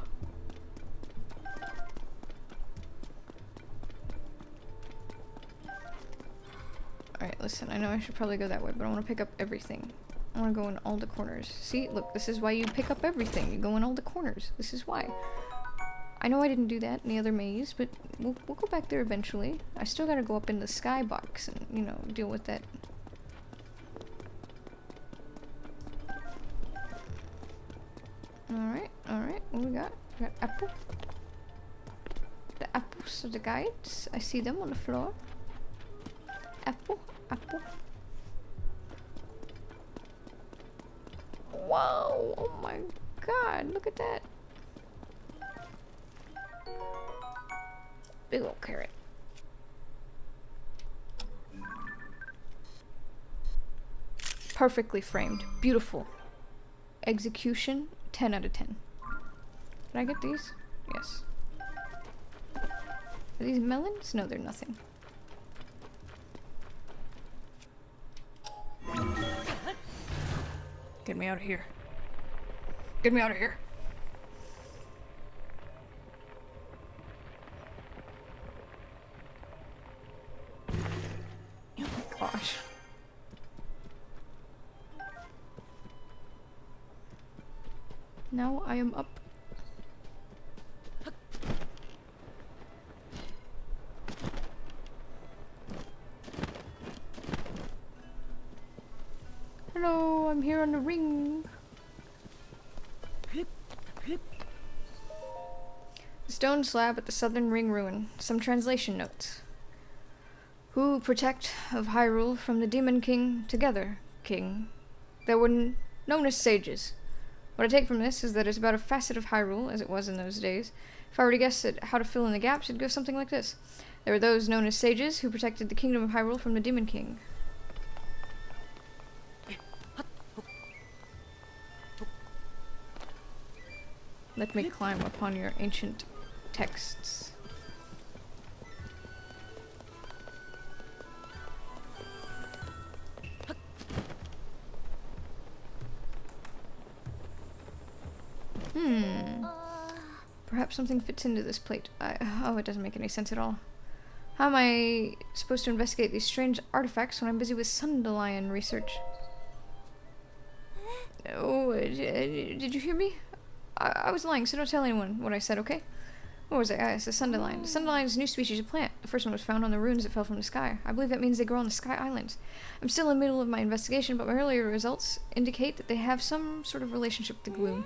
Speaker 1: Alright, listen, I know I should probably go that way, but I want to pick up everything. I want to go in all the corners. See? Look, this is why you pick up everything. You go in all the corners. This is why. I know I didn't do that in the other maze, but we'll go back there eventually. I still gotta go up in the skybox and, you know, deal with that. Alright, what we got? We got apple. The apples of the guides. I see them on the floor. Apple, apple. Wow, oh my god, look at that. Big ol' carrot. Perfectly framed. Beautiful. Execution, 10 out of 10. Did I get these? Yes. Are these melons? No, they're nothing. Get me out of here. Get me out of here. Now I am up. Hello, I'm here on the ring. Stone slab at the southern ring ruin. Some translation notes. Who protect of Hyrule from the Demon King together, King? They were known as sages. What I take from this is that it's about a facet of Hyrule, as it was in those days. If I were to guess at how to fill in the gaps, it'd go something like this. There were those known as sages who protected the kingdom of Hyrule from the Demon King. Let me climb upon your ancient texts. Perhaps something fits into this plate. Oh, it doesn't make any sense at all. How am I supposed to investigate these strange artifacts when I'm busy with Sundelion research? Oh, did you hear me? I was lying, so don't tell anyone what I said, okay? What was it? It's a Sundelion. The Sundelion is a new species of plant. The first one was found on the ruins that fell from the sky. I believe that means they grow on the Sky Islands. I'm still in the middle of my investigation, but my earlier results indicate that they have some sort of relationship with the gloom.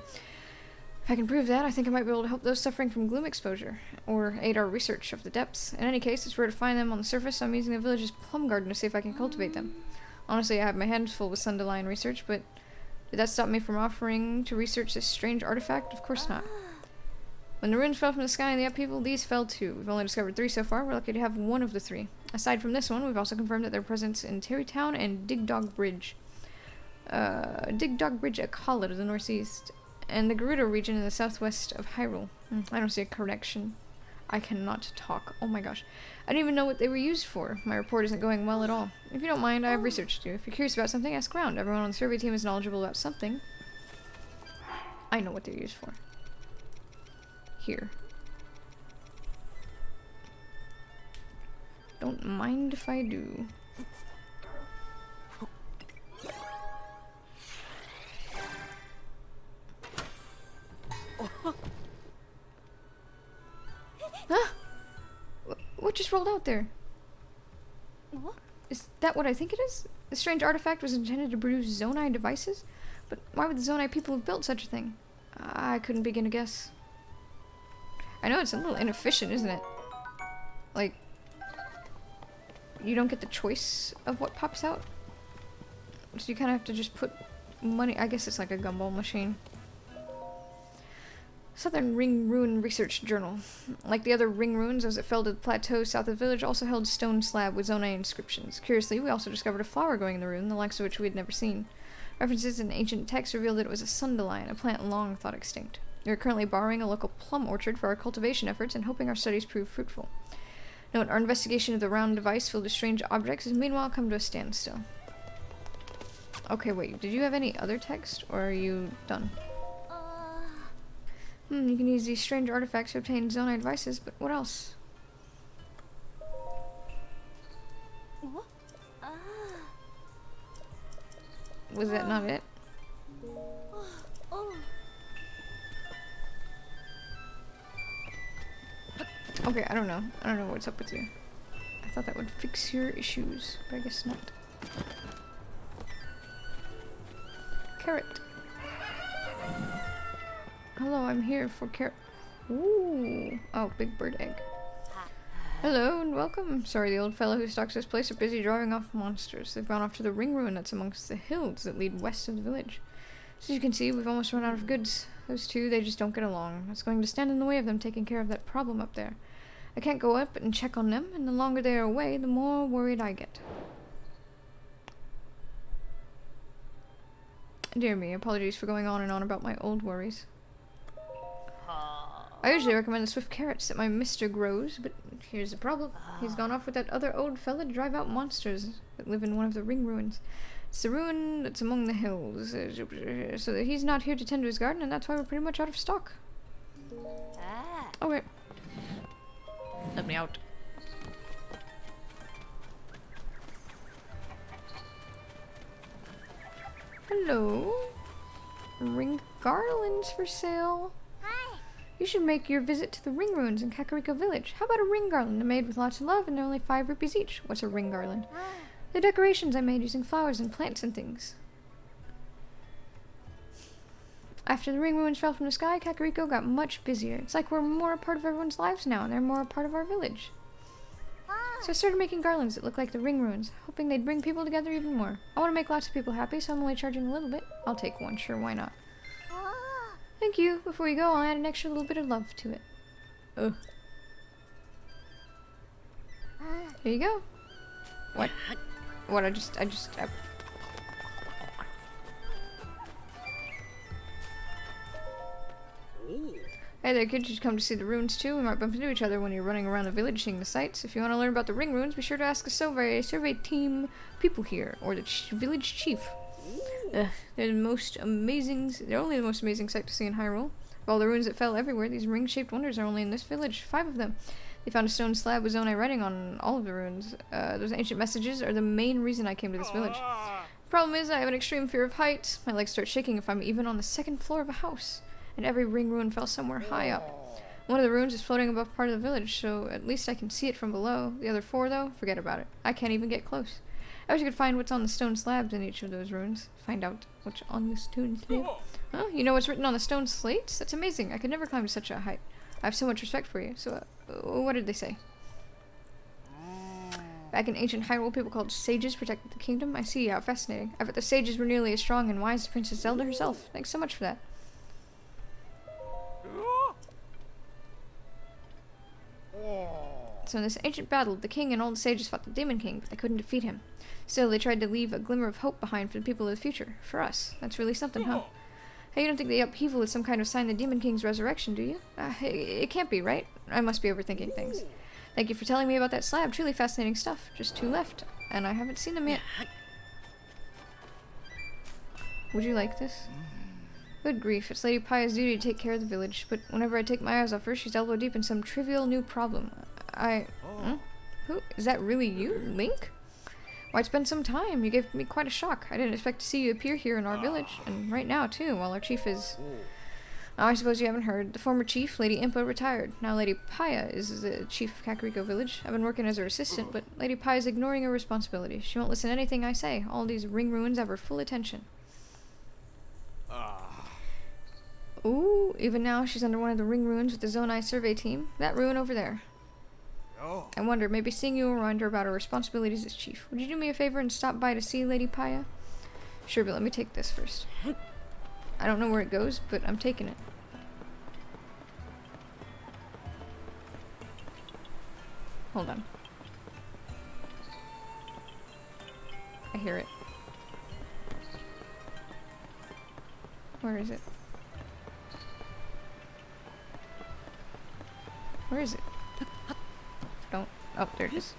Speaker 1: If I can prove that, I think I might be able to help those suffering from gloom exposure, or aid our research of the depths. In any case, it's rare to find them on the surface, so I'm using the village's plum garden to see if I can cultivate them. Honestly, I have my hands full with Sundelion research, but did that stop me from offering to research this strange artifact? Of course not. When the ruins fell from the sky and the upheaval, these fell too. We've only discovered 3 so far. We're lucky to have one of the 3. Aside from this one, we've also confirmed that their presence in Terrytown and Dig Dog Bridge. Dig Dog Bridge at Khala to the northeast, and the Gerudo region in the southwest of Hyrule. I don't see a connection. I cannot talk. Oh my gosh. I didn't even know what they were used for. My report isn't going well at all. If you don't mind, I have research to do. If you're curious about something, ask around. Everyone on the survey team is knowledgeable about something. I know what they're used for. Here. Don't mind if I do. Huh? What just rolled out there?
Speaker 4: What?
Speaker 1: Is that what I think it is? The strange artifact was intended to produce Zonai devices? But why would the Zonai people have built such a thing? I couldn't begin to guess. I know it's a little inefficient, isn't it? Like, you don't get the choice of what pops out? So you kind of have to just put money... I guess it's like a gumball machine. Southern Ring Ruin Research Journal. Like the other ring ruins, as it fell to the plateau south of the village, also held stone slab with Zonai inscriptions. Curiously, we also discovered a flower growing in the ruin, the likes of which we had never seen. References in ancient texts revealed that it was a Sundelion, a plant long thought extinct. We are currently borrowing a local plum orchard for our cultivation efforts and hoping our studies prove fruitful. Note, our investigation of the round device filled with strange objects has meanwhile come to a standstill. Okay, wait, did you have any other text, or are you done? You can use these strange artifacts to obtain Zonai devices, but what else?
Speaker 4: What?
Speaker 1: Was that not it? Okay, I don't know. I don't know what's up with you. I thought that would fix your issues, but I guess not. Carrot. Hello, I'm here for carrot. Ooh. Oh, big bird egg. Hello and welcome. Sorry, the old fellow who stalks this place are busy driving off monsters. They've gone off to the ring ruin that's amongst the hills that lead west of the village. As you can see, we've almost run out of goods. Those two, they just don't get along. It's going to stand in the way of them taking care of that problem up there. I can't go up and check on them, and the longer they are away, the more worried I get. Dear me, apologies for going on and on about my old worries. I usually recommend the swift carrots that my mister grows, but here's the problem. He's gone off with that other old fella to drive out monsters that live in one of the ring ruins. It's the ruin that's among the hills, so that he's not here to tend to his garden, and that's why we're pretty much out of stock. Okay. Let me out. Hello. ring garlands for sale.
Speaker 4: Hi.
Speaker 1: You should make your visit to the ring ruins in Kakariko Village. How about a ring garland made with lots of love and they're only 5 rupees each? What's a ring garland? The decorations I made using flowers and plants and things. After the ring ruins fell from the sky, Kakariko got much busier. It's like we're more a part of everyone's lives now, and they're more a part of our village. So I started making garlands that look like the ring ruins, hoping they'd bring people together even more. I want to make lots of people happy, so I'm only charging a little bit. I'll take one, sure, why not? Thank you. Before you go, I'll add an extra little bit of love to it. Ugh. Here you go. What? What, I just... Hey there, kids. You come to see the ruins too. We might bump into each other when you're running around the village seeing the sights. If you want to learn about the ring ruins, be sure to ask a survey team people here, or the village chief. They're the most amazing. They're only the most amazing sight to see in Hyrule. Of all the ruins that fell everywhere, these ring-shaped wonders are only in this village. 5 of them. They found a stone slab with Zonai writing on all of the ruins. Those ancient messages are the main reason I came to this village. The problem is, I have an extreme fear of heights. My legs start shaking if I'm even on the 2nd floor of a house. And every ring ruin fell somewhere high up. One of the ruins is floating above part of the village, so at least I can see it from below. The other 4, though, forget about it. I can't even get close. I wish I could find what's on the stone slabs in each of those ruins. Find out what's on the stone slab. Huh? You know what's written on the stone slates? That's amazing. I could never climb to such a height. I have so much respect for you. So, what did they say? Back in ancient Hyrule, people called sages protected the kingdom. I see. How fascinating. I bet the sages were nearly as strong and wise as Princess Zelda herself. Thanks so much for that. So in this ancient battle, the king and all the sages fought the Demon King, but they couldn't defeat him. Still, they tried to leave a glimmer of hope behind for the people of the future. For us. That's really something, huh? Hey, you don't think the upheaval is some kind of sign of the Demon King's resurrection, do you? It can't be, right? I must be overthinking things. Thank you for telling me about that slab. Truly fascinating stuff. Just 2 left, and I haven't seen them yet. Would you like this? Good grief, it's Lady Paya's duty to take care of the village, but whenever I take my eyes off her, she's elbow deep in some trivial new problem. Who? Is that really you, Link? Why, it's been some time. You gave me quite a shock. I didn't expect to see you appear here in our village, and right now, too, while our chief is... Oh, I suppose you haven't heard. The former chief, Lady Impa, retired. Now Lady Paya is the chief of Kakariko Village. I've been working as her assistant, but Lady Paya's ignoring her responsibilities. She won't listen to anything I say. All these ring ruins have her full attention. Ooh, even now she's under one of the ring ruins with the Zonai survey team. That ruin over there. I wonder, maybe seeing you will remind her about her responsibilities as chief. Would you do me a favor and stop by to see Lady Paya? Sure, but let me take this first. I don't know where it goes, but I'm taking it. Hold on. I hear it. Where is it? Where is it? Don't. Oh, there it is.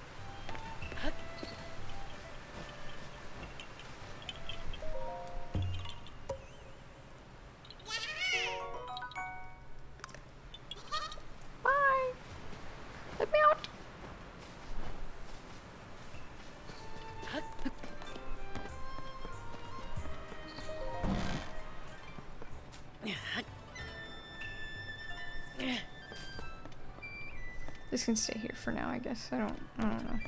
Speaker 1: Bye. Let me out. This can stay here for now, I guess. I don't know.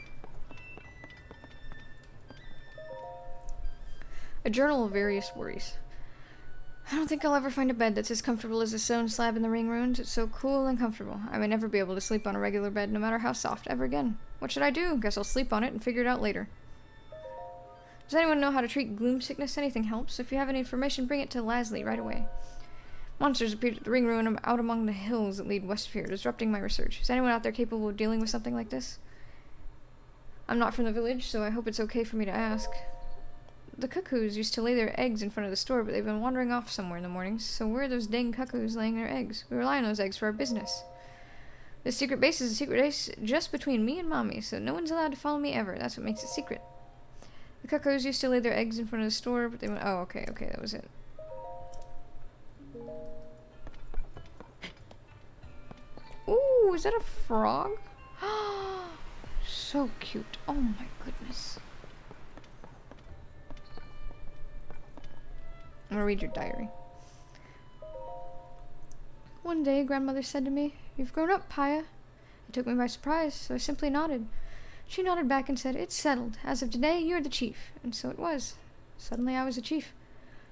Speaker 1: A journal of various worries. I don't think I'll ever find a bed that's as comfortable as the stone slab in the ring ruins. It's so cool and comfortable. I may never be able to sleep on a regular bed, no matter how soft, ever again. What should I do? Guess I'll sleep on it and figure it out later. Does anyone know how to treat gloom sickness? Anything helps. If you have any information, bring it to Lasley right away. Monsters appeared at the ring ruin out among the hills that lead west of here, disrupting my research. Is anyone out there capable of dealing with something like this? I'm not from the village, so I hope it's okay for me to ask. The cuckoos used to lay their eggs in front of the store, but they've been wandering off somewhere in the mornings. So where are those dang cuckoos laying their eggs? We rely on those eggs for our business. This secret base is a secret base just between me and Mommy, so no one's allowed to follow me ever. That's what makes it secret. The cuckoos used to lay their eggs in front of the store, but they went... Oh, okay, that was it. Ooh, is that a frog? So cute. Oh my goodness. I'm gonna read your diary. One day, grandmother said to me, "You've grown up, Paya." It took me by surprise, so I simply nodded. She nodded back and said, "It's settled. As of today, you're the chief." And so it was. Suddenly I was a chief.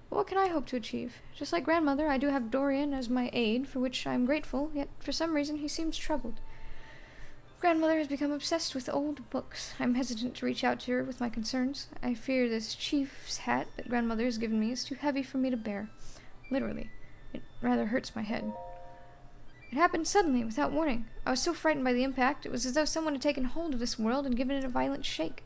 Speaker 1: But what can I hope to achieve? Just like grandmother, I do have Dorian as my aide, for which I am grateful, yet for some reason he seems troubled. Grandmother has become obsessed with old books. I'm hesitant to reach out to her with my concerns. I fear this chief's hat that grandmother has given me is too heavy for me to bear. Literally. It rather hurts my head. It happened suddenly, without warning. I was so frightened by the impact, it was as though someone had taken hold of this world and given it a violent shake.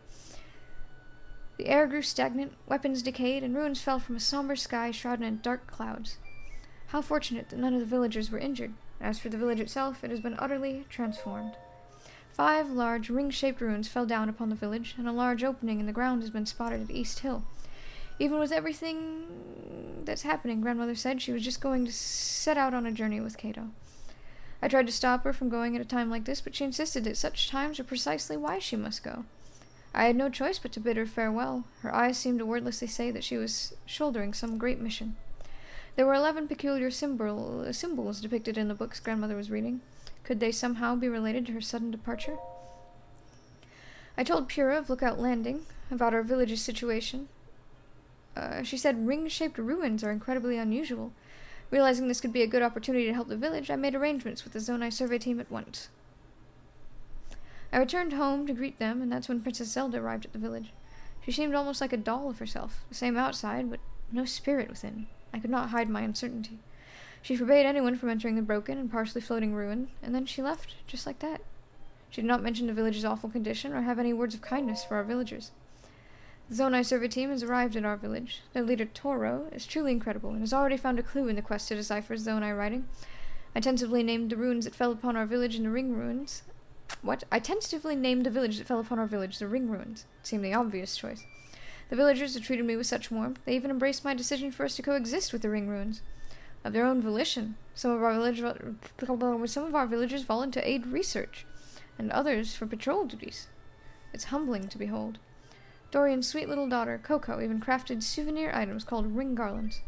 Speaker 1: The air grew stagnant, weapons decayed, and ruins fell from a somber sky shrouded in dark clouds. How fortunate that none of the villagers were injured. As for the village itself, it has been utterly transformed. 5 large, ring-shaped ruins fell down upon the village, and a large opening in the ground has been spotted at East Hill. Even with everything that's happening, grandmother said she was just going to set out on a journey with Kato. I tried to stop her from going at a time like this, but she insisted that such times are precisely why she must go. I had no choice but to bid her farewell. Her eyes seemed to wordlessly say that she was shouldering some great mission. There were 11 peculiar symbols depicted in the books grandmother was reading. Could they somehow be related to her sudden departure? I told Pura of Lookout Landing about our village's situation. She said ring-shaped ruins are incredibly unusual. Realizing this could be a good opportunity to help the village, I made arrangements with the Zonai survey team at once. I returned home to greet them, and that's when Princess Zelda arrived at the village. She seemed almost like a doll of herself, the same outside, but no spirit within. I could not hide my uncertainty. She forbade anyone from entering the broken and partially floating ruin, and then she left, just like that. She did not mention the village's awful condition or have any words of kindness for our villagers. The Zonai survey team has arrived at our village. Their leader, Toro, is truly incredible and has already found a clue in the quest to decipher Zonai writing. I tentatively named the ruins that fell upon our village in the ring ruins. What? I tentatively named the village that fell upon our village the ring ruins. It seemed the obvious choice. The villagers have treated me with such warmth, they even embraced my decision for us to coexist with the ring ruins. Of their own volition, some of our villagers volunteered to aid research, and others for patrol duties. It's humbling to behold. Dorian's sweet little daughter, Coco, even crafted souvenir items called ring garlands.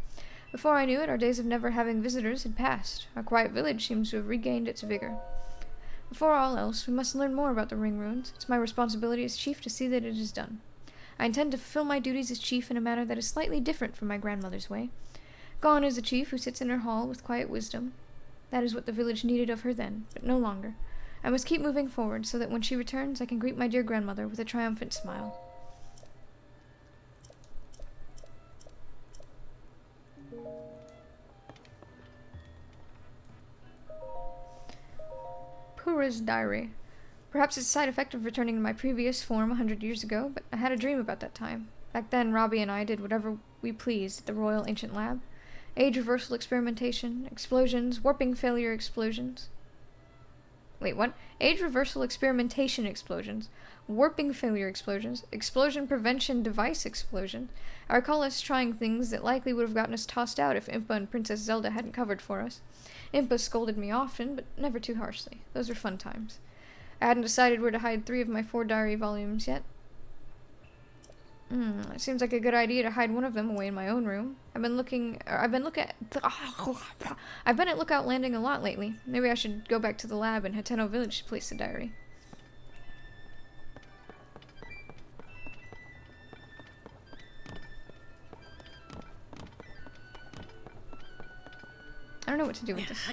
Speaker 1: Before I knew it, our days of never having visitors had passed. Our quiet village seems to have regained its vigor. Before all else, we must learn more about the ring ruins. It's my responsibility as chief to see that it is done. I intend to fulfill my duties as chief in a manner that is slightly different from my grandmother's way. Gone is a chief who sits in her hall with quiet wisdom. That is what the village needed of her then, but no longer. I must keep moving forward so that when she returns I can greet my dear grandmother with a triumphant smile. Pura's diary. Perhaps it's a side effect of returning to my previous form 100 years ago, but I had a dream about that time. Back then, Robbie and I did whatever we pleased at the Royal Ancient Lab. Age reversal experimentation, explosions, warping failure explosions. Wait, what? Age reversal experimentation explosions, warping failure explosions, explosion prevention device explosions. I recall us trying things that likely would have gotten us tossed out if Impa and Princess Zelda hadn't covered for us. Impa scolded me often, but never too harshly. Those were fun times. I hadn't decided where to hide 3 of my 4 diary volumes yet. It seems like a good idea to hide one of them away in my own room. I've been at Lookout Landing a lot lately. Maybe I should go back to the lab in Hateno Village to place the diary. I don't know what to do with this.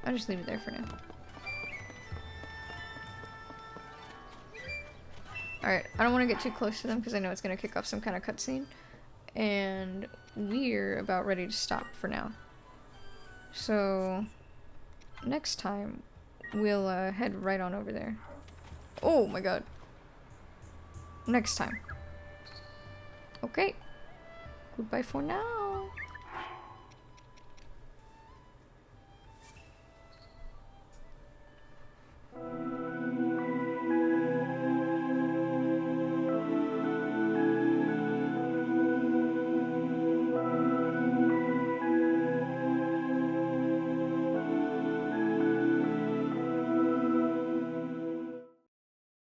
Speaker 1: I'll just leave it there for now. Alright, I don't want to get too close to them because I know it's going to kick off some kind of cutscene. And we're about ready to stop for now. So, next time, we'll head right on over there. Oh my god. Next time. Okay. Goodbye for now.